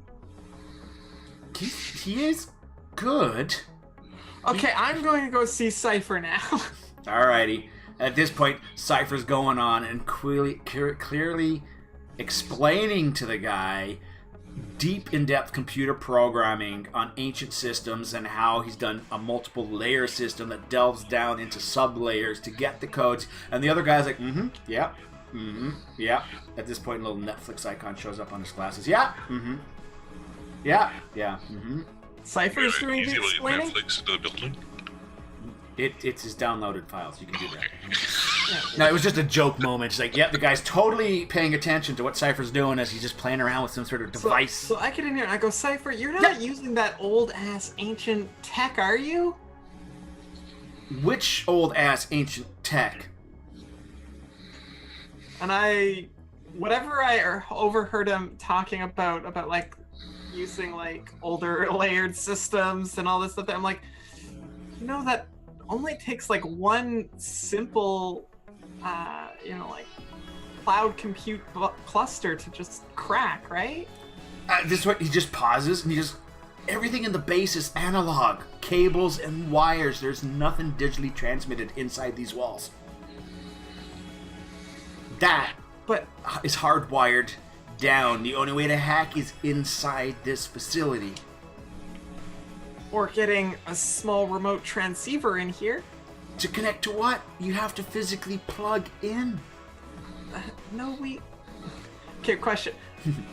He is good. Okay, I'm going to go see Cypher now. Alrighty. At this point, Cypher's going on and clearly explaining to the guy deep in-depth computer programming on ancient systems and how he's done a multiple layer system that delves down into sub-layers to get the codes. And the other guy's like, yeah. At this point, a little Netflix icon shows up on his glasses. Yeah, Cypher is doing the Easy way to explaining? Netflix into the building. It's his downloaded files. You can do that. Okay. No, it was just a joke moment. It's like, the guy's totally paying attention to what Cypher's doing as he's just playing around with some sort of device. So I get in here and I go, Cypher, you're not using that old-ass ancient tech, are you? Which old-ass ancient tech? And whatever I overheard him talking about like using like older layered systems and all this stuff, I'm like, that only takes like one simple, like cloud compute cluster to just crack, right? This is what he just pauses and everything in the base is analog, cables and wires. There's nothing digitally transmitted inside these walls. That But is hardwired down. The only way to hack is inside this facility. or getting a small remote transceiver in here. To connect to what? You have to physically plug in. No, we. Okay, question.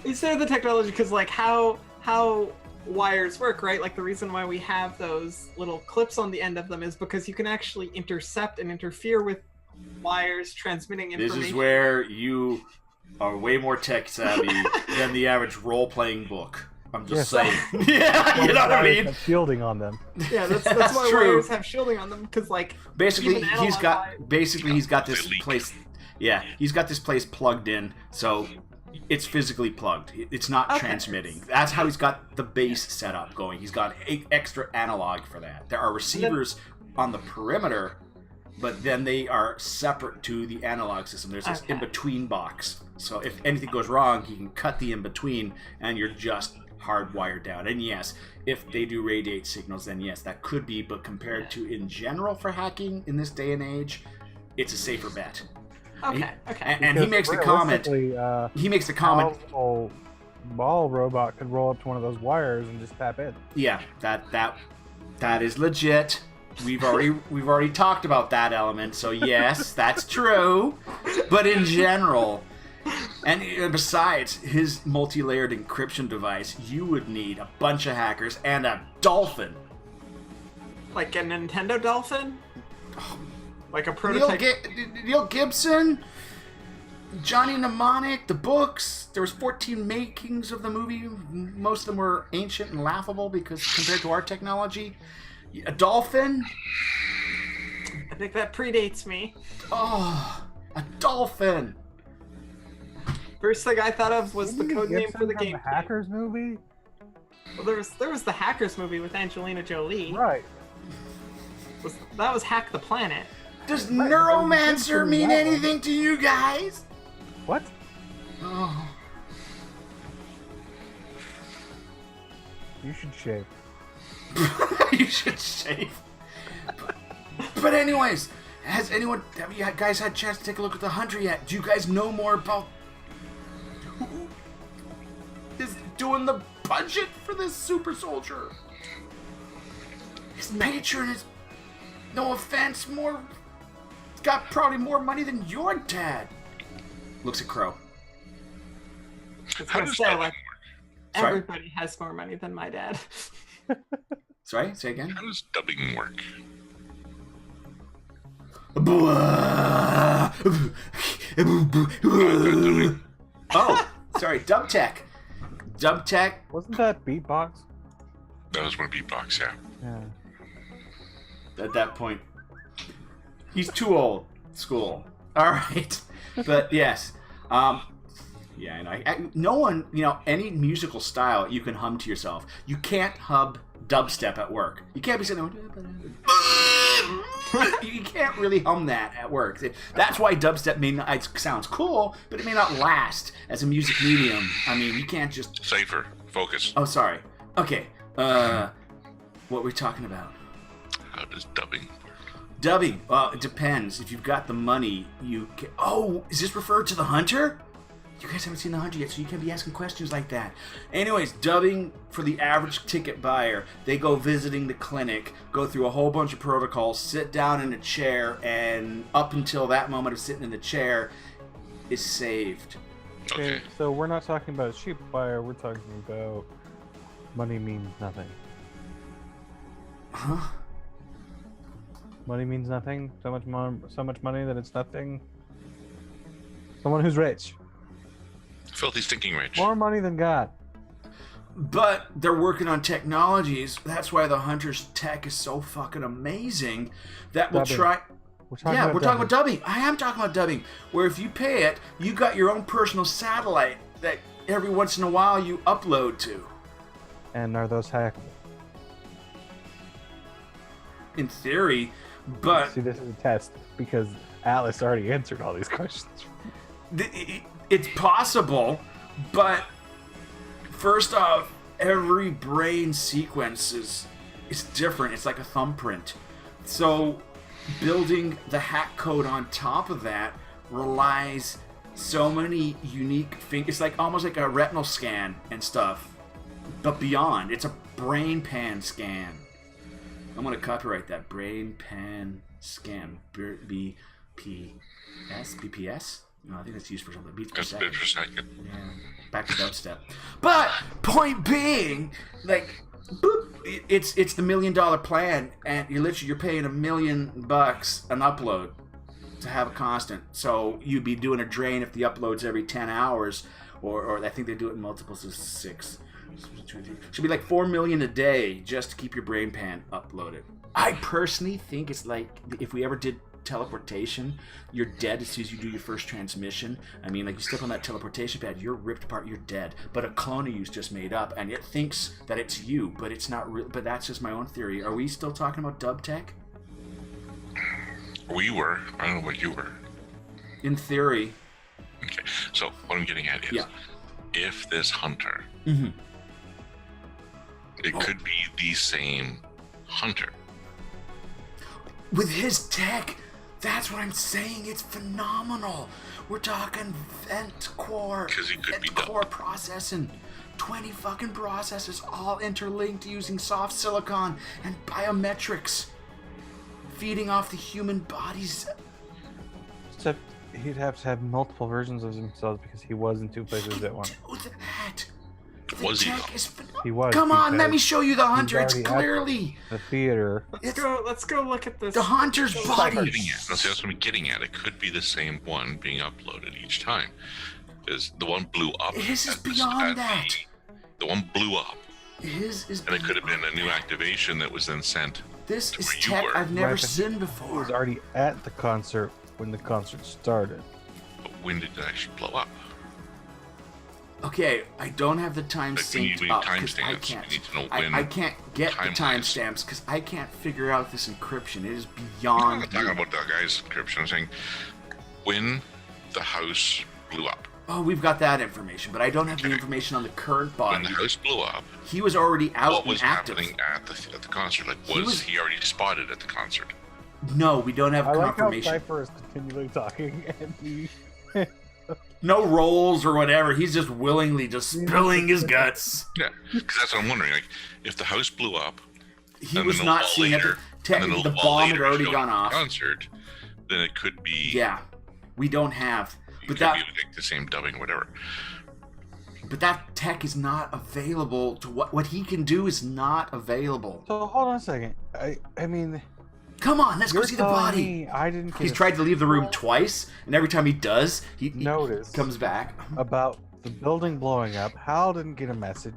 Is there the technology? Because like how wires work, right? Like the reason why we have those little clips on the end of them is because you can actually intercept and interfere with wires transmitting information. This is where you are way more tech savvy than the average role-playing book. I'm just saying. Yeah, you know what I mean? Have shielding on them. Yeah, that's why true. wires have shielding on them. Because like Basically, even he's analog got wires- this They leak. place. Yeah, he's got this place plugged in, so it's physically plugged. It's not Okay. transmitting. That's how he's got the base set up going. He's got extra analog for that. There are receivers on the perimeter, but then they are separate to the analog system. There's this Okay. in-between box. So if anything goes wrong, he can cut the in-between, and you're just hardwired down. And yes, if they do radiate signals, then yes, that could be, but compared to in general for hacking in this day and age, it's a safer bet. Okay. Okay. And he makes the comment. He makes the comment. How a ball robot could roll up to one of those wires and just tap in. Yeah, that is legit. We've already talked about that element, so yes, that's true. But in general, and besides his multi-layered encryption device, you would need a bunch of hackers and a dolphin. Like a Nintendo Dolphin? Like a Neil, prototype? Neil Gibson, Johnny Mnemonic, the books. There was 14 makings of the movie. Most of them were ancient and laughable because compared to our technology. A dolphin? I think that predates me. Oh, a dolphin. First thing I thought of was the Didn't code name Gibson for the have game. The Hackers movie? Well, there was the Hackers movie with Angelina Jolie. Right. That was Hack the Planet. Does Right, Neuromancer mean that one. anything to you guys? What? Oh. You should shave. You should shave. But anyways, have you guys had a chance to take a look at the Hunter yet? Do you guys know more about who is doing the budget for this super soldier? His patron is, no offense, got probably more money than your dad. Looks at Crow. I was How gonna does say, dubbing like, work? Sorry? everybody has more money than my dad. Sorry, say again. How does dubbing work? Oh, sorry, dub tech. Dub tech. Wasn't that beatbox? That was one beatbox, yeah. Yeah. At that point, he's too old school. All right, but yes, yeah, and no one, any musical style you can hum to yourself. You can't hum dubstep at work. You can't be sitting there. You can't really hum that at work. That's why dubstep it sounds cool, but it may not last as a music medium. I mean, you can't just. Safer. Focus. Oh, sorry. Okay. What were we talking about? How does dubbing work? Dubbing. Well, it depends. If you've got the money, you can. Oh, is this referred to the Hunter? You guys haven't seen the Hunter yet, so you can't be asking questions like that. Anyways, dubbing for the average ticket buyer. They go visiting the clinic, go through a whole bunch of protocols, sit down in a chair, and up until that moment of sitting in the chair is saved. Okay. So we're not talking about a cheap buyer. We're talking about money means nothing. Huh? Money means nothing. So much money that it's nothing. Someone who's rich. Filthy stinking rich. More money than God. But they're working on technologies. That's why the Hunter's tech is so fucking amazing that we'll Dubbing. try. We're talking Yeah, about we're talking about dubbing. I am talking about dubbing. Where if you pay it, you got your own personal satellite that every once in a while you upload to. And are those hackable? In theory, but See, this is a test because Atlas already answered all these questions. it's possible. But first off, every brain sequence is different. It's like a thumbprint. So building the hack code on top of that relies so many unique things. It's like almost like a retinal scan and stuff, but beyond. It's a brain pan scan. I'm gonna copyright that. Brain pan scan. BPS? No, I think that's used for something. Beats per second. Yeah. Back to dubstep. But point being, like, boop, it's the $1 million plan, and you're paying $1 million an upload to have a constant. So you'd be doing a drain if the upload's every 10 hours, or I think they do it in multiples of 6. Should be like $4 million a day just to keep your brain pan uploaded. I personally think it's like if we ever did teleportation, you're dead as soon as you do your first transmission. I mean, like, you step on that teleportation pad, you're ripped apart, you're dead. But a clone of you's just made up, and it thinks that it's you, but it's not real. But that's just my own theory. Are we still talking about dub tech? We were. I don't know what you were. In theory. Okay, so what I'm getting at is, if this hunter, it could be the same hunter. With his tech, that's what I'm saying. It's phenomenal. We're talking vent core processing. 20 fucking processors all interlinked using soft silicon and biometrics. Feeding off the human bodies. Except he'd have to have multiple versions of himself because he was in 2 places at once. Do that. Was he? He was. Come on, let me show you the hunter. It's clearly the theater. Let's go look at this. The hunter's body. That's what I'm getting at. It could be the same one being uploaded each time. Because the one blew up. His is beyond that. The one blew up. His is. And it could have been a new activation that was then sent. This is tech I've never seen before. He was already at the concert when the concert started. But when did it actually blow up? Okay, I don't have the time synced up because I can't. I can't get the timestamps because I can't figure out this encryption. It is beyond. I'm not talking about that guy's encryption. I'm saying when the house blew up. Oh, we've got that information, but I don't have the information on the current body. When the house blew up, he was already out and active. What was happening at the concert? Like, was he already spotted at the concert? No, we don't have confirmation. I like how Cypher is continually talking and he... No rolls or whatever. He's just willingly just spilling his guts. Yeah, because that's what I'm wondering. Like, if the house blew up, he was not seeing it. Technically, the bomb had already gone off. Concert, then it could be. Yeah, we don't have. But that could be like the same dubbing, whatever. But that tech is not available to what he can do is not available. So hold on a second. I mean. Come on, let's go see the body. He's tried to leave the room twice, and every time he does, he comes back. About the building blowing up, Hal didn't get a message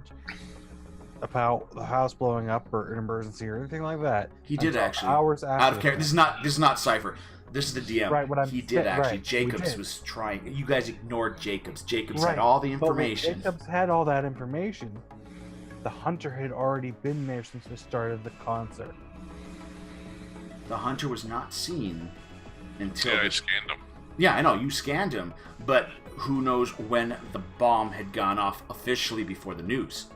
about the house blowing up or an emergency or anything like that. He did actually. Hours after. Out of character. This is not Cypher. This is the DM. Right, he did actually. Jacobs was trying. You guys ignored Jacobs. Jacobs had all the information. But when Jacobs had all that information, the hunter had already been there since the start of the concert. The hunter was not seen until... Yeah, I scanned him. Yeah, I know, you scanned him, but who knows when the bomb had gone off officially before the news.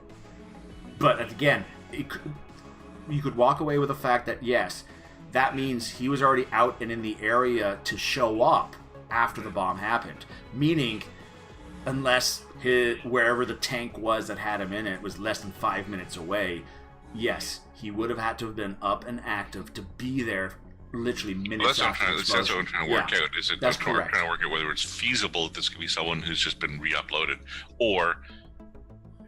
But again, you could walk away with the fact that, yes, that means he was already out and in the area to show up after the bomb happened. Meaning, unless wherever the tank was that had him in it was less than 5 minutes away, yes, he would have had to have been up and active to be there literally minutes after the explosion. That's what I'm trying to work out. That's correct. I'm trying to work out whether it's feasible that this could be someone who's just been re-uploaded, or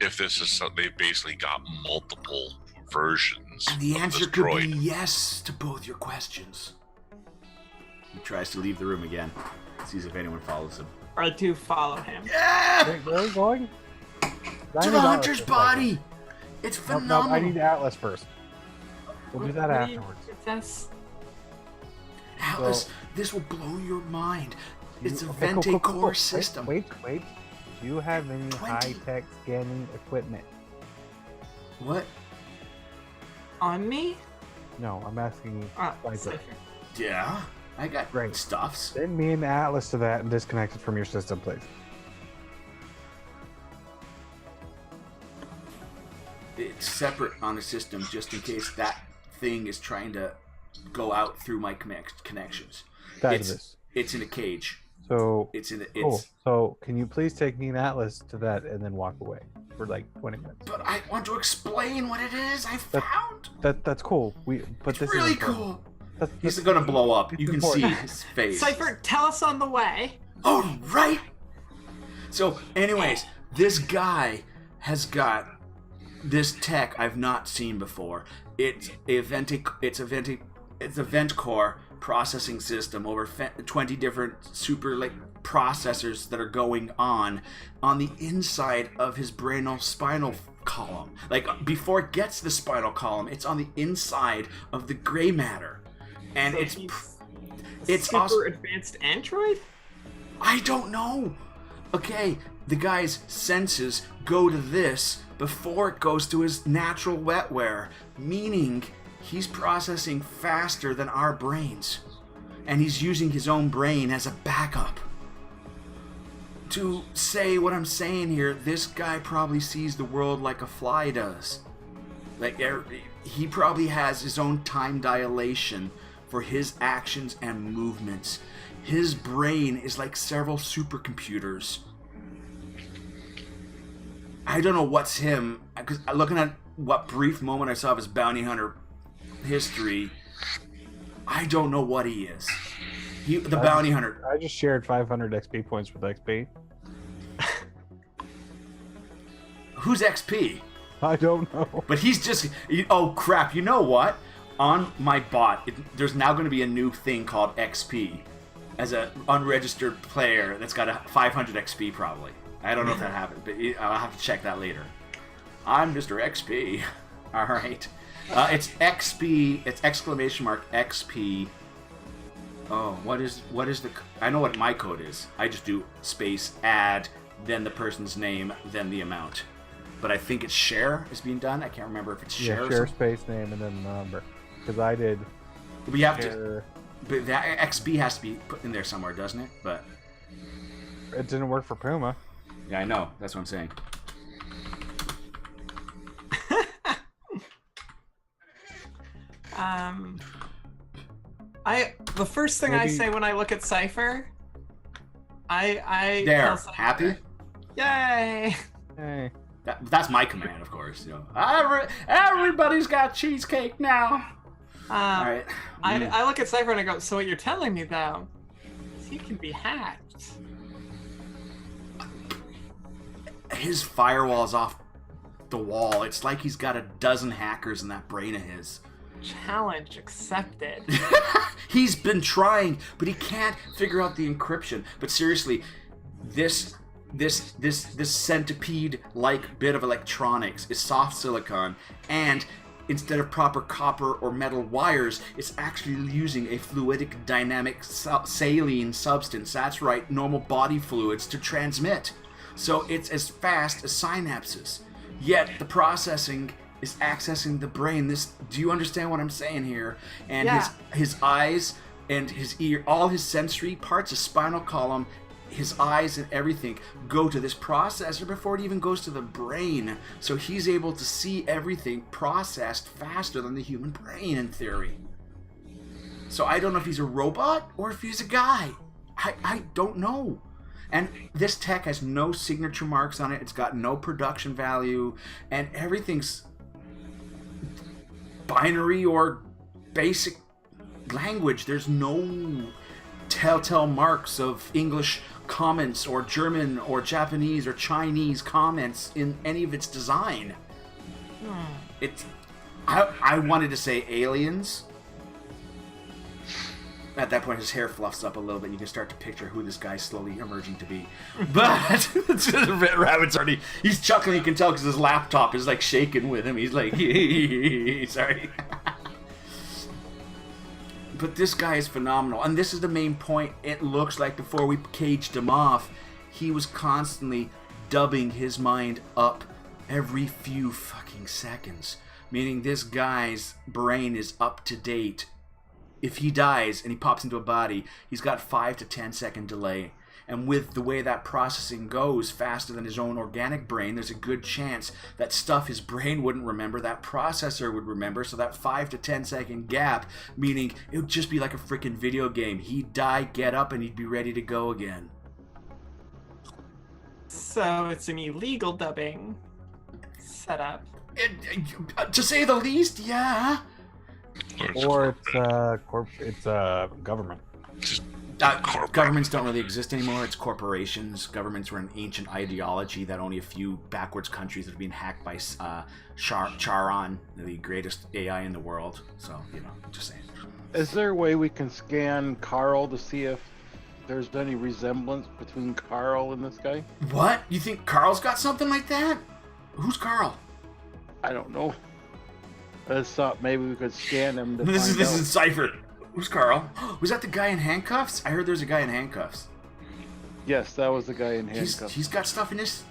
if this is they've basically got multiple versions. And the answer could be yes to both your questions. He tries to leave the room again. Sees if anyone follows him. I do follow him. Yeah! Where are we going? To the hunter's body! It's phenomenal. No, I need Atlas first. We'll do that afterwards. Atlas, this will blow your mind. It's a Vente core system. Wait. Do you have any high-tech scanning equipment? What? On me? No, I'm asking you. Yeah, I got great stuffs. Send me an Atlas to that and disconnect it from your system, please. It's separate on the system just in case that thing is trying to go out through my connections. It's in a cage. So It's in. It's. cool. So can you please take me and Atlas to that and then walk away for like 20 minutes? But I want to explain what it is I found. That's cool. But this Really is important. cool. That's He's gonna blow up. You can see important. his face. Cypher, tell us on the way. Oh, right. So, anyways, this guy has got this tech I've not seen before. It's a vent core processing system over 20 different super processors that are going on the inside of his spinal column. Like before it gets to the spinal column, it's on the inside of the gray matter, and So it's super awesome. advanced android? I don't know. Okay, the guy's senses go to this before it goes to his natural wetware, meaning he's processing faster than our brains. And he's using his own brain as a backup. To say what I'm saying here, this guy probably sees the world like a fly does. Like, he probably has his own time dilation for his actions and movements. His brain is like several supercomputers. I don't know what's him, because looking at what brief moment I saw of his bounty hunter history, I don't know what he is. The bounty hunter. I just shared 500 XP points with XP. Who's XP? I don't know. But he's just... Oh, crap. You know what? On my bot, there's now going to be a new thing called XP. As an unregistered player that's got a 500 XP probably. I don't know if that happened, but I'll have to check that later. I'm Mr. XP. All right. It's XP. It's exclamation mark XP. Oh, what is the... I know what my code is. I just do space add, then the person's name, then the amount. But I think it's share is being done. I can't remember if it's share. Yeah, or share something. space name and then the number. Because I did. We have to... share. But that XP has to be put in there somewhere, doesn't it? But It didn't work for Puma. yeah, I know. That's what I'm saying. The first thing I Maybe- say when I look at Cypher, I There, tell Cypher, happy? Yay! Hey. That's my command, of course. You know, everybody's got cheesecake now. All right. I look at Cypher and I go, so what you're telling me though, is he can be hacked. His firewall's off the wall. It's like he's got a dozen hackers in that brain of his. Challenge accepted. He's been trying, but he can't figure out the encryption. But seriously, this centipede-like bit of electronics is soft silicon, and instead of proper copper or metal wires, it's actually using a fluidic dynamic saline substance. That's right, normal body fluids to transmit. So it's as fast as synapses. Yet the processing is accessing the brain. Do you understand what I'm saying here? And Yeah. his eyes and his ear, all his sensory parts, his spinal column, his eyes and everything go to this processor before it even goes to the brain. So he's able to see everything processed faster than the human brain in theory. So I don't know if he's a robot or if he's a guy. I don't know. And this tech has no signature marks on it. It's got no production value, and everything's binary or basic language. There's no telltale marks of English comments or German or Japanese or Chinese comments in any of its design. It's I wanted to say aliens. At that point, his hair fluffs up a little bit, and you can start to picture who this guy's slowly emerging to be. But Rabbit's already, he's chuckling, you can tell, because his laptop is like shaking with him. He's like, sorry. But this guy is phenomenal, and this is the main point. It looks like before we caged him off, he was constantly dubbing his mind up every few fucking seconds. Meaning this guy's brain is up to date. If he dies and he pops into a body, he's got 5 to 10 second delay. And with the way that processing goes faster than his own organic brain, there's a good chance that stuff his brain wouldn't remember, that processor would remember. So that 5 to 10 second gap, meaning it would just be like a freaking video game. He'd die, get up, and he'd be ready to go again. So it's an illegal dubbing setup. To say the least, yeah. Or it's government. Governments don't really exist anymore. It's corporations. Governments were an ancient ideology that only a few backwards countries have been hacked by Charon, the greatest AI in the world. So, just saying. Is there a way we can scan Carl to see if there's any resemblance between Carl and this guy? What? You think Carl's got something like that? Who's Carl? I don't know. I just thought maybe we could scan him to This find out. is Cypher. Who's Carl? Was that the guy in handcuffs? I heard there's a guy in handcuffs. Yes, that was the guy in handcuffs. He's got stuff in his...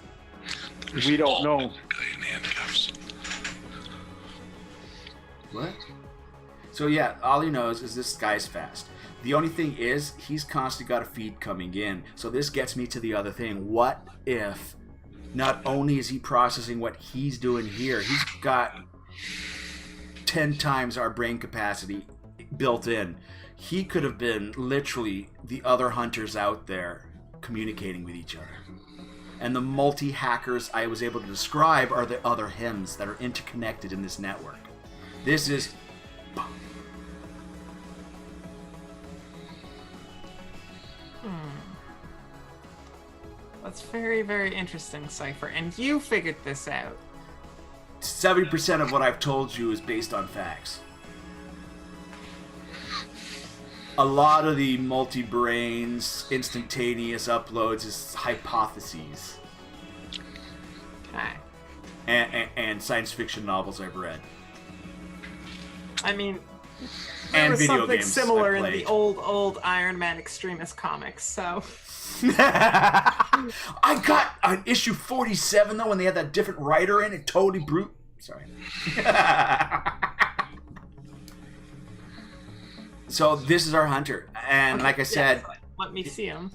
We don't know. Guy in handcuffs. What? So yeah, all he knows is this guy's fast. The only thing is, he's constantly got a feed coming in. So this gets me to the other thing. What if not only is he processing what he's doing here, he's got 10 times our brain capacity built in. He could have been literally the other hunters out there communicating with each other. And the multi-hackers I was able to describe are the other hymns that are interconnected in this network. This is... That's very, very interesting, Cypher. And you figured this out. 70% of what I've told you is based on facts. A lot of the multi-brains, instantaneous uploads is hypotheses. Okay. And science fiction novels I've read. I mean, there And was video something games similar I've in the played. old Iron Man Extremist comics, so... I got an issue 47 though when they had that different writer in it. Totally brute. Sorry. So this is our hunter, and like I said, let me see him.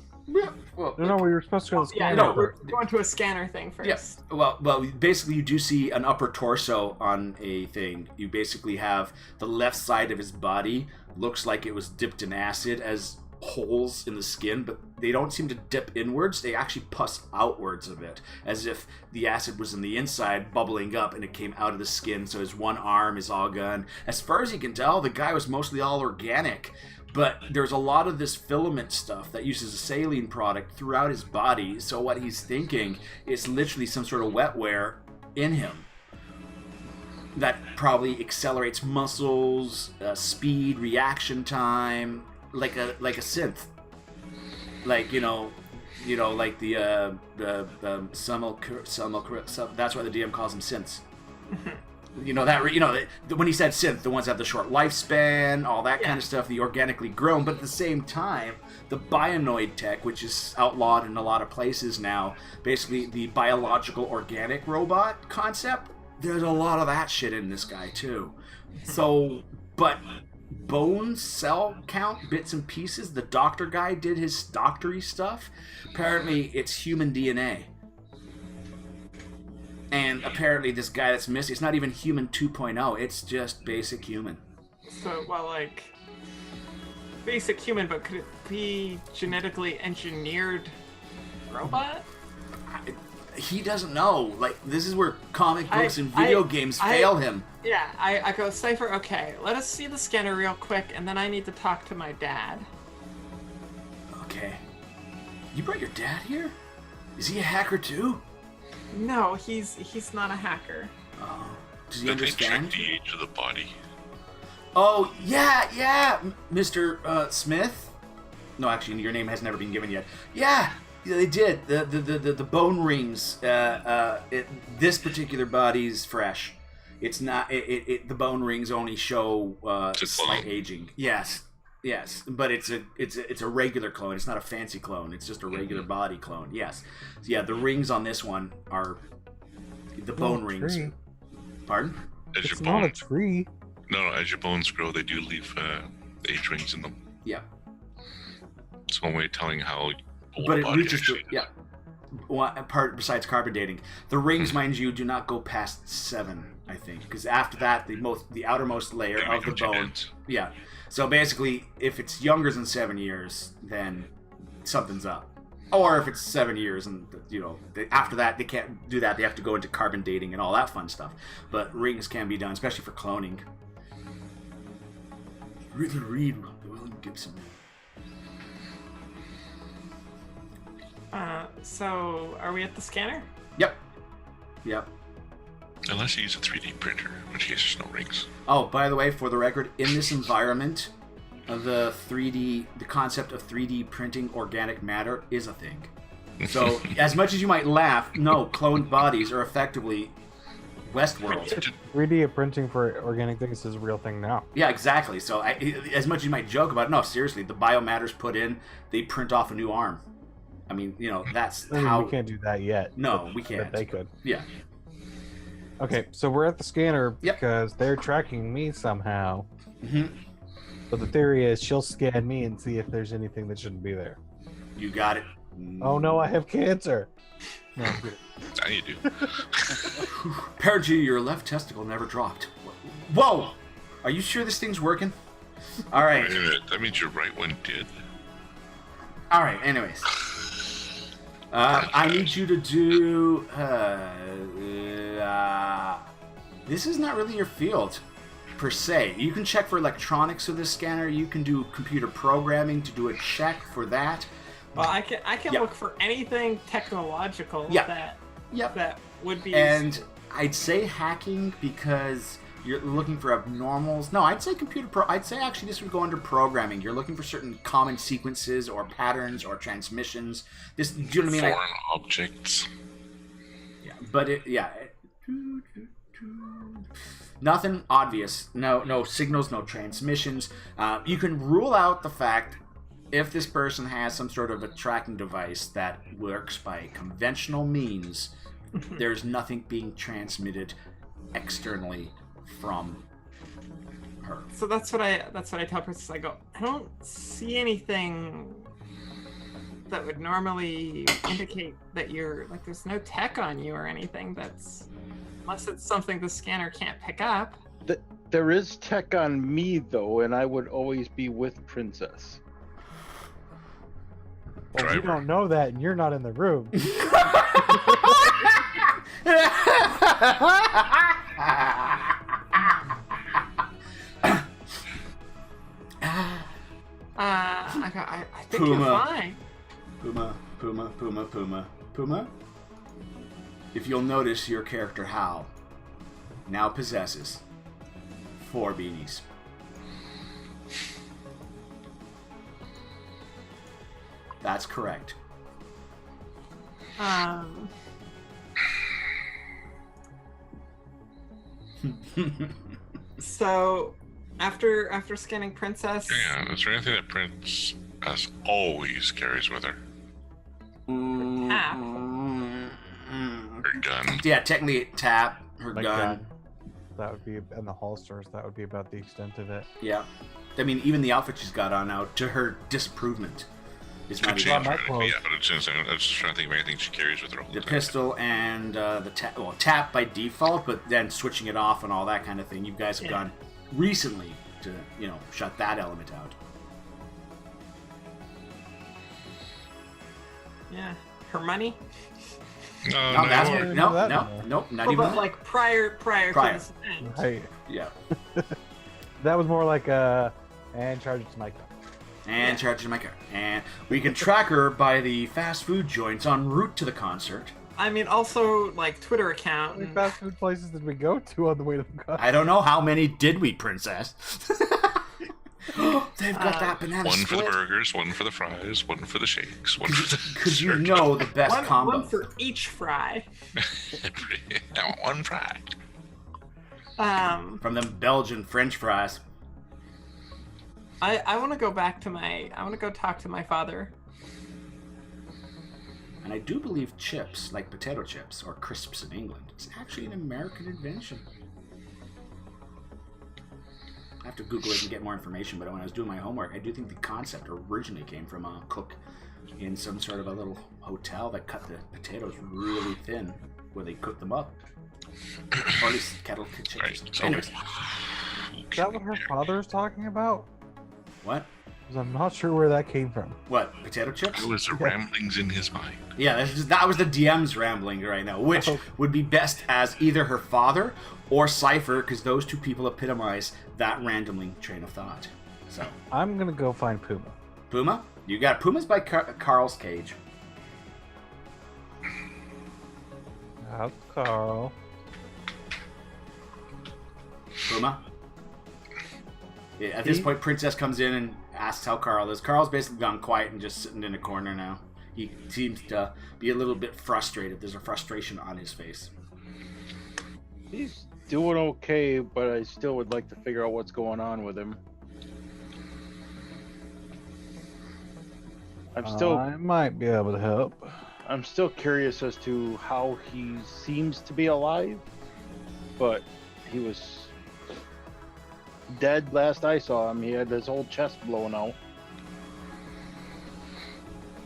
well, No, we were supposed to go to the Yeah, scanner. no, we're going to a scanner thing first. yes. Well, basically, you do see an upper torso on a thing. You basically have the left side of his body looks like it was dipped in acid as holes in the skin, but they don't seem to dip inwards. They actually pus outwards of it, as if the acid was in the inside, bubbling up, and it came out of the skin. So his one arm is all gone. As far as you can tell, the guy was mostly all organic. But there's a lot of this filament stuff that uses a saline product throughout his body. So what he's thinking is literally some sort of wetware in him that probably accelerates muscles, speed, reaction time, like a synth. Like like the that's why the DM calls them synths. When he said synth, the ones that have the short lifespan, all that kind of stuff, the organically grown, but at the same time, the bionoid tech, which is outlawed in a lot of places now, basically the biological organic robot concept, there's a lot of that shit in this guy too. So, but bone cell count, bits and pieces, the doctor guy did his doctory stuff. Apparently, it's human DNA. And apparently this guy that's missing, it's not even human 2.0, it's just basic human. So, basic human, but could it be genetically engineered robot? He doesn't know. Like, this is where comic books and video games fail him. Yeah, I go, Cypher, okay, let us see the scanner real quick, and then I need to talk to my dad. Okay. You brought your dad here? Is he a hacker too? No, he's not a hacker. Oh. Does he Did they check understand? the age of the body? Oh, yeah, Mr. Smith? No, actually, your name has never been given yet. Yeah, they did. The bone rings. This particular body's fresh. It's not. The bone rings only show slight aging. Yes, but it's a regular clone. It's not a fancy clone. It's just a regular body clone. Yes, so yeah. The rings on this one are the bone rings. Tree. Pardon? As It's your not a bones, tree. no, as your bones grow, they do leave age rings in them. Yeah. It's one way of telling how Whole but it body, reaches to actually. one part besides carbon dating. The rings, mind you, do not go past 7, I think, because after that, the outermost layer They of the make no bone. difference. Yeah. So basically, if it's younger than 7 years, then something's up. Or if it's 7 years and after that they can't do that, they have to go into carbon dating and all that fun stuff. But rings can be done, especially for cloning. Read William Gibson. So are we at the scanner? Yep. Unless you use a 3D printer, in which case there's no rings. Oh, by the way, for the record, in this environment, the concept of 3D printing organic matter is a thing. So, as much as you might laugh, no, cloned bodies are effectively Westworld. 3D printing for organic things is a real thing now. Yeah, exactly. So, as much as you might joke about it, no, seriously, the biomatter's put in, they print off a new arm. I mean, that's how... we can't do that yet. No, we But can't. they could. Yeah. Okay, so we're at the scanner Yep. because they're tracking me somehow. Mm-hmm. But the theory is she'll scan me and see if there's anything that shouldn't be there. You got it. Oh no, I have cancer. No, I'm kidding. Now you do. Apparently, your left testicle never dropped. Whoa! Are you sure this thing's working? All right. Wait a minute, that means your right one did. All right. Anyways, I need you to do. This is not really your field, per se. You can check for electronics of this scanner. You can do computer programming to do a check for that. Well, I can Yep. look for anything technological Yep. that would be. And I'd say hacking because you're looking for abnormals. No, I'd say I'd say actually this would go under programming. You're looking for certain common sequences or patterns or transmissions. Do you know what I mean? Foreign objects. Yeah, but nothing obvious. No signals, no transmissions. You can rule out the fact if this person has some sort of a tracking device that works by conventional means. There's nothing being transmitted externally from her. So that's what I tell Princess. I go, I don't see anything that would normally indicate that you're like. There's no tech on you or anything. Unless it's something the scanner can't pick up. There is tech on me though, and I would always be with Princess. Well, you don't know that, and you're not in the room. I think you're fine. Puma. If you'll notice, your character Hal now possesses 4 beanies. That's correct. So, after scanning Princess, Yeah, is there anything that Princess always carries with her? Tap. Her gun. Yeah, technically tap her Like gun. that would be in the holsters. That would be about the extent of it. Yeah. I mean, even the outfit she's got on now, to her disapprovement, is Could not even... change my her. clothes. Yeah, but I was just trying to think of anything she carries with her all the The time. pistol and the tap, well, tap by default, but then switching it off and all that kind of thing. You guys have gone recently to, shut that element out. yeah, her money. No, No, that's more. what, know that anymore. nope, not Well, even. but like prior to this event. Right. Yeah, That was more like and charge it to my car. and charging my car, and we can track her by the fast food joints en route to the concert. I mean, also like Twitter account. How many And, fast food places did we go to on the way to the car? I don't know how many did we, Princess. They've got that banana One for the split. burgers, one for the fries, one for the shakes, one for the Because you dessert. know the best combo. one for each fry. I want one fry. From them Belgian French fries. I want to go back to I want to go talk to my father. And I do believe chips, like potato chips or crisps in England, is actually an American invention. I have to Google it and get more information, but when I was doing my homework, I do think the concept originally came from a cook in some sort of a little hotel that cut the potatoes really thin where they cook them up. Or at least kettle kitchen. Right. So, Anyways, Is that what her father is talking about? what? 'Cause I'm not sure where that came from. What? Potato chips? it was the ramblings in his mind. Yeah, that was the DM's rambling right now, which would be best as either her father or Cypher, because those two people epitomize that rambling train of thought. So, I'm gonna go find Puma. Puma? You got Puma's by Carl's Cage. That's Carl. Puma? Yeah, at this point, Princess comes in and asks how Carl is. Carl's basically gone quiet and just sitting in a corner now. He seems to be a little bit frustrated. There's a frustration on his face. He's doing okay, but I still would like to figure out what's going on with him. I might be able to help. I'm still curious as to how he seems to be alive, but he was dead last I saw him. He had his whole chest blown out.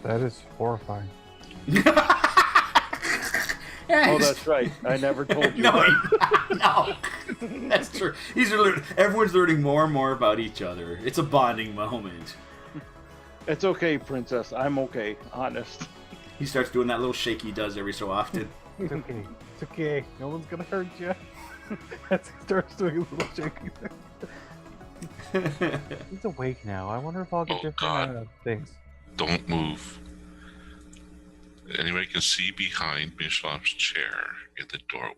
That is horrifying. Oh, that's right. I never told you. No, no, that's true. Everyone's learning more and more about each other. It's a bonding moment. It's okay, Princess. I'm okay. Honest. He starts doing that little shake he does every so often. It's okay. It's okay. No one's gonna hurt you. As he starts doing a little shaking thing. He's awake now. I wonder if I'll get Oh, different God. things. Don't move. Anybody can see behind Mishlof's chair in the doorway.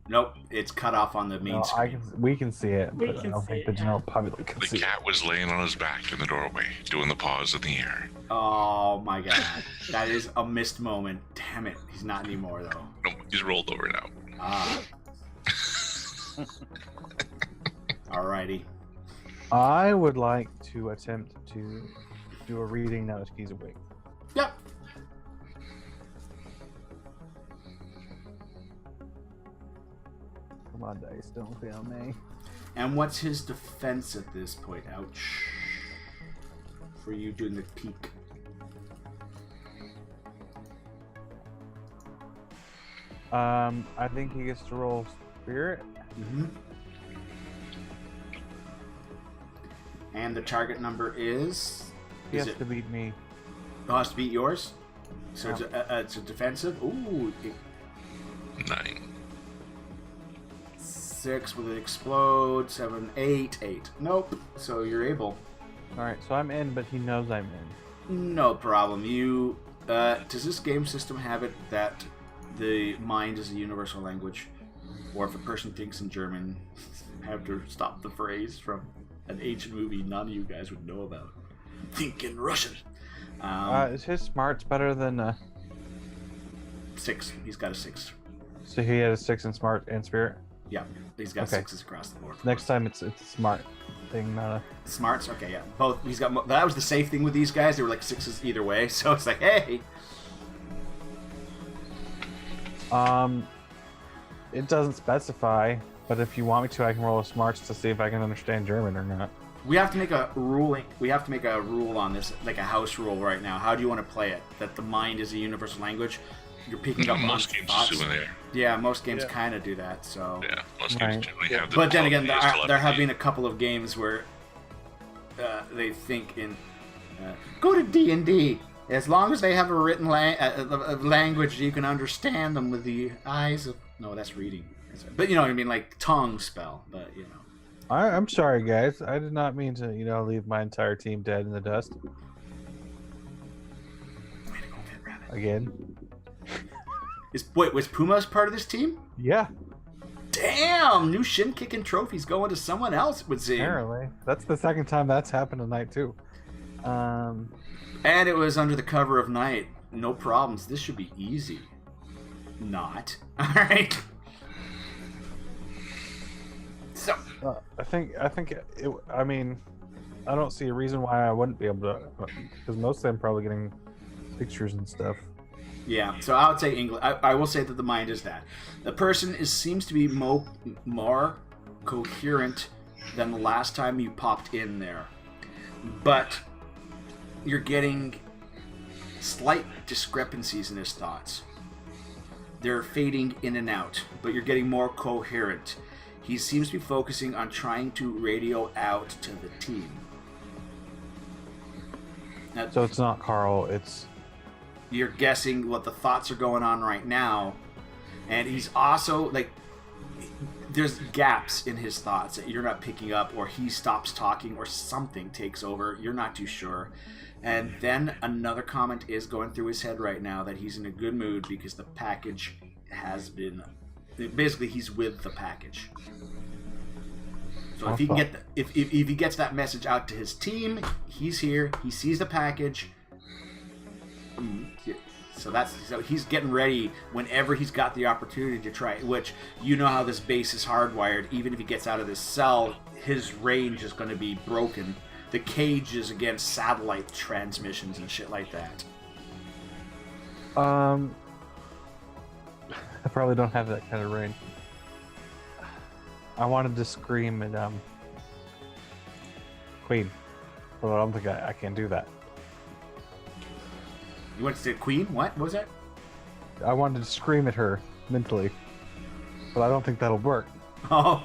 Nope, it's cut off on the main No, screen. we can see it, We but I can don't see think it, the yeah. general public can The see cat was laying on his back in the doorway, doing the paws in the air. Oh my god, that is a missed moment. Damn it, he's not anymore though. No, he's rolled over now. Ah. Alrighty. it. I would like to attempt to do a reading now that he's awake. Yep. Come on, dice, don't fail me. And what's his defense at this point? Ouch. For you doing the peek. I think he gets to roll spirit. Mm-hmm. And the target number is. He Is has it? to beat me. Oh, has to beat yours. So it's a defensive. Ooh, 9. 6 with it explode. 7, 8, 8. Nope. So you're able. Alright, so I'm in, but he knows I'm in. No problem. You does this game system have it that the mind is a universal language, or if a person thinks in German, have to stop the phrase from an ancient movie none of you guys would know about. Think in Russian. Is his smarts better than 6. He's got a 6. so he had a 6 in smart and spirit? Yeah, he's got Okay. 6s across the board. Next time it's a smart thing, not a... Smarts. Okay, yeah. Both. He's got. That was the safe thing with these guys. They were like 6s either way. So it's like, hey. It doesn't specify, but if you want me to, I can roll a smarts to see if I can understand German or not. We have to make a ruling. We have to make a rule on this, like a house rule right now. How do you want to play it? That the mind is a universal language. You're picking up Most on games thoughts. assume there. Yeah, most games Yeah. kind of do that. So, Yeah, most Right. games generally have the but then again, telepathy. there have been a couple of games where they think in go to D&D. As long as they have a written language, you can understand them with the eyes of. No, that's reading. But you know what I mean, like tongue spell. But you know. I'm sorry, guys. I did not mean to, leave my entire team dead in the dust. Way to go, Pit Rabbit. Again. Was Puma's part of this team? Yeah, Damn! New shin kicking trophies going to someone else, it would seem. apparently. That's the second time that's happened tonight, too. And it was under the cover of night. No problems. This should be easy. Not. Alright. So. I think it, I mean, I don't see a reason why I wouldn't be able to, because most of them probably getting pictures and stuff. Yeah, so I would say English. I will say that the mind is that. The person seems to be more coherent than the last time you popped in there. But you're getting slight discrepancies in his thoughts. They're fading in and out, but you're getting more coherent. He seems to be focusing on trying to radio out to the team. Now, So it's not Carl, it's... you're guessing what the thoughts are going on right now, and he's also, like, there's gaps in his thoughts that you're not picking up, or he stops talking, or something takes over. You're not too sure. And then another comment is going through his head right now that he's in a good mood because the package has been... basically, he's with the package. So if he can get if he gets that message out to his team, he's here. He sees the package. So he's getting ready whenever he's got the opportunity to try it. Which, you know how this base is hardwired. Even if he gets out of this cell, his range is going to be broken. The cage is against satellite transmissions and shit like that. I probably don't have that kind of range. I wanted to scream at Queen, but I don't think I can do that. You went to say Queen? What was that? I wanted to scream at her mentally, but I don't think that'll work. Oh.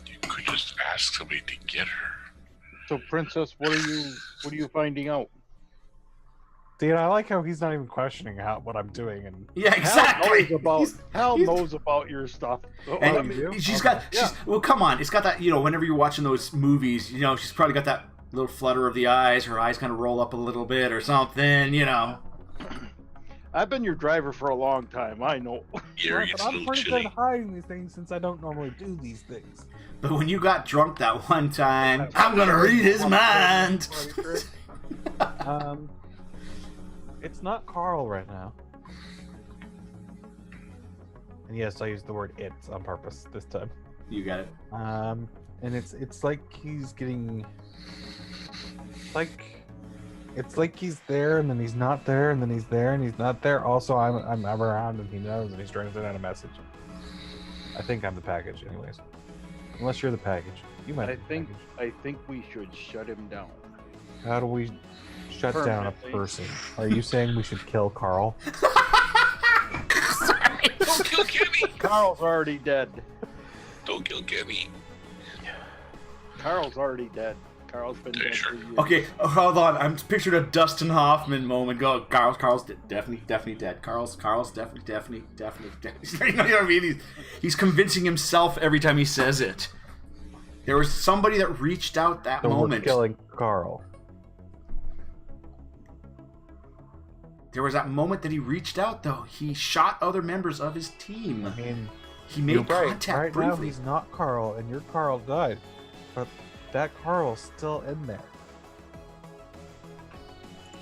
You could just ask somebody to get her. So, Princess, what are you finding out? Dude, I like how he's not even questioning what I'm doing, and Yeah, exactly. Hal knows about your stuff. And she's got, well, come on. It's got that, whenever you're watching those movies, she's probably got that little flutter of the eyes. Her eyes kind of roll up a little bit or something, I've been your driver for a long time. I know. Ear but gets a I'm little pretty good chilly. at hiding these things since I don't normally do these things. But when you got drunk that one time, I'm going to read his mind. It's not Carl right now. And yes, I used the word "it" on purpose this time. You got it. And it's like he's getting it's like he's there and then he's not there and then he's there and he's not there. Also, I'm around and he knows and he's trying to send out a message. I think I'm the package, anyways. Unless you're the package, you might. I think we should shut him down. How do we shut down a Permanently. person? Are you saying we should kill Carl? Don't kill Kenny! Carl's already dead. Don't kill Kenny. Carl's already dead. Carl's been dead Sure. for years. Okay, hold on. I'm picturing a Dustin Hoffman moment. Go, Carl's definitely dead. Carl's definitely dead. You know what I mean? He's convincing himself every time he says it. There was somebody that reached out that So moment. we're killing Carl. There was that moment that he reached out, though. He shot other members of his team. I mean, He made you're right. contact Right now briefly. he's not Carl, and your Carl died, but that Carl's still in there.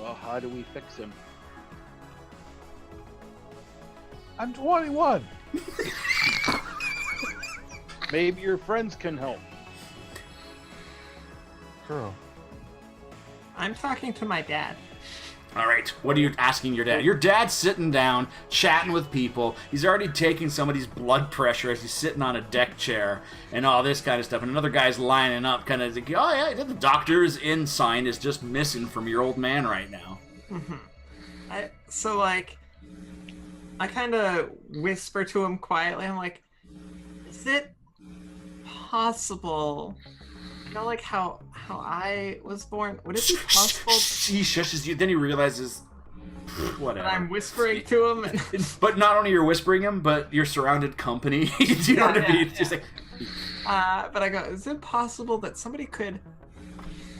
Well, how do we fix him? I'm 21. Maybe your friends can help. Girl. I'm talking to my dad. All right, what are you asking your dad? Your dad's sitting down, chatting with people. He's already taking somebody's blood pressure as he's sitting on a deck chair and all this kind of stuff. And another guy's lining up, kind of like, oh yeah, the doctor's in sign is just missing from your old man right now. I kind of whisper to him quietly. I'm like, is it possible? Like how I was born. Would it be possible? He shushes you. Then he realizes, whatever. I'm whispering to him. And But not only you're whispering him, but you're surrounded company. You know what I mean? It's just like, but I go, is it possible that somebody could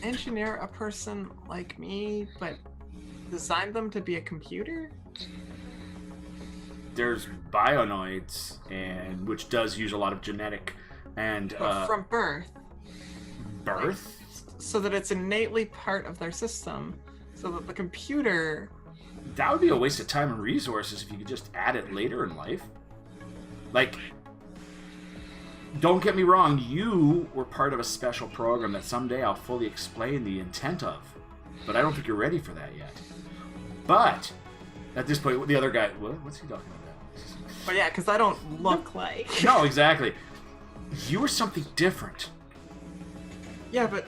engineer a person like me, but design them to be a computer? there's bionoids, and which does use a lot of genetic and From birth. birth. So that it's innately part of their system. So that the computer... That would be a waste of time and resources if you could just add it later in life. Like, don't get me wrong, you were part of a special program that someday I'll fully explain the intent of. But I don't think you're ready for that yet. But, at this point, the other guy... What's he talking about? But yeah, because I don't look like... No, exactly. You were something different. Yeah, but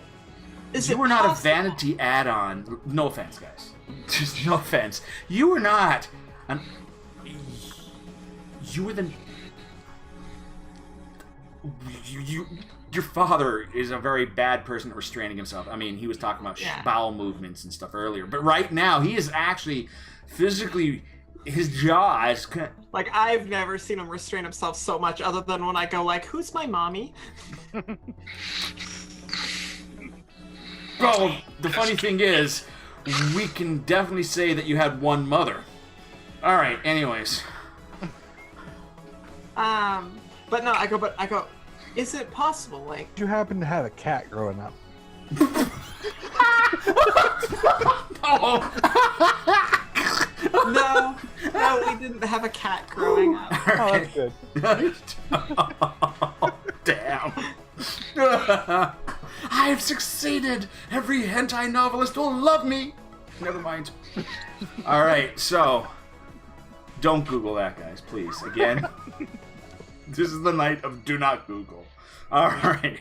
Is you it were not possible? a vanity add-on. No offense, guys. Just no offense. You were not. You were the. Your father is a very bad person at restraining himself. I mean, he was talking about bowel movements and stuff earlier, but right now he is actually physically. His jaw is. Like, I've never seen him restrain himself so much, other than when I go like, "Who's my mommy?" Well, the funny thing is, we can definitely say that you had one mother. All right. Anyways. But no, I go. Is it possible? Like, Did you happen to have a cat growing up? no, we didn't have a cat growing up. Oh, that's good. Oh, damn. I have succeeded. Every hentai novelist will love me. Never mind. All right, so don't Google that, guys, please. Again, this is the night of do not Google. All right.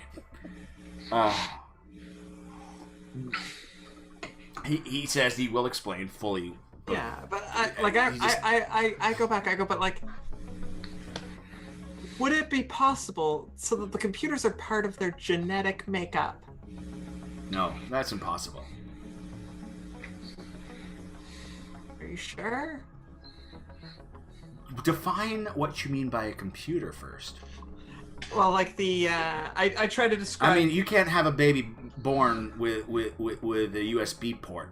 He says he will explain fully. Yeah, but I go back. But like, would it be possible so that the computers are part of their genetic makeup? No, that's impossible. Are you sure? Define what you mean by a computer first. Well, like the I try to describe. I mean, you can't have a baby born with a USB port.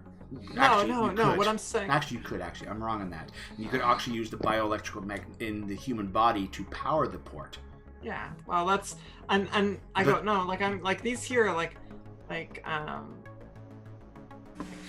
No. What I'm saying. Actually, you could. Actually, I'm wrong on that. You could actually use the bioelectrical in the human body to power the port. Yeah. Well, that's and I don't know. Like I'm like these here are like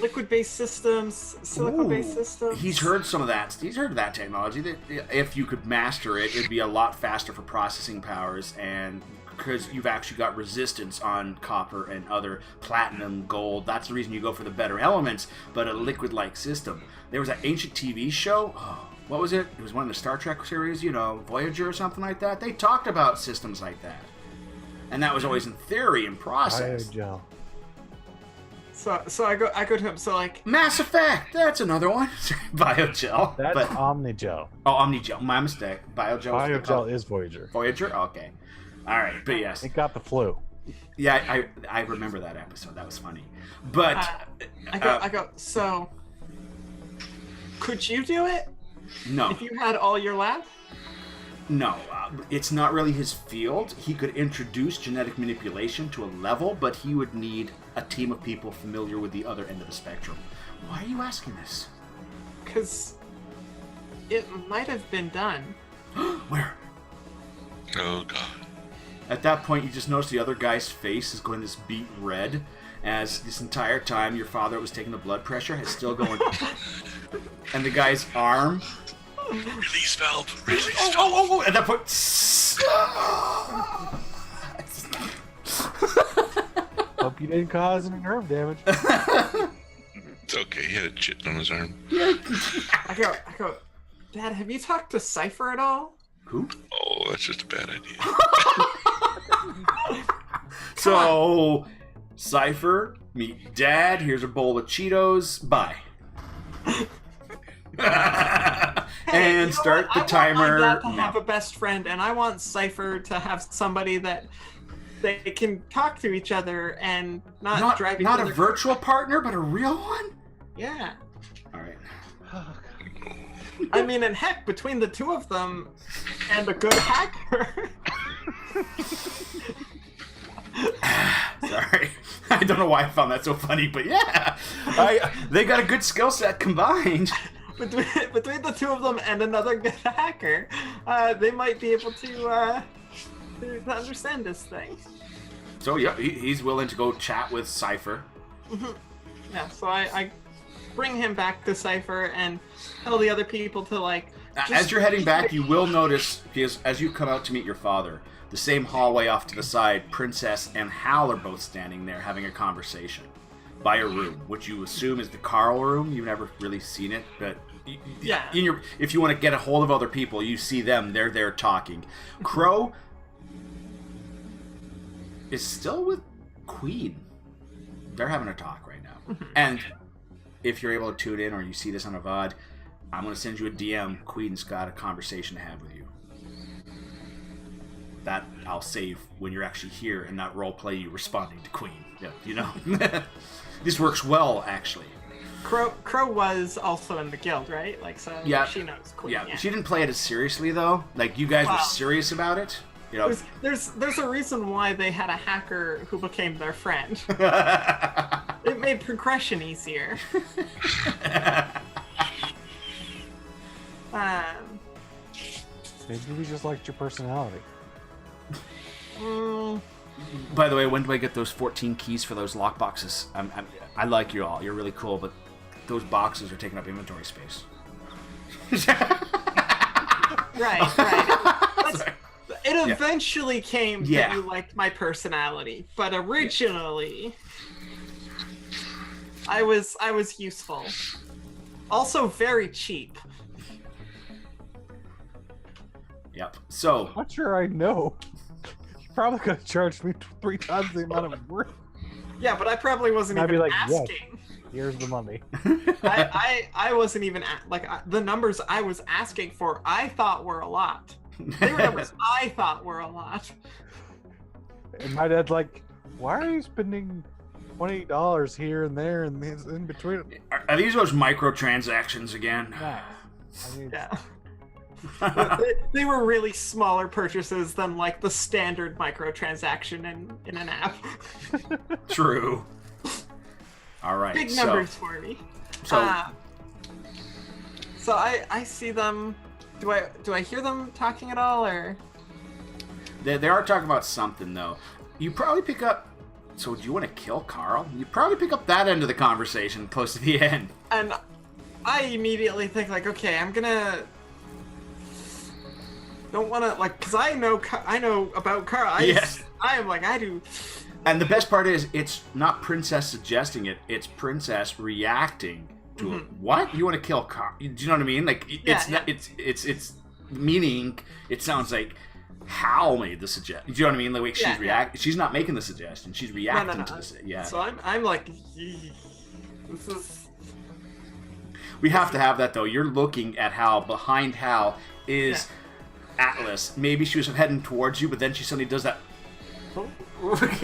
liquid-based systems, silicon-based systems. He's heard some of that. He's heard of that technology. That if you could master it, it'd be a lot faster for processing powers, and because you've actually got resistance on copper and other platinum, gold. That's the reason you go for the better elements, but a liquid-like system. There was an ancient TV show. Oh, what was it? It was one of the Star Trek series, Voyager or something like that. They talked about systems like that, and that was always in theory and process. Biogel. So I go to him. So like Mass Effect. That's another one. Biogel. That's but, Omnigel. Oh, Omnigel. My mistake. Biogel. Biogel is Voyager. Voyager. Okay. All right. But yes. It got the flu. Yeah, I remember that episode. That was funny. But I go. So could you do it? No. If you had all your lab? No, it's not really his field. He could introduce genetic manipulation to a level, but he would need a team of people familiar with the other end of the spectrum. Why are you asking this? Because it might have been done. Where? Oh, God. At that point, you just notice the other guy's face is going this beet red, as this entire time your father was taking the blood pressure is still going. And the guy's arm. Release valve. Release valve. Oh! At that point. Hope you didn't cause any nerve damage. It's okay. He had a chit on his arm. I go, Dad, have you talked to Cypher at all? Who? Oh, that's just a bad idea. So, Cypher, meet Dad. Here's a bowl of Cheetos. Bye. And start the timer. I want my dad to have a best friend, and I want Cypher to have somebody that they can talk to each other and not drive each not other a virtual partner, but a real one. Yeah. All right. I mean, and heck, between the two of them and a good hacker. Sorry, I don't know why I found that so funny, but yeah, they got a good skill set combined. Between the two of them and another good hacker, they might be able to understand this thing. So yeah, he's willing to go chat with Cypher. Yeah, so I bring him back to Cypher and tell the other people to like. As you're heading back, you will notice, because as you come out to meet your father, the same hallway off to the side, Princess and Hal are both standing there having a conversation by a room, which you assume is the Carl room. You've never really seen it, but yeah. If you want to get a hold of other people, you see them. They're there talking. Crow is still with Queen. they're having a talk right now. And if you're able to tune in or you see this on a VOD, I'm going to send you a DM. Queen's got a conversation to have with you. That I'll save when you're actually here and not roleplay you responding to Queen. Yeah, you know? This works well, actually. Crow was also in the guild, right? Like, so she knows Queen. Yeah, she didn't play it as seriously, though. Like, you guys were serious about it. You know? There's a reason why they had a hacker who became their friend. It made progression easier. Maybe we just liked your personality. By the way, when do I get those 14 keys for those lock boxes? I like you all. You're really cool, but those boxes are taking up inventory space. Right. It eventually came that you liked my personality, but originally, I was useful. Also very cheap. Yep. So. I'm not sure I know. You probably could have charged me 3 times the amount of work. Yeah, but I probably wasn't I'd even be like, asking. yes, here's the money. I wasn't even the numbers I was asking for. I thought were a lot. They were numbers I thought were a lot. And my dad's like, "Why are you spending $20 here and there and in between?" Are these those microtransactions again? Nah. Yeah. They were really smaller purchases than like the standard microtransaction in an app. True. All right. Big numbers for me. So I see them. Do I hear them talking at all, or? They are talking about something though. You probably pick up. So do you want to kill Carl? You probably pick up that end of the conversation close to the end. And I immediately think like, okay, I'm gonna. Don't want to like, cause I know about Carl. I am like I do. And the best part is, it's not Princess suggesting it; it's Princess reacting to it. What? You want to kill Carl? Do you know what I mean? Like it's meaning. It sounds like Hal made the suggestion. Do you know what I mean? The way she's reacting. She's not making the suggestion. She's reacting to this. Yeah. So I'm like, this is. We have to have that though. You're looking at Hal. Behind Hal is Atlas. Maybe she was heading towards you, but then she suddenly does that.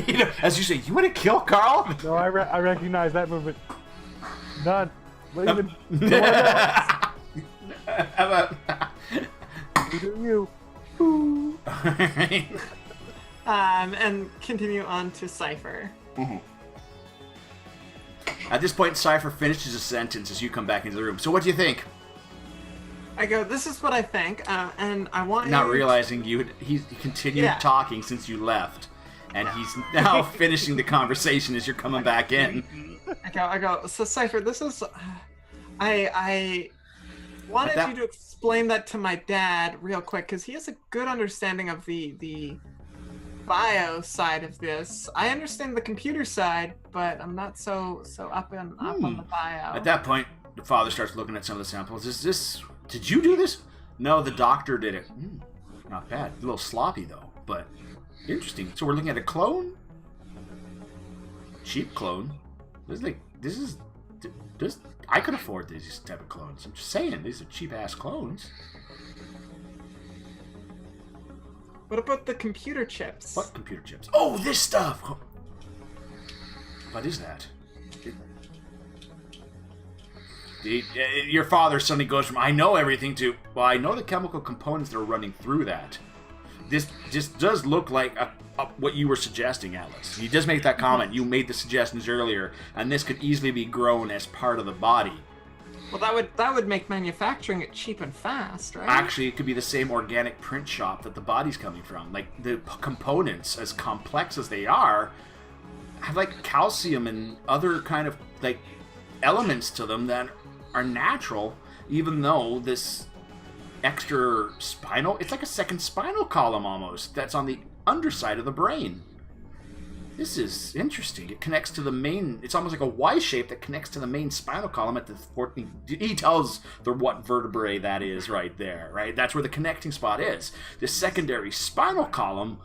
You know, as you say, you want to kill Carl? No, I recognize that movement. None. Leaving. How about You do you. And continue on to Cypher. At this point, Cypher finishes a sentence as you come back into the room. So what do you think? I go, this is what I think, and I want Not you realizing he continued talking since you left. And he's now finishing the conversation as you're coming back in. I go, so Cypher, this is... I wanted you to explain that to my dad real quick, because he has a good understanding of the bio side of this. I understand the computer side, but I'm not so up on the bio. At that point, the father starts looking at some of the samples. Did you do this? No, the doctor did it. Not bad. A little sloppy, though, but interesting. So we're looking at a clone? Cheap clone. I could afford these type of clones. I'm just saying, these are cheap-ass clones. What about the computer chips? What computer chips? Oh, this stuff! What is that? Your father suddenly goes from, I know everything, to, well, I know the chemical components that are running through that. This just does look like what you were suggesting, Atlas. He does make that comment. You made the suggestions earlier, and this could easily be grown as part of the body. Well, that would make manufacturing it cheap and fast, right? Actually, it could be the same organic print shop that the body's coming from. Like, the components, as complex as they are, have, like, calcium and other kind of, like, elements to them that are natural, even though this extra spinal, it's like a second spinal column almost, that's on the underside of the brain. This is interesting. It connects to the main, it's almost like a Y shape that connects to the main spinal column at the 14th. He tells what vertebrae that is right there, right? That's where the connecting spot is. The secondary spinal column,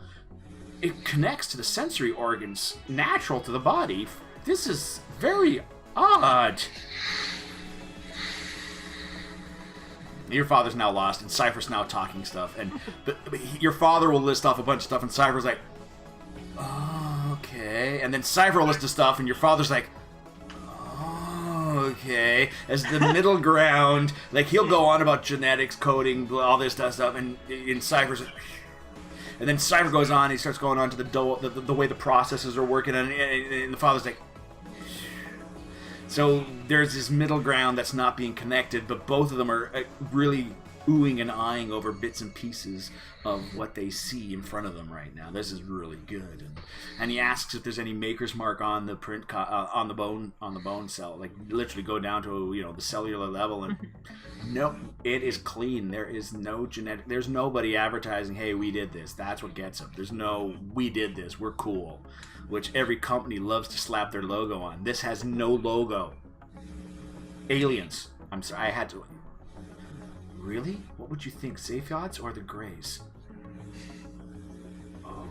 it connects to the sensory organs natural to the body. This is very odd. Your father's now lost, and Cypher's now talking stuff. And your father will list off a bunch of stuff, and Cypher's like, oh, okay. And then Cypher will list the stuff, and your father's like, oh, okay. As the middle ground, like, he'll go on about genetics, coding, all this stuff, and Cypher's like, and then Cypher goes on, he starts going on to the way the processes are working, and the father's like, so there's this middle ground that's not being connected, but both of them are really oohing and eyeing over bits and pieces of what they see in front of them right now. This is really good. And he asks if there's any maker's mark on the print on the bone cell, like literally go down to the cellular level, and nope, it is clean. There is no genetic. There's nobody advertising, "Hey, we did this." That's what gets them. There's no "we did this, we're cool," which every company loves to slap their logo on. This has no logo. Aliens. I'm sorry, I had to. Really? What would you think, Zaphions or the Greys? Oh,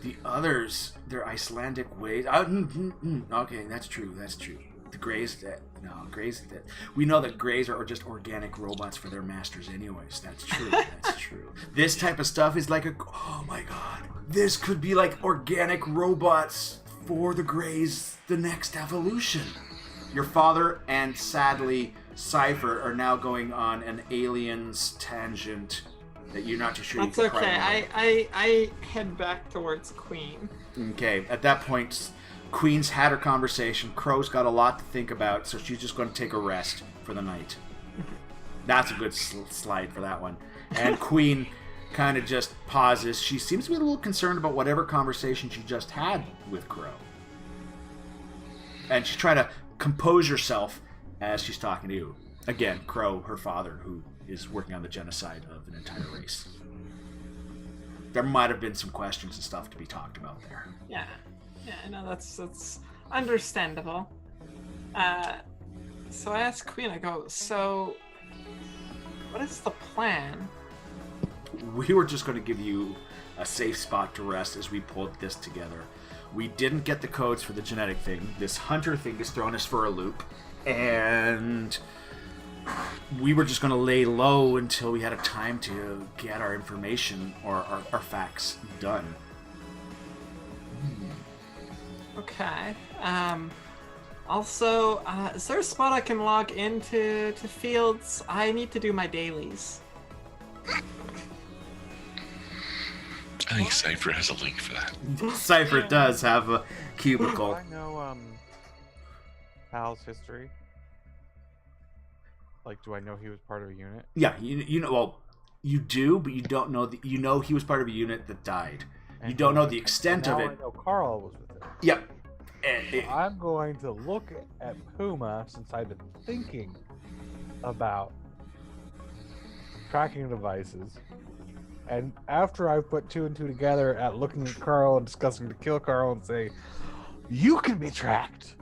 the others, they're Icelandic ways. Okay, that's true. The Greys, Greys. We know that Greys are just organic robots for their masters, anyways. That's true. That's true. This type of stuff is like oh my god, this could be like organic robots for the Greys, the next evolution. Your father and sadly Cypher are now going on an aliens tangent that you're not too sure. That's okay. I head back towards Queen. Okay. At that point, Queen's had her conversation. Crow's got a lot to think about, so she's just going to take a rest for the night. That's a good slide for that one. And Queen kind of just pauses. She seems to be a little concerned about whatever conversation she just had with Crow. And she's trying to compose herself as she's talking to you. Again, Crow, her father, who is working on the genocide of an entire race. There might have been some questions and stuff to be talked about there. Yeah, no, that's understandable. So I asked Queen, I go, so what is the plan? We were just going to give you a safe spot to rest as we pulled this together. We didn't get the codes for the genetic thing. This hunter thing has thrown us for a loop. And we were just going to lay low until we had a time to get our information or our facts done. Okay. Also, is there a spot I can log into fields? I need to do my dailies. I think Cypher has a link for that. Cypher does have a cubicle. Do I know Hal's history? Like, do I know he was part of a unit? Yeah, you know. Well, you do, but you don't know. You know he was part of a unit that died. You don't know the extent of it. I know Carl was with it. Yep. I'm going to look at Puma since I've been thinking about tracking devices. And after I've put two and two together at looking at Carl and discussing to kill Carl and say, you can be tracked.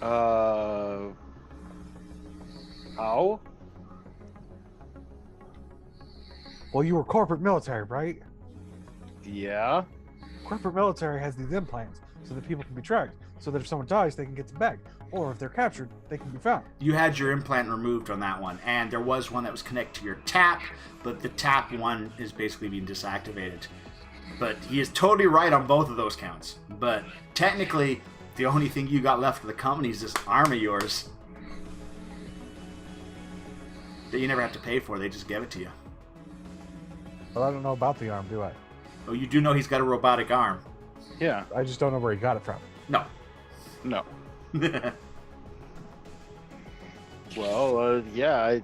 How? Well, you were corporate military, right? Yeah. Corporate military has these implants so that people can be tracked, so that if someone dies, they can get them back. Or if they're captured, they can be found. You had your implant removed on that one, and there was one that was connected to your tap, but the tap one is basically being deactivated. But he is totally right on both of those counts. But technically, the only thing you got left for the company is this arm of yours that you never have to pay for. They just give it to you. But I don't know about the arm, do I? Oh, you do know he's got a robotic arm. Yeah. I just don't know where he got it from. No. No. Well, yeah,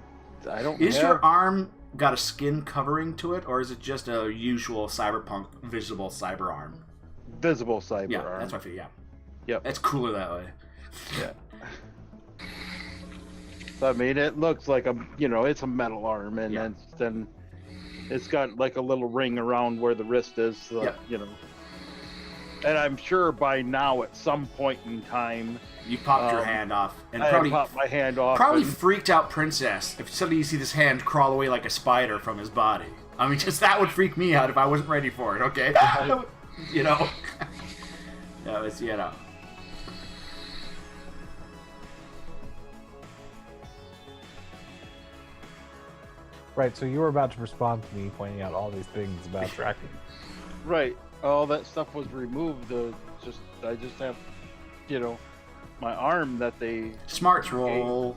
I don't. Is your arm got a skin covering to it, or is it just a usual Cyberpunk visible cyber arm? Visible cyber Yeah, arm. that's what I feel. Yeah. Yep. It's cooler that way. Yeah. So, I mean, it looks like it's a metal arm, and Yeah. then it's got like a little ring around where the wrist is, so, Yeah. And I'm sure by now, at some point in time, You popped your hand off, and I probably popped my hand off. probably and- freaked out Princess if suddenly you see this hand crawl away like a spider from his body. I mean, just that would freak me out if I wasn't ready for it. Okay, That was, you know. Right, so you were about to respond to me pointing out all these things about tracking. Right. All that stuff was removed. I just have, my arm that they Smarts roll.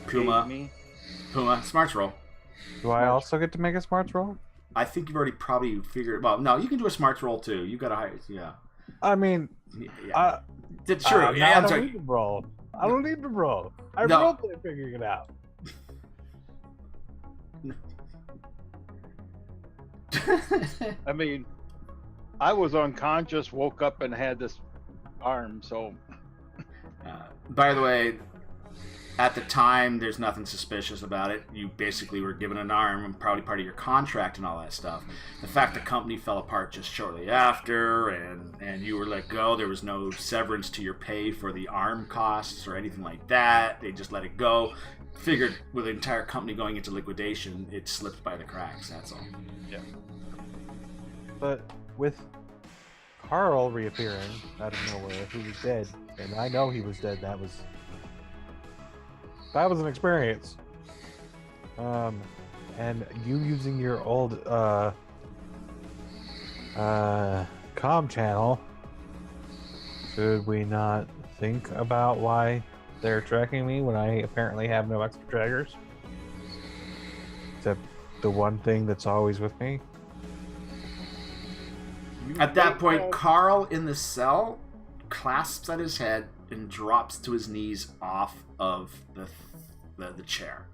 gave Puma. me. Puma. Smarts roll. Do I also get to make a smarts roll? I think you've already probably figured. Well, no, you can do a smarts roll too. You got a higher. Yeah. I mean, Yeah. It's true. no, Yeah, I I'm don't sorry. need to roll. I don't need to roll. I No. roleplay figuring it out. I mean, I was unconscious, woke up, and had this arm. So By the way, at the time, there's nothing suspicious about it. You basically were given an arm, and probably part of your contract and all that stuff. The fact the company fell apart just shortly after, and you were let go, there was no severance to your pay for the arm costs or anything like that. They just let it go. Figured with the entire company going into liquidation, it slipped by the cracks, that's all. yeah. But with Carl reappearing out of nowhere, who was dead, and I know he was dead, that was an experience. And you using your old comm channel, should we not think about why they're tracking me when I apparently have no extra trackers? Except the one thing that's always with me. At that point, Carl in the cell clasps at his head and drops to his knees off of the chair.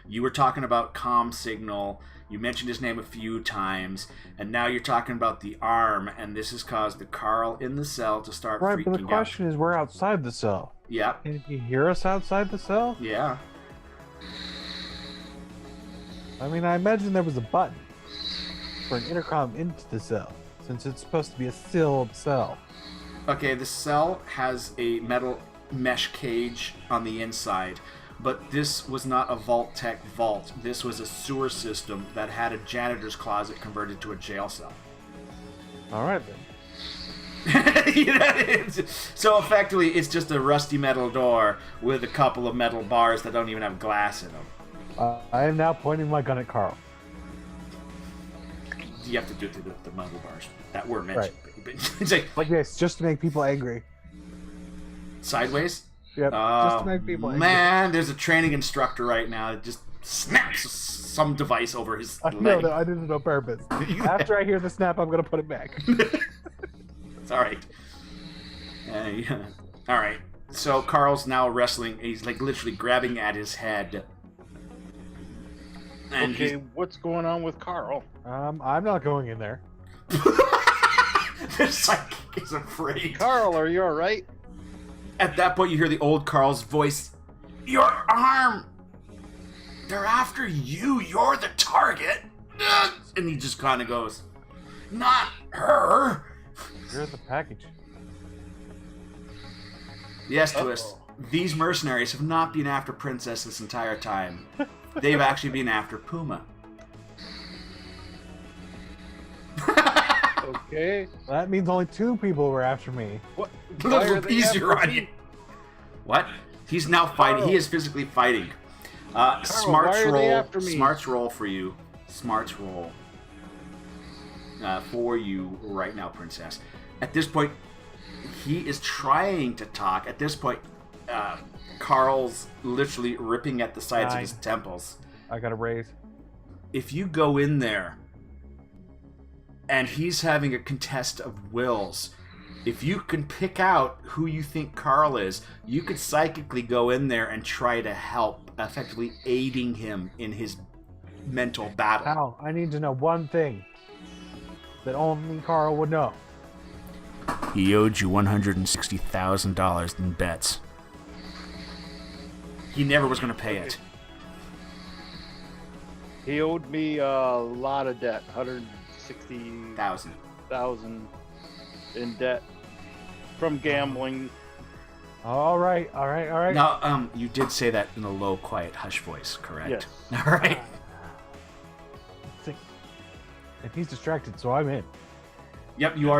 You were talking about comm signal. You mentioned his name a few times, and now you're talking about the arm, and this has caused the Carl in the cell to start Right, freaking but the question is, we're outside the cell. Yeah. Can he hear us outside the cell? Yeah. I mean, I imagine there was a button for an intercom into the cell, since it's supposed to be a sealed cell. Okay, the cell has a metal mesh cage on the inside, but this was not a Vault Tech vault. This was a sewer system that had a janitor's closet converted to a jail cell. All right, then. So effectively, it's just a rusty metal door with a couple of metal bars that don't even have glass in them. I am now pointing my gun at Carl. You have to do it through the metal bars that were mentioned. Right. It's like this, just to make people angry. sideways. Yep, just to make people angry. Man, there's a training instructor right now that just snaps some device over his I leg. know that I did it on purpose. After I hear the snap, I'm gonna put it back. It's all right. Yeah. All right. So Carl's now wrestling. He's like literally grabbing at his head. And Okay, what's going on with Carl? I'm not going in there. the psychic is afraid. Carl, are you all right? At that point, you hear the old Carl's voice. Your arm! They're after you. You're the target. And he just kind of goes, not her. You're the package. Yes, Twist. These mercenaries have not been after Princess this entire time. They've actually been after Puma. Okay. That means only 2 people were after me. What? A little easier on you. What? He's now fighting. He is physically fighting. Smarts why are they roll. after me? Smarts roll for you. Smarts roll. For you right now, Princess. At this point, he is trying to talk. At this point, Carl's literally ripping at the sides of his temples. I got a raise. If you go in there and he's having a contest of wills, if you can pick out who you think Carl is, you could psychically go in there and try to help, effectively aiding him in his mental battle. How? I need to know one thing that only Carl would know. He owed you $160,000 in bets. He never was going to pay it. He owed me a lot of debt, $160,000 $1,000. in debt from gambling. All right. Now, you did say that in a low, quiet, hush voice, correct? Yes. All right. And he's distracted, so I'm in. Yep, you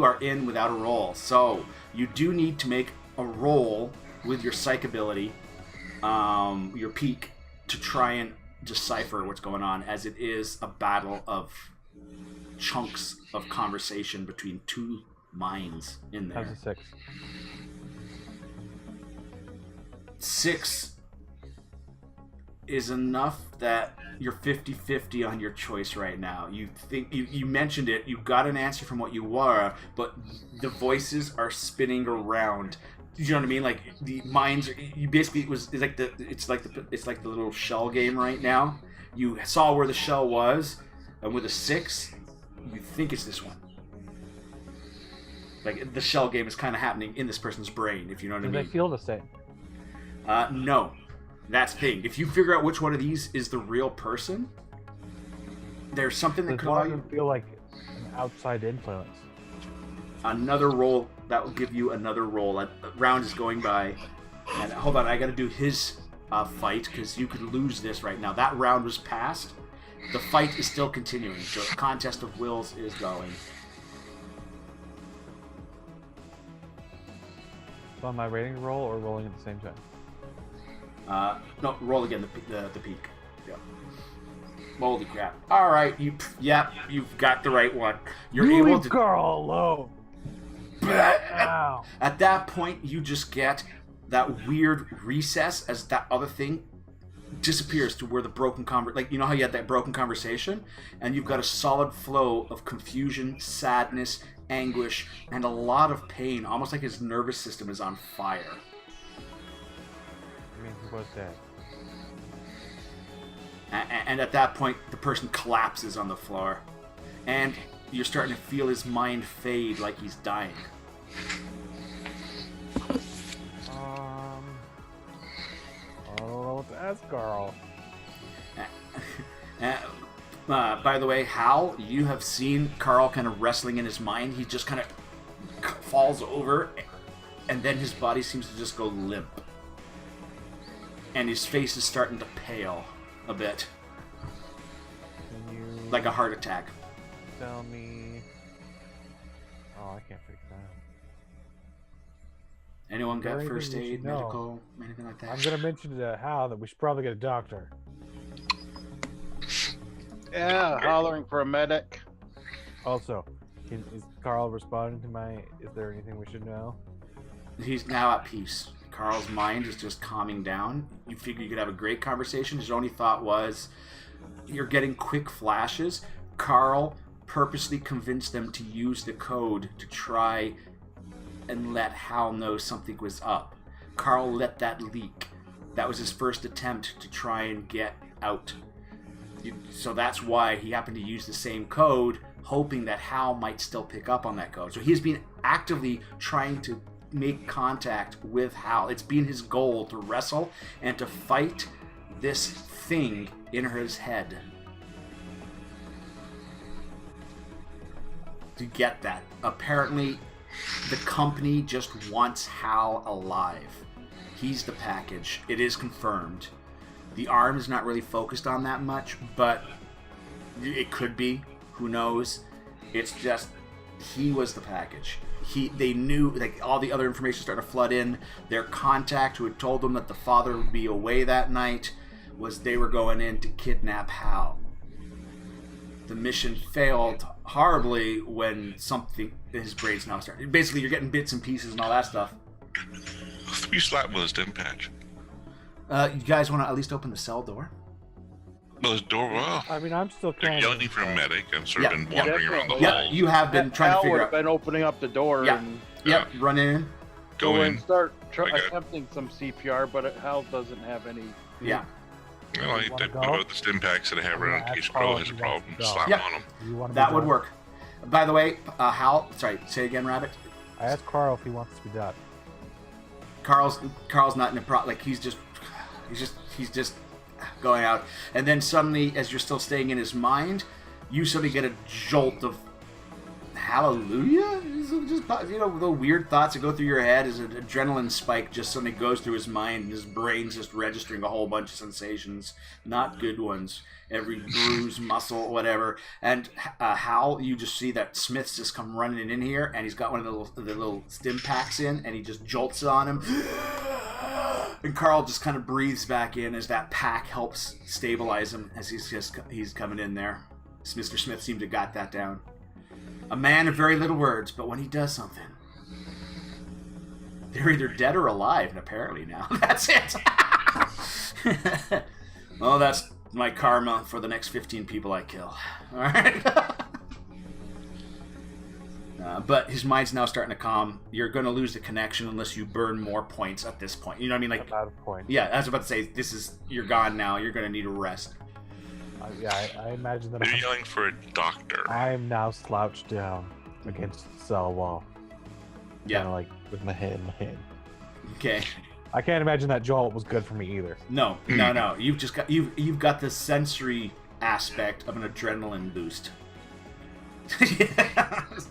are in without a roll. So you do need to make a roll with your psych ability, your peak, to try and decipher what's going on, as it is a battle of chunks of conversation between two minds in there. How's a 6? 6 is enough that you're 50-50 on your choice right now. You think you mentioned it, you got an answer from what you were, but the voices are spinning around. You know what I mean? Like the minds are, you basically it's like the little shell game right now. You saw where the shell was, and with a 6, you think it's this one. Like the shell game is kind of happening in this person's brain, if you know what I Do mean. they feel the same? No. That's the thing. If you figure out which one of these is the real person, there's something that Does could one allow of you them feel like an outside influence? another roll. That will give you another roll. A round is going by. And hold on, I got to do his fight, because you could lose this right now. That round was passed. The fight is still continuing. So the contest of wills is going. So on my rating roll or rolling at the same time? No, roll again. The peak. Yeah. Holy crap! All right, you've got the right one. You're You able leave to. Carl alone. Ow. At that point, you just get that weird recess as that other thing disappears to where the broken like, you know how you had that broken conversation, and you've got a solid flow of confusion, sadness, anguish, and a lot of pain, almost like his nervous system is on fire. I mean, he was dead. And at that point, the person collapses on the floor, and you're starting to feel his mind fade like he's dying. I don't know what to ask Carl. By the way, Hal, you have seen Carl kind of wrestling in his mind. He just kind of falls over, and then his body seems to just go limp. And his face is starting to pale a bit. Can you Like a heart attack. tell me? Oh, I can't fix that. Anyone Is there got anything first we aid, should know? medical, anything like that? I'm gonna mention to Hal that we should probably get a doctor. Yeah, hollering for a medic. Also, is Carl responding to my? Is there anything we should know? He's now at peace. Carl's mind is just calming down. You figure you could have a great conversation. His only thought was, you're getting quick flashes. Carl purposely convinced them to use the code to try and let Hal know something was up. Carl let that leak. That was his first attempt to try and get out. So that's why he happened to use the same code, hoping that Hal might still pick up on that code. So he's been actively trying to make contact with Hal. It's been his goal to wrestle and to fight this thing in his head. To get that. Apparently, the company just wants Hal alive. He's the package. It is confirmed. The arm is not really focused on that much, but it could be. Who knows? It's just, he was the package. They knew, like, all the other information started to flood in. Their contact, who had told them that the father would be away that night, was they were going in to kidnap Hal. The mission failed horribly when something in his brain's now starting. Basically, you're getting bits and pieces and all that stuff. 3 slap with his dim patch. You guys want to at least open the cell door? Well, his door, well, I mean, I'm still they're kind yelling for a medic. I've sort of Yeah, been yeah, wandering around the definitely. hall. You have been trying to Hal figure would out. have been opening up the door Yeah. and Yep, run in. Go go in. and start I got it. attempting some CPR, but Hal doesn't have any. Yeah. Well, I You wanna put go? out the stim packs that I have around in Yeah, case Carl, Carl has a he wants problem. to go. Slap Yeah. on him. You want to That would work. By the way, Hal, sorry, say again, Rabbit. I asked Carl if he wants to be done. Carl's not in a like he's just going out, and then suddenly, as you're still staying in his mind, you suddenly get a jolt of hallelujah? Just, the weird thoughts that go through your head as an adrenaline spike just suddenly goes through his mind, and his brain's just registering a whole bunch of sensations, not good ones. Every bruise, muscle, whatever. And Hal, you just see that Smith's just come running in here, and he's got one of the little stim packs in, and he just jolts on him. And Carl just kind of breathes back in as that pack helps stabilize him as he's coming in there. Mr. Smith seemed to have got that down. A man of very little words, but when he does something, they're either dead or alive, and apparently now. That's it. Well, that's my karma for the next 15 people I kill. All right. But his mind's now starting to calm. You're going to lose the connection unless you burn more points at this point. You know what I mean? Like, out of points. Yeah, I was about to say, you're gone now. You're going to need a rest. I imagine that You're yelling for a doctor. I'm now slouched down against the cell wall. Yeah. Kinda like with my head in my hand. Okay. I can't imagine that jolt was good for me either. No. You've got the sensory aspect of an adrenaline boost.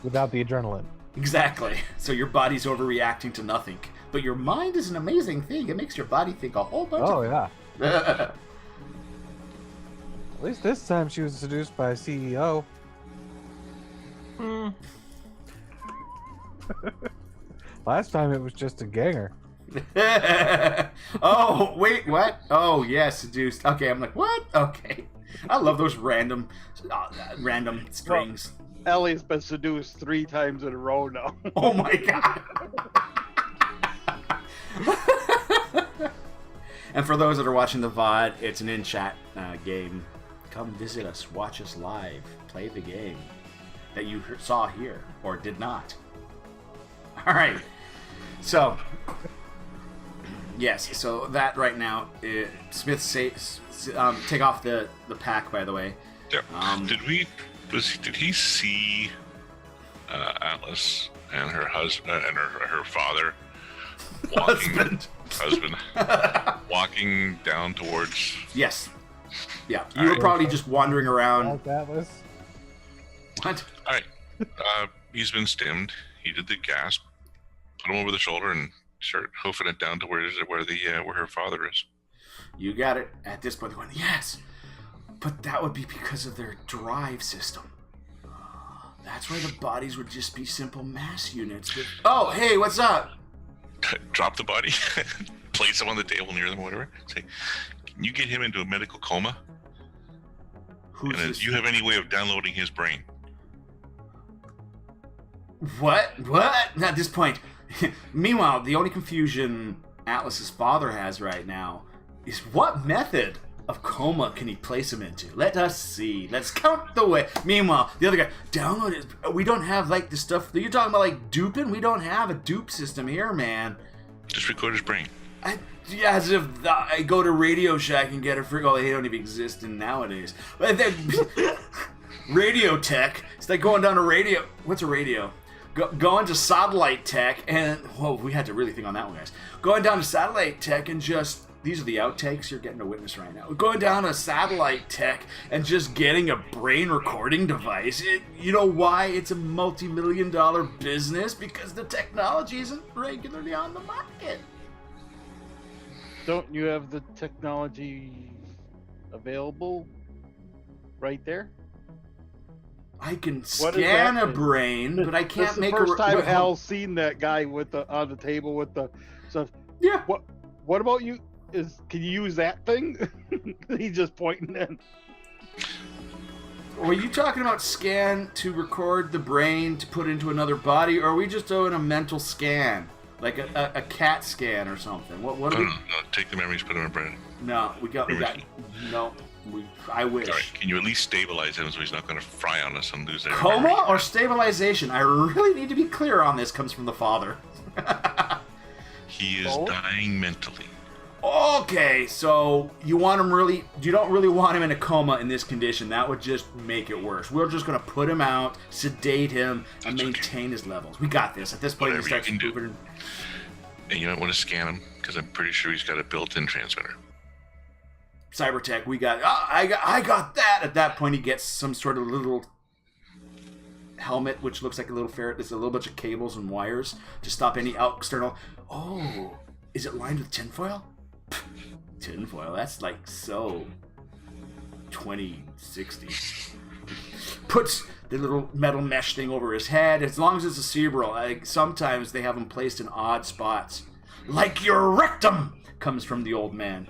Without the adrenaline. Exactly. So your body's overreacting to nothing. But your mind is an amazing thing. It makes your body think a whole bunch Oh, of... yeah. At least this time she was seduced by a CEO. Last time it was just a ganger. Oh, wait, what? Oh, yeah, seduced. Okay, I'm like, what? Okay. I love those random strings. Well, Ellie's been seduced 3 times in a row now. Oh my god. And for those that are watching the VOD, it's an in-chat game. Come visit us, watch us live, play the game that you saw here, or did not. Alright. So, yes, so that right now, Smith says, take off the pack, by the way. Yeah. Did he see Atlas and her husband and her father walking, husband walking down towards? Yes. Yeah. You were probably just wandering around. Atlas. What? All right. He's been stimmed. He did the gasp. Put him over the shoulder and start hoofing it down to where her father is. You got it. At this point, they're going, yes. But that would be because of their drive system. That's why the bodies would just be simple mass units. Oh, hey, what's up? Drop the body, place him on the table near them or whatever. Say, can you get him into a medical coma? Who's and this? Do you have any way of downloading his brain? What? At this point. Meanwhile, the only confusion Atlas's father has right now is what method of coma can he place him into? Let us see. Let's count the way. Meanwhile, the other guy, download it. We don't have like the stuff that you're talking about, like duping. We don't have a dupe system here, man. Just record his brain. As if I go to Radio Shack and get a free. Oh, they don't even exist in nowadays. Radio tech. It's like going down to radio. What's a radio? Going to satellite tech and whoa, we had to really think on that one, guys. Going down to satellite tech and just. These are the outtakes you're getting to witness right now. Going down to satellite tech and just getting a brain recording device. You know why it's a multi-million-dollar business? Because the technology isn't regularly on the market. Don't you have the technology available right there? I can What is scan that a thing? brain, but I can't make the first time a... Hal's seen that guy with on the table with the stuff. Yeah. What about you? Can you use that thing? He's just pointing in. Were you talking about scan to record the brain to put into another body, or are we just doing a mental scan? Like a CAT scan or something? What are we... No, take the memories, put them in brain. No, I wish. All right, can you at least stabilize him so he's not going to fry on us and lose everything? Coma or stabilization? I really need to be clear on this. Comes from the father. He is dying mentally. Okay, so you don't really want him in a coma in this condition. That would just make it worse. We're just gonna put him out, sedate him, and maintain his levels. We got this. At this point, Whatever he starts you can do. moving. And you don't want to scan him because I'm pretty sure he's got a built-in transmitter. Cybertech, we got. I got that. At that point, he gets some sort of little helmet, which looks like a little ferret. There's a little bunch of cables and wires to stop any external. Oh, is it lined with tinfoil? Tinfoil, that's like so 2060. Puts the little metal mesh thing over his head. As long as it's a cerebral, sometimes they have them placed in odd spots. Like your rectum, comes from the old man.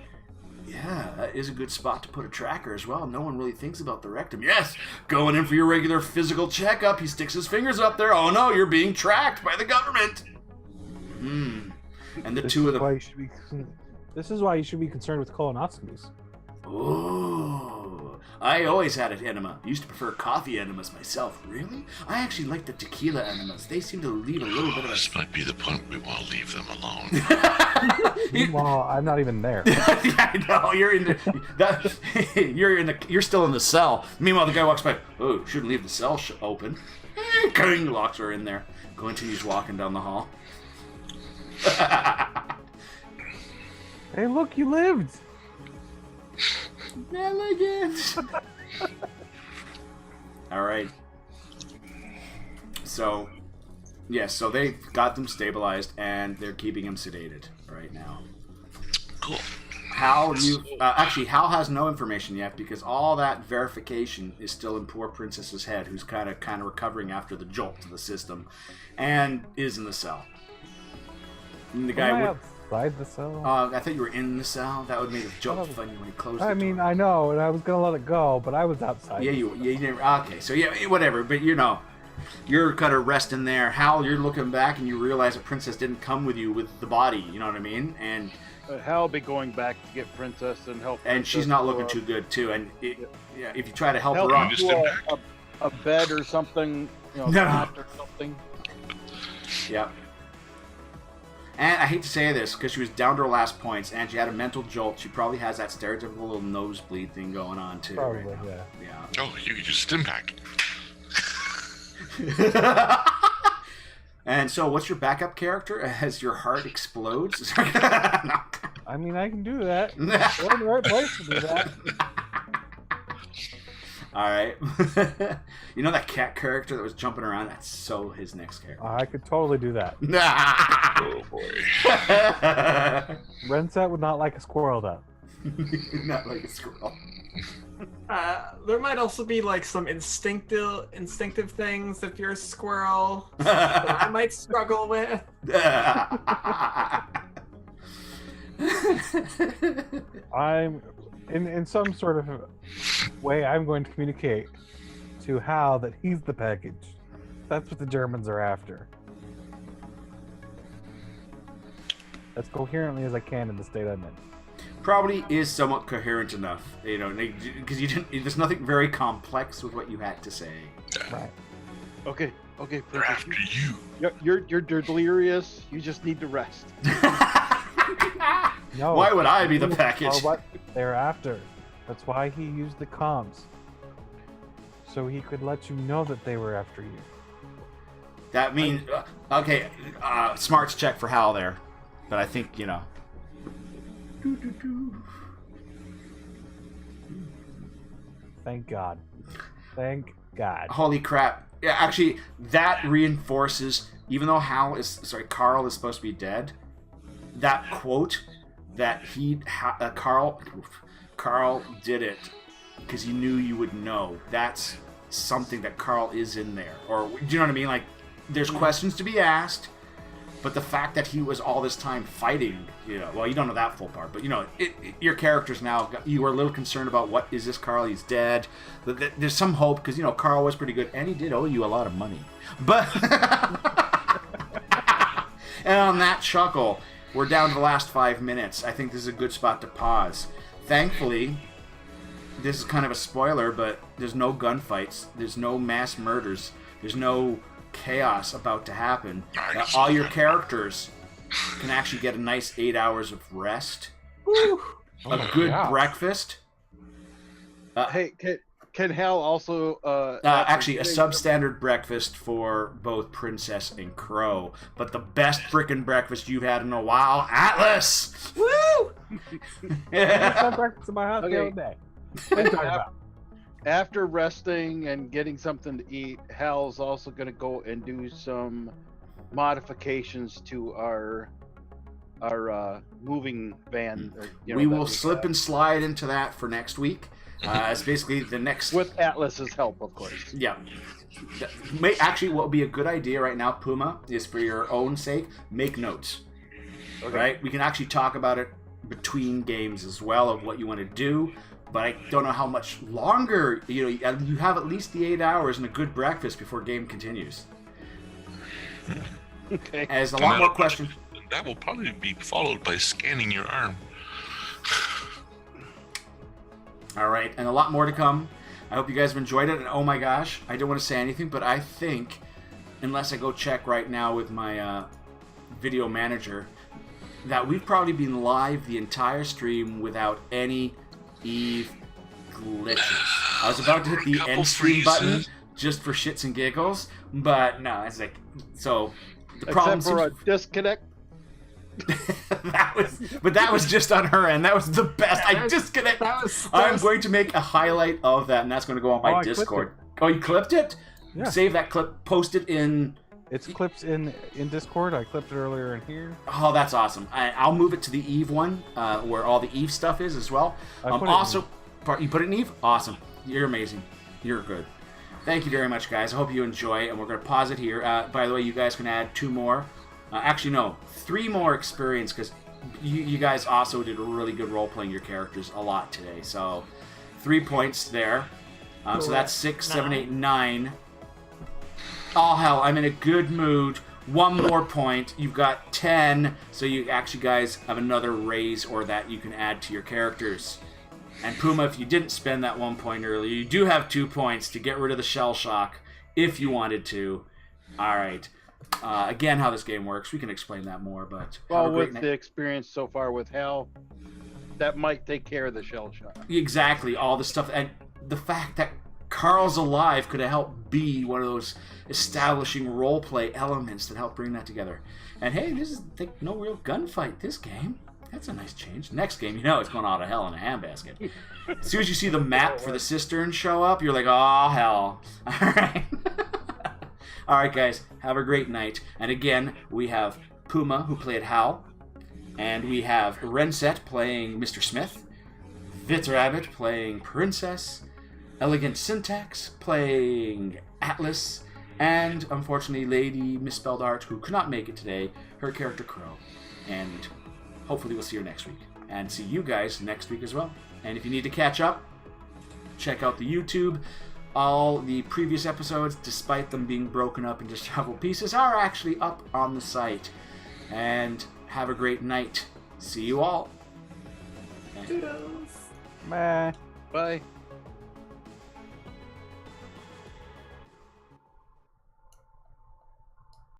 Yeah, that is a good spot to put a tracker as well. No one really thinks about the rectum. Yes, going in for your regular physical checkup. He sticks his fingers up there. Oh no, you're being tracked by the government. And the two of them. This is why you should be concerned with colonoscopies. Ooh, I always had an enema. Used to prefer coffee enemas myself. Really? I actually like the tequila enemas. They seem to leave a little bit of a... This might be the point we want to leave them alone. Meanwhile, I'm not even there. Yeah, I know. You're still in the cell. Meanwhile, the guy walks by. Oh, shouldn't leave the cell open. King locks her in there. Continues walking down the hall. Hey, look, you lived. Elegant. All right. So, yes, so they got them stabilized and they're keeping him sedated right now. Cool. Hal, Hal has no information yet because all that verification is still in poor Princess's head, who's kind of recovering after the jolt to the system, and is in the cell. And the guy outside the cell? I thought you were in the cell. That would make a jolt funny when he closed. I mean, I know, and I was gonna let it go, but I was outside. Yeah, you never. Okay, so yeah, whatever. But you're kind of resting there. Hal, you're looking back and you realize that Princess didn't come with you with the body. You know what I mean? And Hal will be going back to get Princess and help. And she's not looking too good too. And if you try to help her up, up, a bed or something, cot or something. Yeah. And I hate to say this because she was down to her last points and she had a mental jolt. She probably has that stereotypical little nosebleed thing going on too. Probably, right now. Yeah. Oh, you could just stim pack. And so, what's your backup character as your heart explodes? No. I mean, I can do that. We're in the right place to do that. All right. You know that cat character that was jumping around? That's so his next character. I could totally do that. Oh boy. Renset would not like a squirrel, though. Not like a squirrel. There might also be like some instinctive things if you're a squirrel that I might struggle with. I'm in some sort of way I'm going to communicate to Hal that he's the package. That's what the Germans are after. As coherently as I can in the state I'm in. Probably is somewhat coherent enough, because there's nothing very complex with what you had to say. Right. Okay, They're Princess. after you. You're delirious. You just need to rest. No. Why would I be the package? Or what they're after. That's why he used the comms. So he could let you know that they were after you. That means okay. Smarts check for Hal there, but I think Thank God. Thank God. Holy crap! Yeah, actually, that reinforces. Even though Carl is supposed to be dead. That quote that Carl did it because he knew you would know. That's something that Carl is in there, or do you know what I mean? Like, there's questions to be asked, but the fact that he was all this time fighting, well, you don't know that full part, but your characters now, you were a little concerned about what is this Carl? He's dead. There's some hope because Carl was pretty good, and he did owe you a lot of money, but and on that chuckle. We're down to the last 5 minutes. I think this is a good spot to pause. Thankfully, this is kind of a spoiler, but there's no gunfights. There's no mass murders. There's no chaos about to happen. All your characters can actually get a nice 8 hours of rest. A good breakfast. Hey, can Hal also... actually, a substandard breakfast for both Princess and Crow. But the best frickin' breakfast you've had in a while, Atlas! Woo! I had breakfast in my house the other day. What are you talking about? after resting and getting something to eat, Hal's also going to go and do some modifications to our moving van. We will slip and slide into that for next week. It's basically the next... With Atlas's help, of course. Yeah. Actually, what would be a good idea right now, Puma, is for your own sake, make notes. Okay. Right? We can actually talk about it between games as well of what you want to do, but I don't know how much longer. You have at least the 8 hours and a good breakfast before game continues. Okay. As a lot more questions. That will probably be followed by scanning your arm. All right, and a lot more to come. I hope you guys have enjoyed it. And oh my gosh, I don't want to say anything, but I think, unless I go check right now with my video manager, that we've probably been live the entire stream without any Eve glitches. I was about to hit the end stream button just for shits and giggles, but no, it's like, so the problem Except for a disconnect. that was just on her end. That was the best. I disconnect. I'm going to make a highlight of that, and that's going to go on my Discord. Oh, you clipped it? Yeah. Save that clip. Post it in. It's clipped in Discord. I clipped it earlier in here. Oh, that's awesome. I'll move it to the Eve one, where all the Eve stuff is as well. You put it in Eve? Awesome. You're amazing. You're good. Thank you very much, guys. I hope you enjoy, and we're going to pause it here. By the way, you guys can add 2 more. Actually, no, 3 more experience, because you guys also did a really good role-playing your characters a lot today. So, 3 points there. So that's 6, 7, 8, 9. Oh, hell, I'm in a good mood. 1 more point. You've got 10, so you actually guys have another raise or that you can add to your characters. And Puma, if you didn't spend that 1 point earlier, you do have 2 points to get rid of the shell shock if you wanted to. All right. Again, how this game works, we can explain that more, but... Well, with the experience so far with Hal, that might take care of the shell shock. Exactly, all the stuff, and the fact that Carl's alive could have helped be one of those establishing roleplay elements that help bring that together. And hey, this is no real gunfight this game. That's a nice change. Next game, it's going all to hell in a handbasket. As soon as you see the map for the cistern show up, you're like, oh, hell. All right. All right, guys, have a great night. And again, we have Puma, who played Hal, and we have Renset playing Mr. Smith, Vitrabbit playing Princess, Elegant Syntax playing Atlas, and, unfortunately, Lady Misspelled Art, who could not make it today, her character Crow. And hopefully we'll see her next week. And see you guys next week as well. And if you need to catch up, check out the YouTube. All the previous episodes, despite them being broken up into several pieces, are actually up on the site. And have a great night. See you all. Toodles. Bye. Bye.